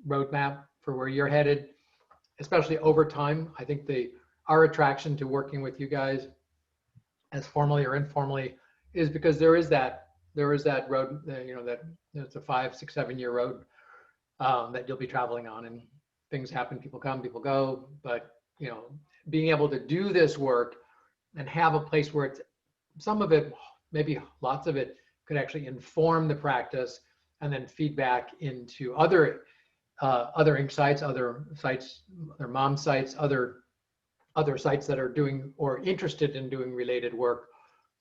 roadmap for where you're headed, especially over time. I think our attraction to working with you guys, as formally or informally, is because there is that road, that it's a 5, 6, 7 year road that you'll be traveling on, and things happen, people come, people go. But being able to do this work and have a place where it's some of it, maybe lots of it, could actually inform the practice and then feed back into other INC sites, other sites, their mom sites, other sites that are doing or interested in doing related work.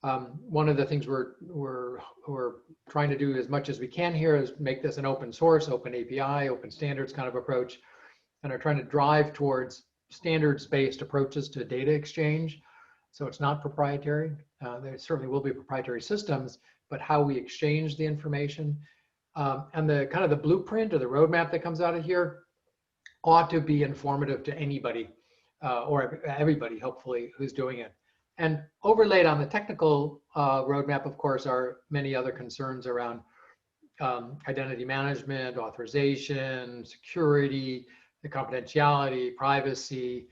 One of the things we're trying to do as much as we can here is make this an open source, open API, open standards kind of approach, and are trying to drive towards standards-based approaches to data exchange. So it's not proprietary. There certainly will be proprietary systems, but how we exchange the information and the kind of the blueprint or the roadmap that comes out of here ought to be informative to anybody or everybody, hopefully, who's doing it. And overlaid on the technical roadmap, of course, are many other concerns around identity management, authorization, security, the confidentiality, privacy,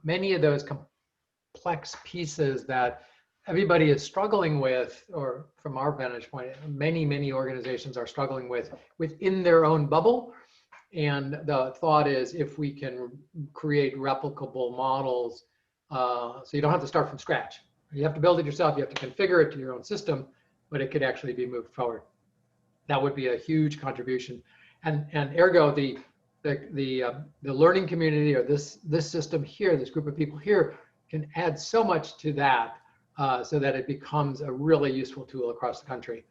many of those complex pieces that everybody is struggling with, or from our vantage point, many organizations are struggling with within their own bubble. And the thought is, if we can create replicable models, so you don't have to start from scratch. You have to build it yourself, you have to configure it to your own system, but it could actually be moved forward. That would be a huge contribution. And ergo, the learning community, or this system here, this group of people here, can add so much to that so that it becomes a really useful tool across the country.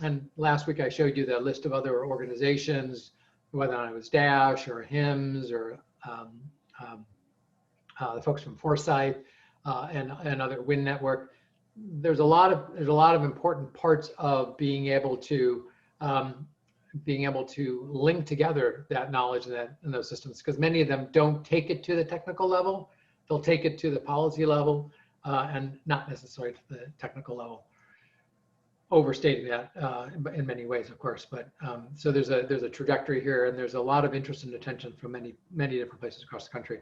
And last week I showed you the list of other organizations, whether it was DASH or HIMSS or the folks from Foresight and other WIN Network. There's a lot of important parts of being able to link together that knowledge and those systems, because many of them don't take it to the technical level. They'll take it to the policy level and not necessarily to the technical level. Overstating that in many ways, of course, but so there's a trajectory here, and there's a lot of interest and attention from many different places across the country.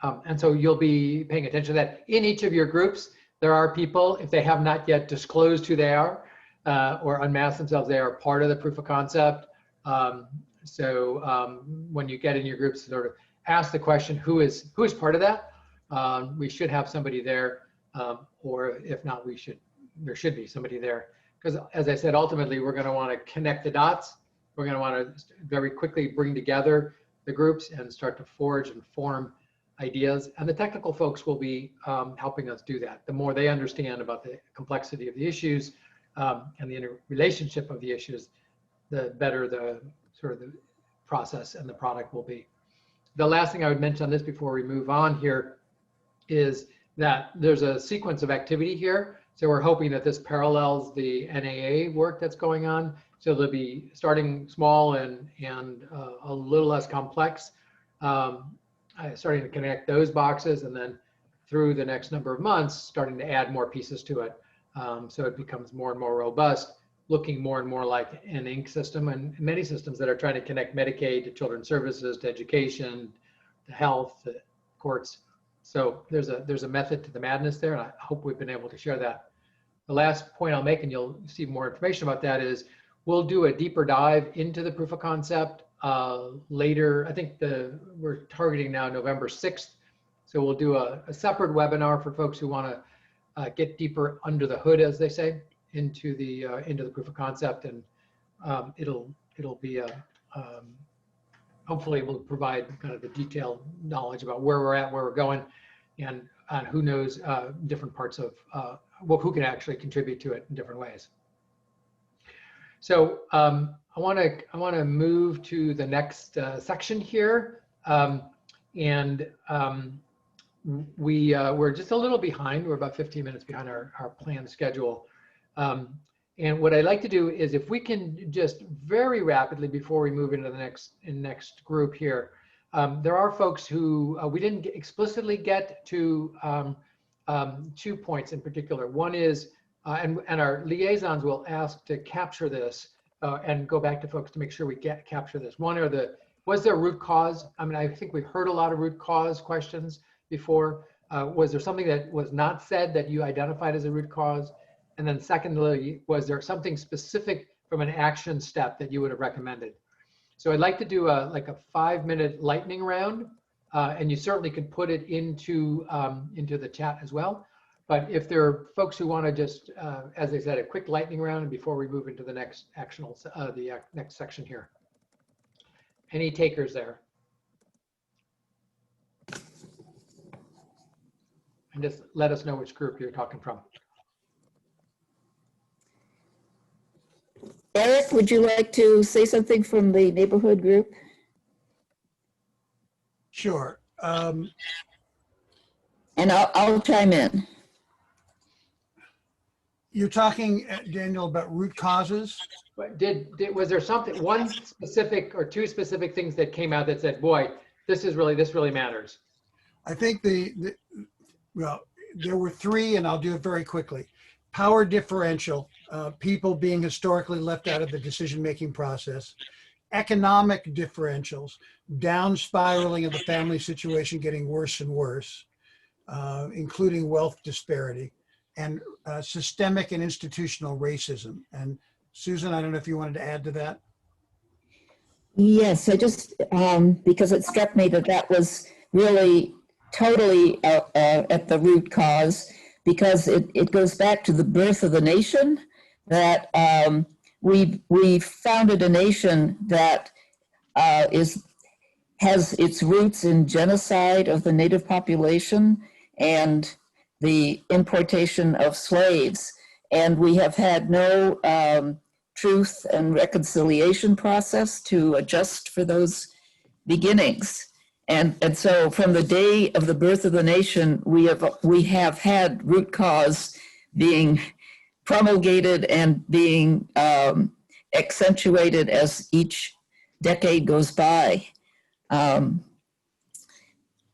And so you'll be paying attention to that. In each of your groups, there are people, if they have not yet disclosed who they are or unmasked themselves, they are part of the proof of concept. When you get in your groups, sort of ask the question, who is part of that? We should have somebody there, or if not, there should be somebody there. Because as I said, ultimately, we're going to want to connect the dots. We're going to want to very quickly bring together the groups and start to forge and form ideas. And the technical folks will be helping us do that. The more they understand about the complexity of the issues and the interrelationship of the issues, the better the sort of the process and the product will be. The last thing I would mention on this before we move on here is that there's a sequence of activity here. So we're hoping that this parallels the NAA work that's going on. So they'll be starting small and a little less complex, starting to connect those boxes, and then through the next number of months, starting to add more pieces to it. So it becomes more and more robust, looking more and more like an INC system and many systems that are trying to connect Medicaid to children's services, to education, to health, to courts. So there's a method to the madness there, and I hope we've been able to share that. The last point I'll make, and you'll see more information about that, is we'll do a deeper dive into the proof of concept later. I think we're targeting now November 6th. So we'll do a separate webinar for folks who want to get deeper under the hood, as they say, into the proof of concept, and it'll be hopefully will provide kind of the detailed knowledge about where we're at, where we're going, and who knows different parts of who can actually contribute to it in different ways. So I want to move to the next section here, we're just a little behind. We're about 15 minutes behind our planned schedule. And what I'd like to do is, if we can just very rapidly, before we move into the next group here, there are folks who we didn't explicitly get to 2 points in particular. One is, and our liaisons will ask to capture this and go back to folks to make sure we capture this. One was there root cause? I mean, I think we've heard a lot of root cause questions before. Was there something that was not said that you identified as a root cause? And then secondly, was there something specific from an action step that you would have recommended? So I'd like to do like a 5-minute lightning round, and you certainly can put it into the chat as well. But if there are folks who want to just, as I said, a quick lightning round, and before we move into the next next section here. Any takers there? And just let us know which group you're talking from. Eric, would you like to say something from the neighborhood group? Sure. And I'll chime in. You're talking, Daniel, about root causes? Was there something, one specific or two specific things that came out that said, boy, this really matters? I think well, there were 3, and I'll do it very quickly. Power differential, people being historically left out of the decision-making process. Economic differentials, down spiraling of the family situation, getting worse and worse, including wealth disparity, and systemic and institutional racism. And Susan, I don't know if you wanted to add to that. Yes, I just, because it struck me that was really totally at the root cause, because it goes back to the birth of the nation, that we founded a nation that has its roots in genocide of the native population and the importation of slaves. And we have had no truth and reconciliation process to adjust for those beginnings. And so from the day of the birth of the nation, we have had root cause being promulgated and being accentuated as each decade goes by.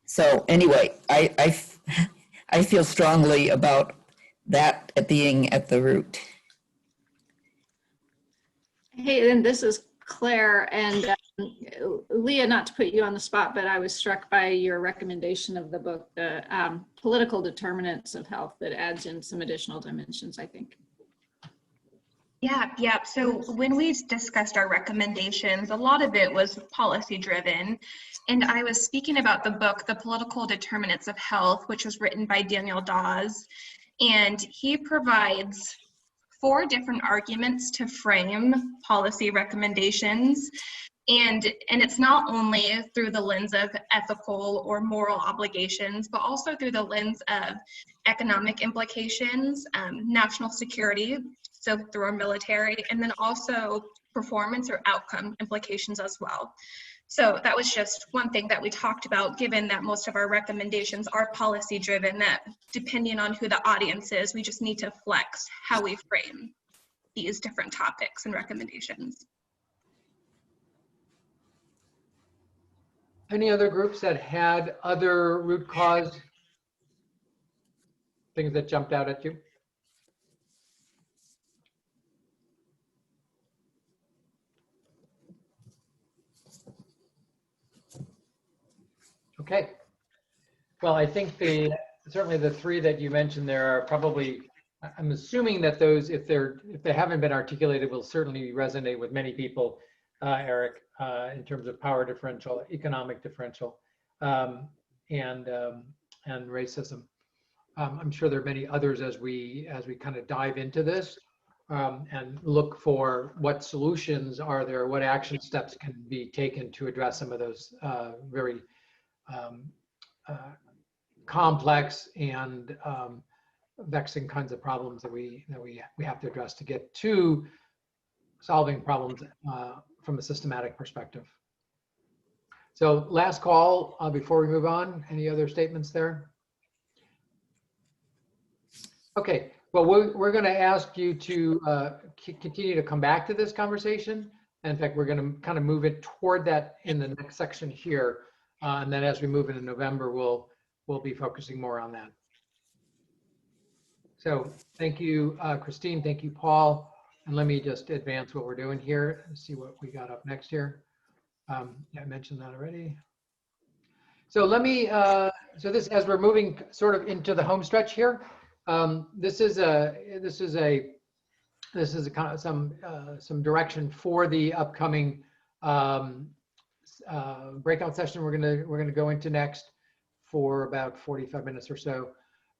So anyway, I feel strongly about that being at the root. Hey, and this is Claire, and Leah, not to put you on the spot, but I was struck by your recommendation of the book, the Political Determinants of Health, that adds in some additional dimensions, I think. Yeah. So when we discussed our recommendations, a lot of it was policy driven. And I was speaking about the book, The Political Determinants of Health, which was written by Daniel Dawes. And he provides 4 different arguments to frame policy recommendations. And it's not only through the lens of ethical or moral obligations, but also through the lens of economic implications, national security, so through our military, and then also performance or outcome implications as well. So that was just one thing that we talked about, given that most of our recommendations are policy driven, that depending on who the audience is, we just need to flex how we frame these different topics and recommendations. Any other groups that had other root cause things that jumped out at you? Okay. Well, I think certainly the 3 that you mentioned there are probably, I'm assuming that those, if they haven't been articulated, will certainly resonate with many people, Eric, in terms of power differential, economic differential, and racism. I'm sure there are many others as we kind of dive into this and look for what solutions are there, what action steps can be taken to address some of those very complex and vexing kinds of problems that we have to address to get to solving problems from a systematic perspective. So last call before we move on. Any other statements there? Okay. Well, we're going to ask you to continue to come back to this conversation. In fact, we're going to kind of move it toward that in the next section here. And then as we move into November, we'll be focusing more on that. So thank you, Christine. Thank you, Paul. And let me just advance what we're doing here and see what we got up next here. Yeah, I mentioned that already. So let me, so this, as we're moving sort of into the home stretch here, this is a kind of some direction for the upcoming breakout session we're gonna go into next for about 45 minutes or so.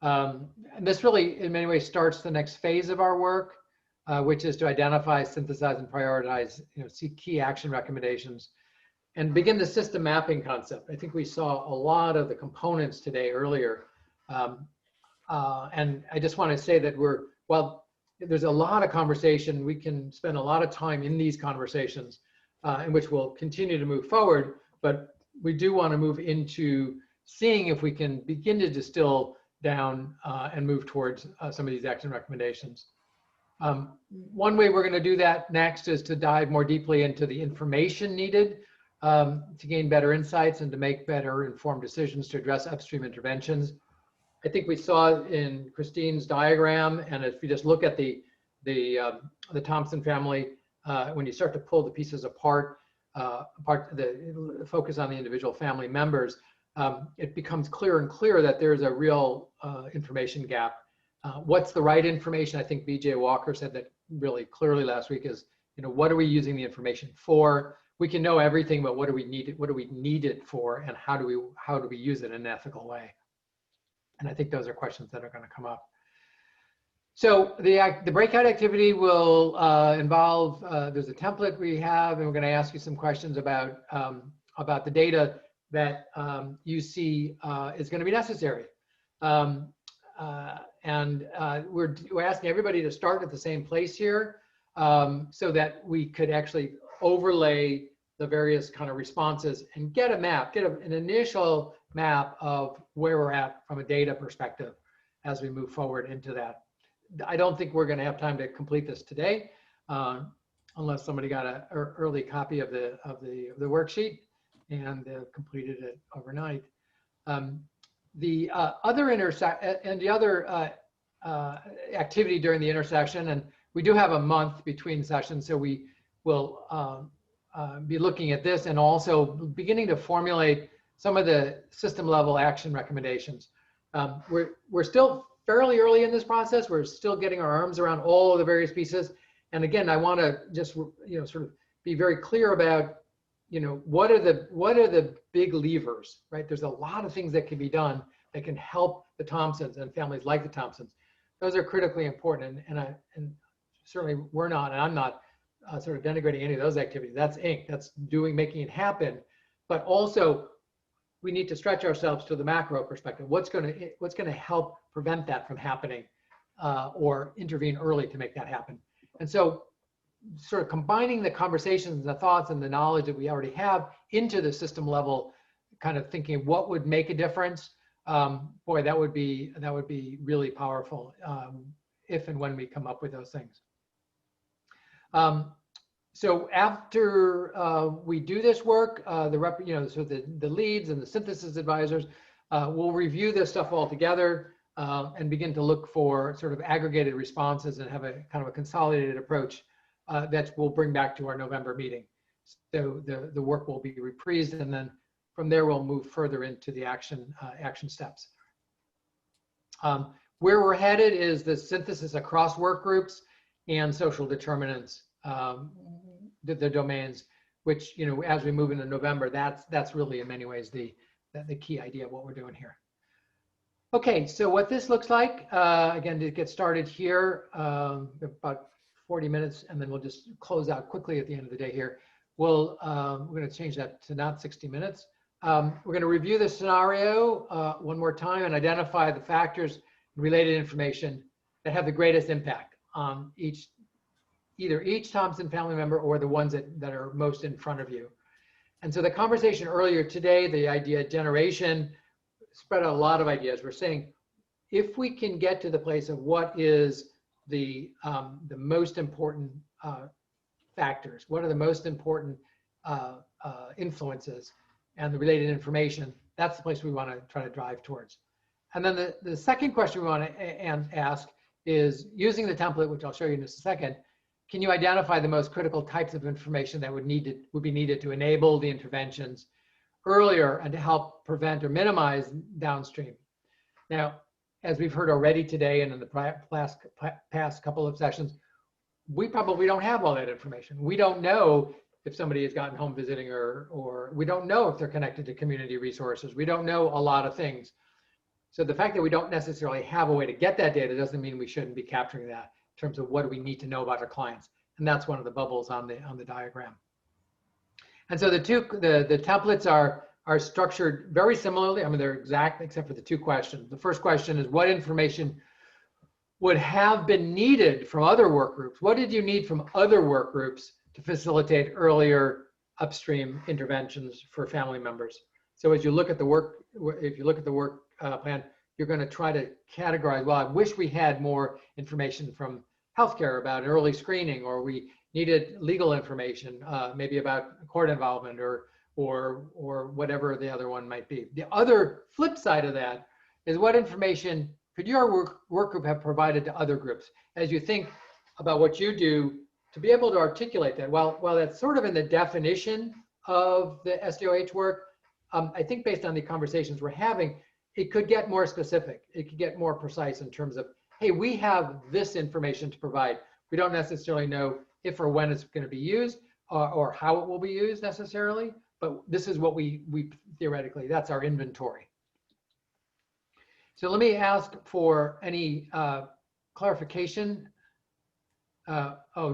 And this really, in many ways, starts the next phase of our work, which is to identify, synthesize, and prioritize, key action recommendations, and begin the system mapping concept. I think we saw a lot of the components today earlier, and I just want to say that while there's a lot of conversation, we can spend a lot of time in these conversations, in which we'll continue to move forward, but we do want to move into seeing if we can begin to distill down and move towards some of these action recommendations. One way we're going to do that next is to dive more deeply into the information needed to gain better insights and to make better informed decisions to address upstream interventions. I think we saw in Christine's diagram, and if you just look at the Thompson family, when you start to pull the pieces apart, the focus on the individual family members, it becomes clearer and clearer that there's a real information gap. What's the right information? I think BJ Walker said that really clearly last week is, what are we using the information for? We can know everything, but what do we need it for, and how do we use it in an ethical way? And I think those are questions that are going to come up. So the breakout activity will involve, there's a template we have, and we're going to ask you some questions about the data that you see is going to be necessary. And we're asking everybody to start at the same place here, so that we could actually overlay the various kind of responses and get a map, get an initial map of where we're at from a data perspective as we move forward into that. I don't think we're going to have time to complete this today, unless somebody got an early copy of the worksheet and completed it overnight. The other activity during the intersection, and we do have a month between sessions, so we will be looking at this and also beginning to formulate some of the system level action recommendations. We're still fairly early in this process. We're still getting our arms around all of the various pieces. And again, I want to just, sort of be very clear about, what are the big levers, right? There's a lot of things that can be done that can help the Thompsons and families like the Thompsons. Those are critically important. And certainly we're not, and I'm not sort of denigrating any of those activities. That's Inc. That's making it happen. But also, we need to stretch ourselves to the macro perspective. What's going to help prevent that from happening or intervene early to make that happen? And so sort of combining the conversations and the thoughts and the knowledge that we already have into the system level, kind of thinking what would make a difference. Boy, that would be really powerful if and when we come up with those things. So after we do this work, the leads and the synthesis advisors will review this stuff all together and begin to look for sort of aggregated responses and have a kind of a consolidated approach that we'll bring back to our November meeting. So the work will be reprised, and then from there we'll move further into the action steps. Where we're headed is the synthesis across work groups and social determinants. The domains, which, as we move into November, that's really in many ways the key idea of what we're doing here. Okay, so what this looks like, again, to get started here, about 40 minutes, and then we'll just close out quickly at the end of the day here. We're going to change that to not 60 minutes. We're going to review the scenario one more time and identify the factors and related information that have the greatest impact on either each Thompson family member or the ones that are most in front of you. And so the conversation earlier today, the idea generation, spread out a lot of ideas. We're saying, if we can get to the place of what is the most important factors, what are the most important influences and the related information, that's the place we want to try to drive towards. And then the second question we want to ask is, using the template, which I'll show you in just a second, can you identify the most critical types of information that would be needed to enable the interventions earlier and to help prevent or minimize downstream? Now, as we've heard already today and in the past couple of sessions, we probably don't have all that information. We don't know if somebody has gotten home visiting or we don't know if they're connected to community resources. We don't know a lot of things. So the fact that we don't necessarily have a way to get that data doesn't mean we shouldn't be capturing that in terms of what do we need to know about our clients. And that's one of the bubbles on the diagram. And so the templates are structured very similarly. I mean, they're exact except for the two questions. The first question is, what information would have been needed from other work groups? What did you need from other work groups to facilitate earlier upstream interventions for family members? So as you look at the work, if you look at the work plan, you're going to try to categorize, well, I wish we had more information from healthcare about early screening, or we needed legal information, maybe about court involvement or whatever the other one might be. The other flip side of that is, what information could your work group have provided to other groups? As you think about what you do, to be able to articulate that, while that's sort of in the definition of the SDOH work, I think based on the conversations we're having, it could get more specific. It could get more precise in terms of, hey, we have this information to provide. We don't necessarily know if or when it's going to be used or how it will be used necessarily, but this is what we theoretically, that's our inventory. So let me ask for any clarification.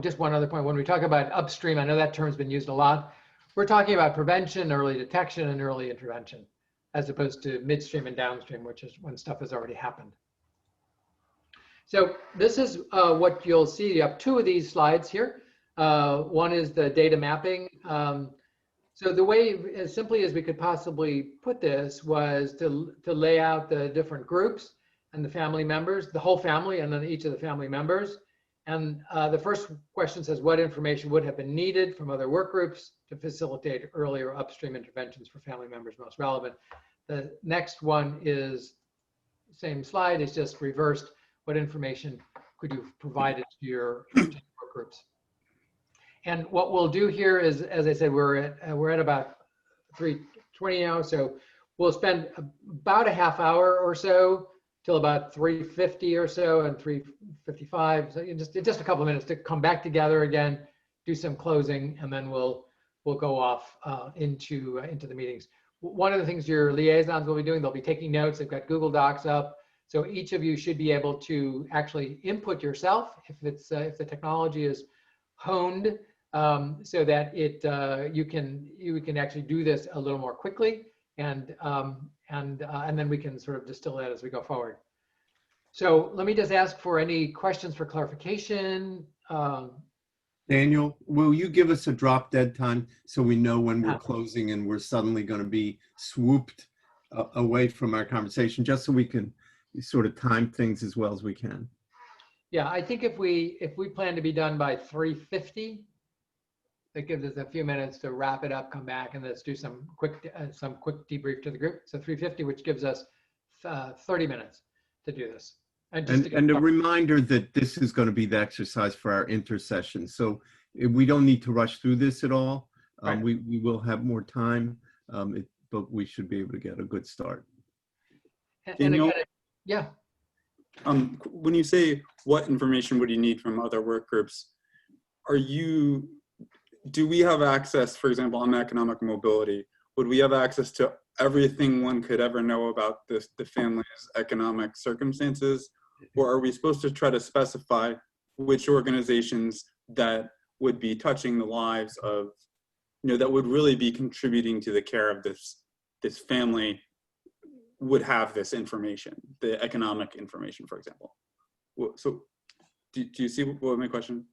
Just one other point. When we talk about upstream, I know that term's been used a lot. We're talking about prevention, early detection, and early intervention, as opposed to midstream and downstream, which is when stuff has already happened. So this is what you'll see. You have two of these slides here. One is the data mapping. So the way, as simply as we could possibly put this, was to lay out the different groups and the family members, the whole family, and then each of the family members. And the first question says, what information would have been needed from other work groups to facilitate earlier upstream interventions for family members most relevant? The next one is, same slide, it's just reversed. What information could you have provided to your work groups? And what we'll do here is, as I said, we're at about 3:20 now, so we'll spend about a half hour or so till about 3:50 or so, and 3:55. So just a couple of minutes to come back together again, do some closing, and then we'll go off into the meetings. One of the things your liaisons will be doing, they'll be taking notes. They've got Google Docs up, so each of you should be able to actually input yourself if the technology is honed, so that you can actually do this a little more quickly, and then we can sort of distill that as we go forward. So let me just ask for any questions for clarification. Daniel, will you give us a drop dead time so we know when we're closing and we're suddenly going to be swooped away from our conversation, just so we can sort of time things as well as we can? Yeah, I think if we plan to be done by 3:50, that gives us a few minutes to wrap it up, come back, and let's do some quick debrief to the group. So 3:50, which gives us 30 minutes to do this. And a reminder that this is going to be the exercise for our intercession. So we don't need to rush through this at all. Right. We will have more time, but we should be able to get a good start. And again, yeah. When you say what information would you need from other work groups, do we have access, for example, on economic mobility, would we have access to everything one could ever know about the family's economic circumstances? Or are we supposed to try to specify which organizations that would be touching the lives of, that would really be contributing to the care of this family would have this information, the economic information, for example? So do you see what my question?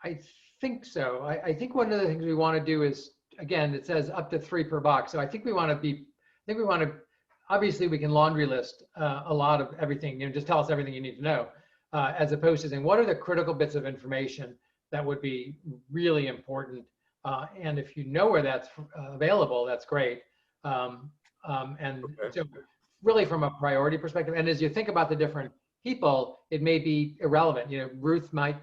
I think so. I think one of the things we want to do is, again, it says up to 3 per box. So I think we want to obviously we can laundry list a lot of everything, just tell us everything you need to know, as opposed to saying, what are the critical bits of information that would be really important? And if you know where that's available, that's great. So really from a priority perspective, and as you think about the different people, it may be irrelevant. Ruth might,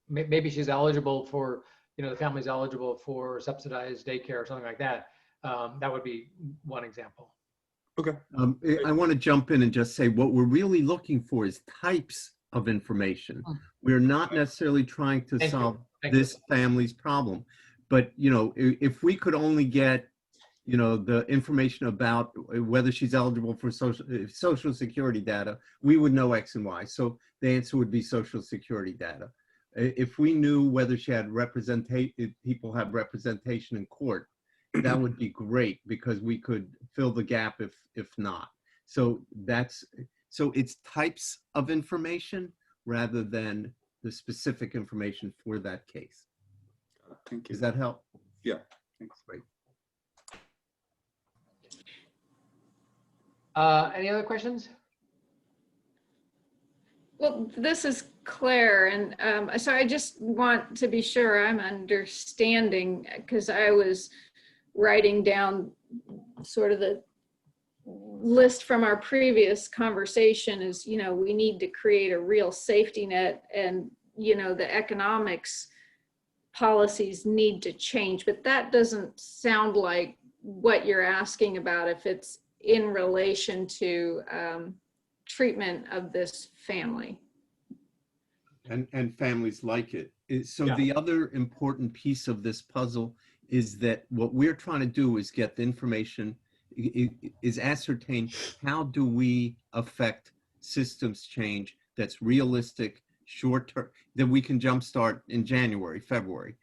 maybe she's eligible for, the family's eligible for subsidized daycare or something like that. That would be one example. Okay. I want to jump in and just say what we're really looking for is types of information. We're not necessarily trying to solve this family's problem, but if we could only get the information about whether she's eligible for social security data, we would know X and Y. So the answer would be social security data. If we knew whether she had people have representation in court, that would be great, because we could fill the gap if not. So it's types of information rather than the specific information for that case. Thank you. Does that help? Yeah, thanks. Great. Any other questions? Well, this is Claire, and so I just want to be sure I'm understanding, because I was writing down sort of the list from our previous conversation is, we need to create a real safety net, and, the economics policies need to change, but that doesn't sound like what you're asking about if it's in relation to treatment of this family. And families like it. So Yeah. The other important piece of this puzzle is that what we're trying to do is get the information, is ascertain how do we affect systems change that's realistic, short term, that we can jumpstart in January, February.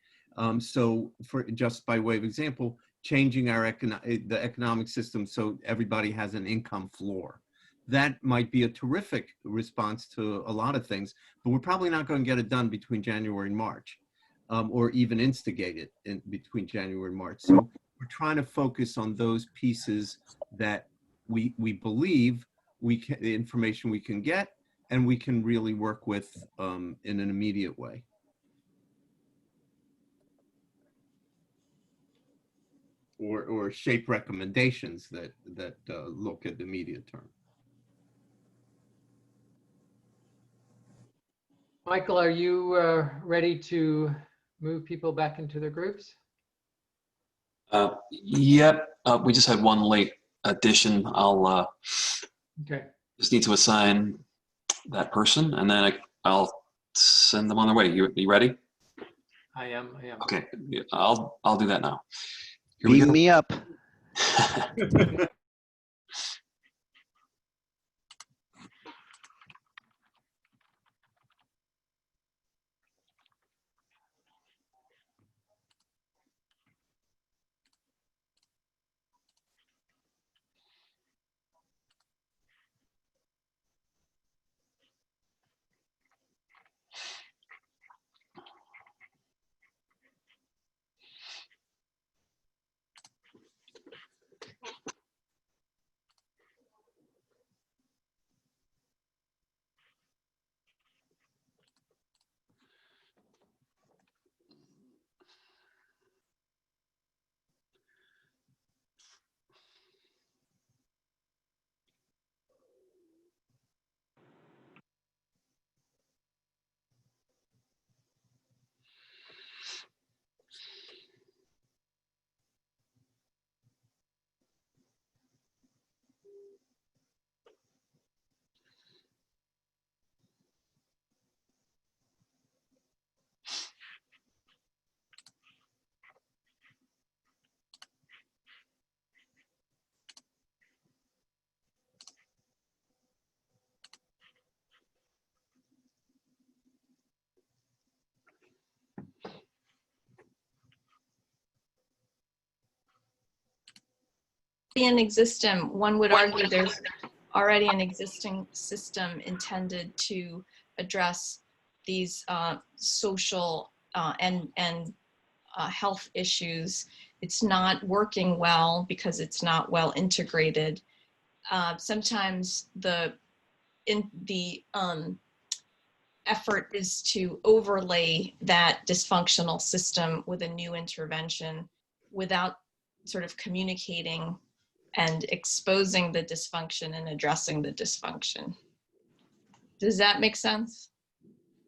So for just by way of example, changing the economic system so everybody has an income floor. That might be a terrific response to a lot of things, but we're probably not going to get it done between January and March, or even instigate it between January and March. So we're trying to focus on those pieces that we believe the information we can get and we can really work with in an immediate way. Or shape recommendations that look at the immediate term. Michael, are you ready to move people back into their groups? Yep, we just had one late addition. I'll Okay. just need to assign that person, and then I'll send them on their way. You ready? I am. Okay, I'll do that now. Here we Beam go. me up. An existing, one would argue there's already an existing system intended to address these social and health issues. It's not working well because it's not well integrated. Sometimes the effort is to overlay that dysfunctional system with a new intervention without sort of communicating and exposing the dysfunction and addressing the dysfunction. Does that make sense?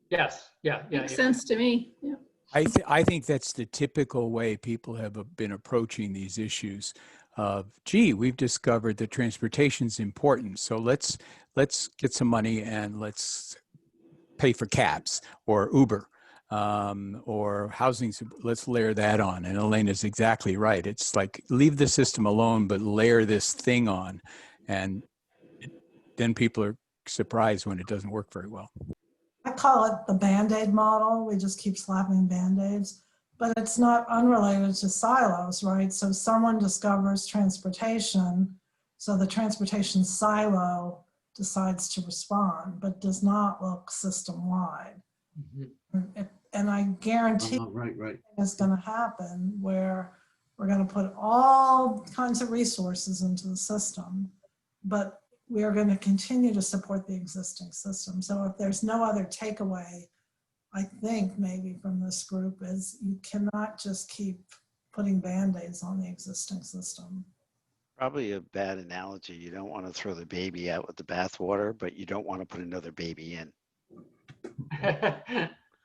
Yes. Yeah. Makes sense to me. Yeah. I think that's the typical way people have been approaching these issues. Gee, we've discovered that transportation's important, so let's get some money and let's pay for cabs or Uber or housing. Let's layer that on. And Elena's exactly right. It's like leave the system alone, but layer this thing on, and then people are surprised when it doesn't work very well. I call it the Band-Aid model. We just keep slapping Band-Aids, but it's not unrelated to silos, right? So someone discovers transportation, so the transportation silo decides to respond, but does not look system-wide. Mm-hmm. And I guarantee right. it's going to happen where we're going to put all kinds of resources into the system, but we are going to continue to support the existing system. So if there's no other takeaway, I think maybe from this group is you cannot just keep putting Band-Aids on the existing system. Probably a bad analogy. You don't want to throw the baby out with the bathwater, but you don't want to put another baby in.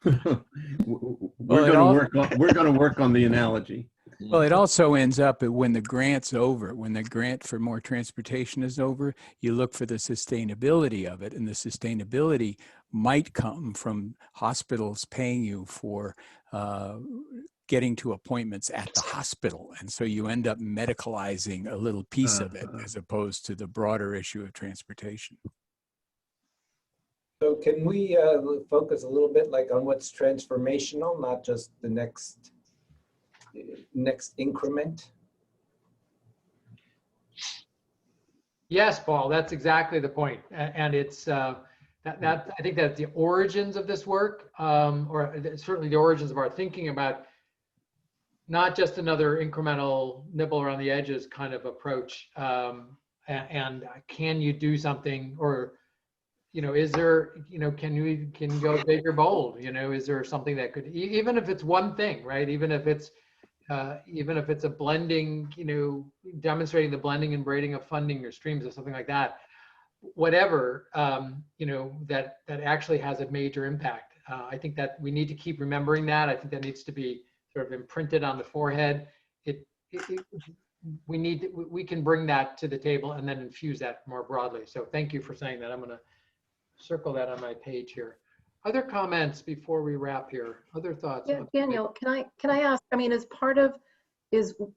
We're going to work on the analogy. Well, it also ends up when the grant's over, when the grant for more transportation is over, you look for the sustainability of it, and the sustainability might come from hospitals paying you for getting to appointments at the hospital. And so you end up medicalizing a little piece of it as opposed to the broader issue of transportation. So can we focus a little bit like on what's transformational, not just the next increment? Yes, Paul, that's exactly the point. And it's that I think that the origins of this work, or certainly the origins of our thinking about not just another incremental nibble around the edges kind of approach. And can you do something, or, is there, can you go big or bold? Is there something that could, even if it's one thing, right? Even if it's a blending, demonstrating the blending and braiding of funding or streams or something like that, whatever, that actually has a major impact. I think that we need to keep remembering that. I think that needs to be sort of imprinted on the forehead. We can bring that to the table and then infuse that more broadly. So thank you for saying that. I'm going to circle that on my page here. Other comments before we wrap here? Other thoughts? Yeah, Daniel, can I ask, I mean, as part of,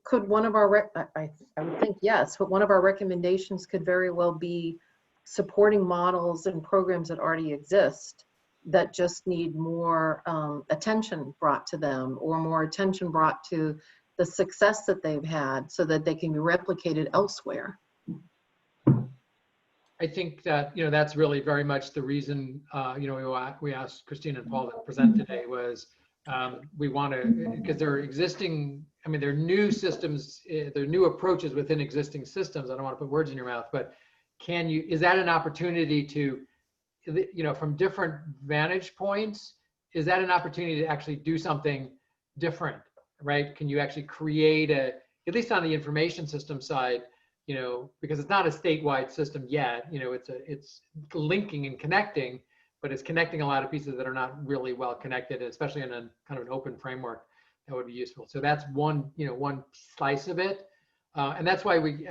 could one of our, I would think yes, but one of our recommendations could very well be supporting models and programs that already exist that just need more attention brought to them, or more attention brought to the success that they've had, so that they can be replicated elsewhere. I think that, that's really very much the reason, we asked Christina and Paul to present today was we want to, because there are existing, there are new systems, there are new approaches within existing systems. I don't want to put words in your mouth, but is that an opportunity to, from different vantage points, is that an opportunity to actually do something different, right? Can you actually create at least on the information system side, because it's not a statewide system yet, it's linking and connecting, but it's connecting a lot of pieces that are not really well connected, especially in a kind of an open framework that would be useful. So that's one slice of it. And that's why we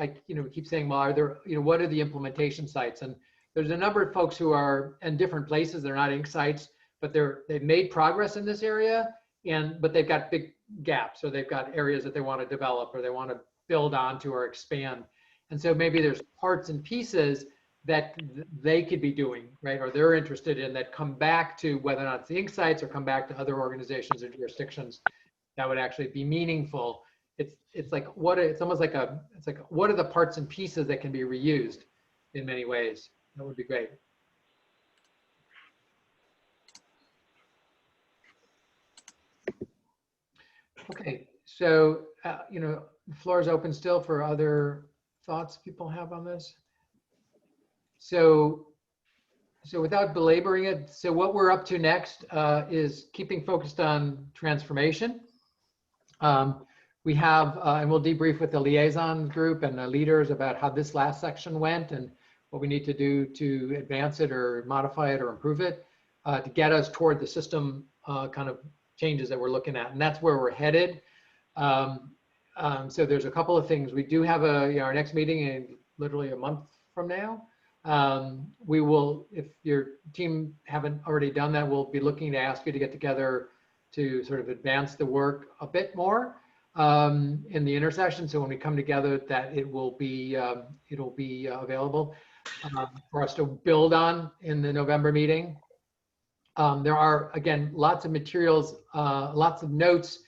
keep saying, well, are there, what are the implementation sites? And there's a number of folks who are in different places. They're not Inc. sites, but they've made progress in this area, but they've got big gaps, or they've got areas that they want to develop, or they want to build onto or expand. And so maybe there's parts and pieces that they could be doing, right? Or they're interested in that come back to whether or not it's the Inc. sites or come back to other organizations or jurisdictions that would actually be meaningful. It's like what are the parts and pieces that can be reused in many ways? That would be great. Okay, so the floor is open still for other thoughts people have on this. So without belaboring it, so what we're up to next is keeping focused on transformation. We have, and we'll debrief with the liaison group and the leaders about how this last section went and what we need to do to advance it or modify it or improve it to get us toward the system kind of changes that we're looking at. And that's where we're headed. So there's a couple of things. We do have our next meeting in literally a month from now. We will, if your team haven't already done that, we'll be looking to ask you to get together to sort of advance the work a bit more in the intersection. So when we come together, that it'll be available for us to build on in the November meeting. There are, again, lots of materials, lots of notes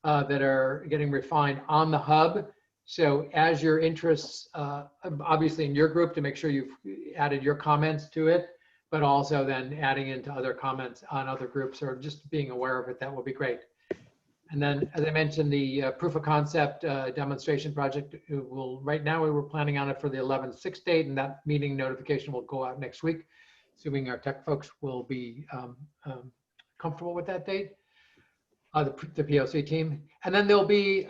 that are getting refined on the hub. So as your interests, obviously in your group, to make sure you've added your comments to it, but also then adding into other comments on other groups, or just being aware of it, that will be great. And then, as I mentioned, the proof of concept demonstration project right now we were planning on it for the 11/6 date, and that meeting notification will go out next week, assuming our tech folks will be comfortable with that date. The POC team. And then there'll be,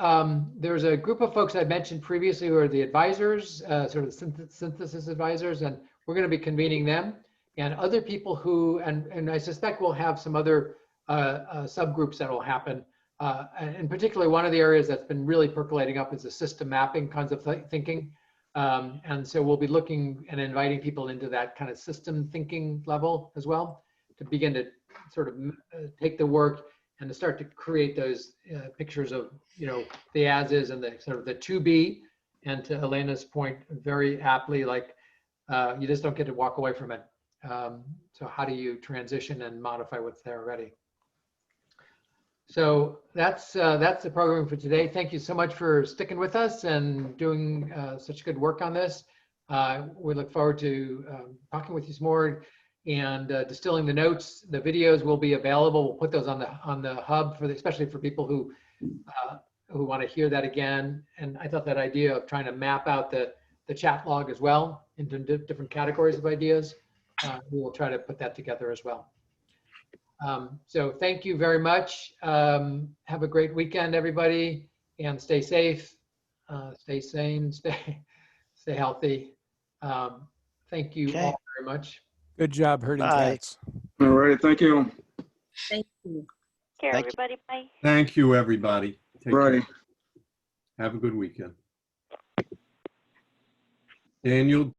there's a group of folks I mentioned previously who are the advisors, sort of synthesis advisors, and we're going to be convening them and other people who, and I suspect we'll have some other subgroups that will happen. And particularly one of the areas that's been really percolating up is the system mapping kinds of thinking. And so we'll be looking and inviting people into that kind of system thinking level as well, to begin to sort of take the work and to start to create those pictures of, the as is and the sort of the to be. And to Elena's point, very aptly, like you just don't get to walk away from it. So how do you transition and modify what's there already? So that's the program for today. Thank you so much for sticking with us and doing such good work on this. We look forward to talking with you some more and distilling the notes. The videos will be available. We'll put those on the hub especially for people who want to hear that again. And I thought that idea of trying to map out the chat log as well into different categories of ideas, we will try to put that together as well. So thank you very much. Have a great weekend, everybody, and stay safe, stay sane, stay healthy. Thank you all very much. Good job herding cats. All right, thank you. Thank you. Care, Thank you. everybody. Bye. Thank you, everybody. Take Righty. care. Have a good weekend. Daniel,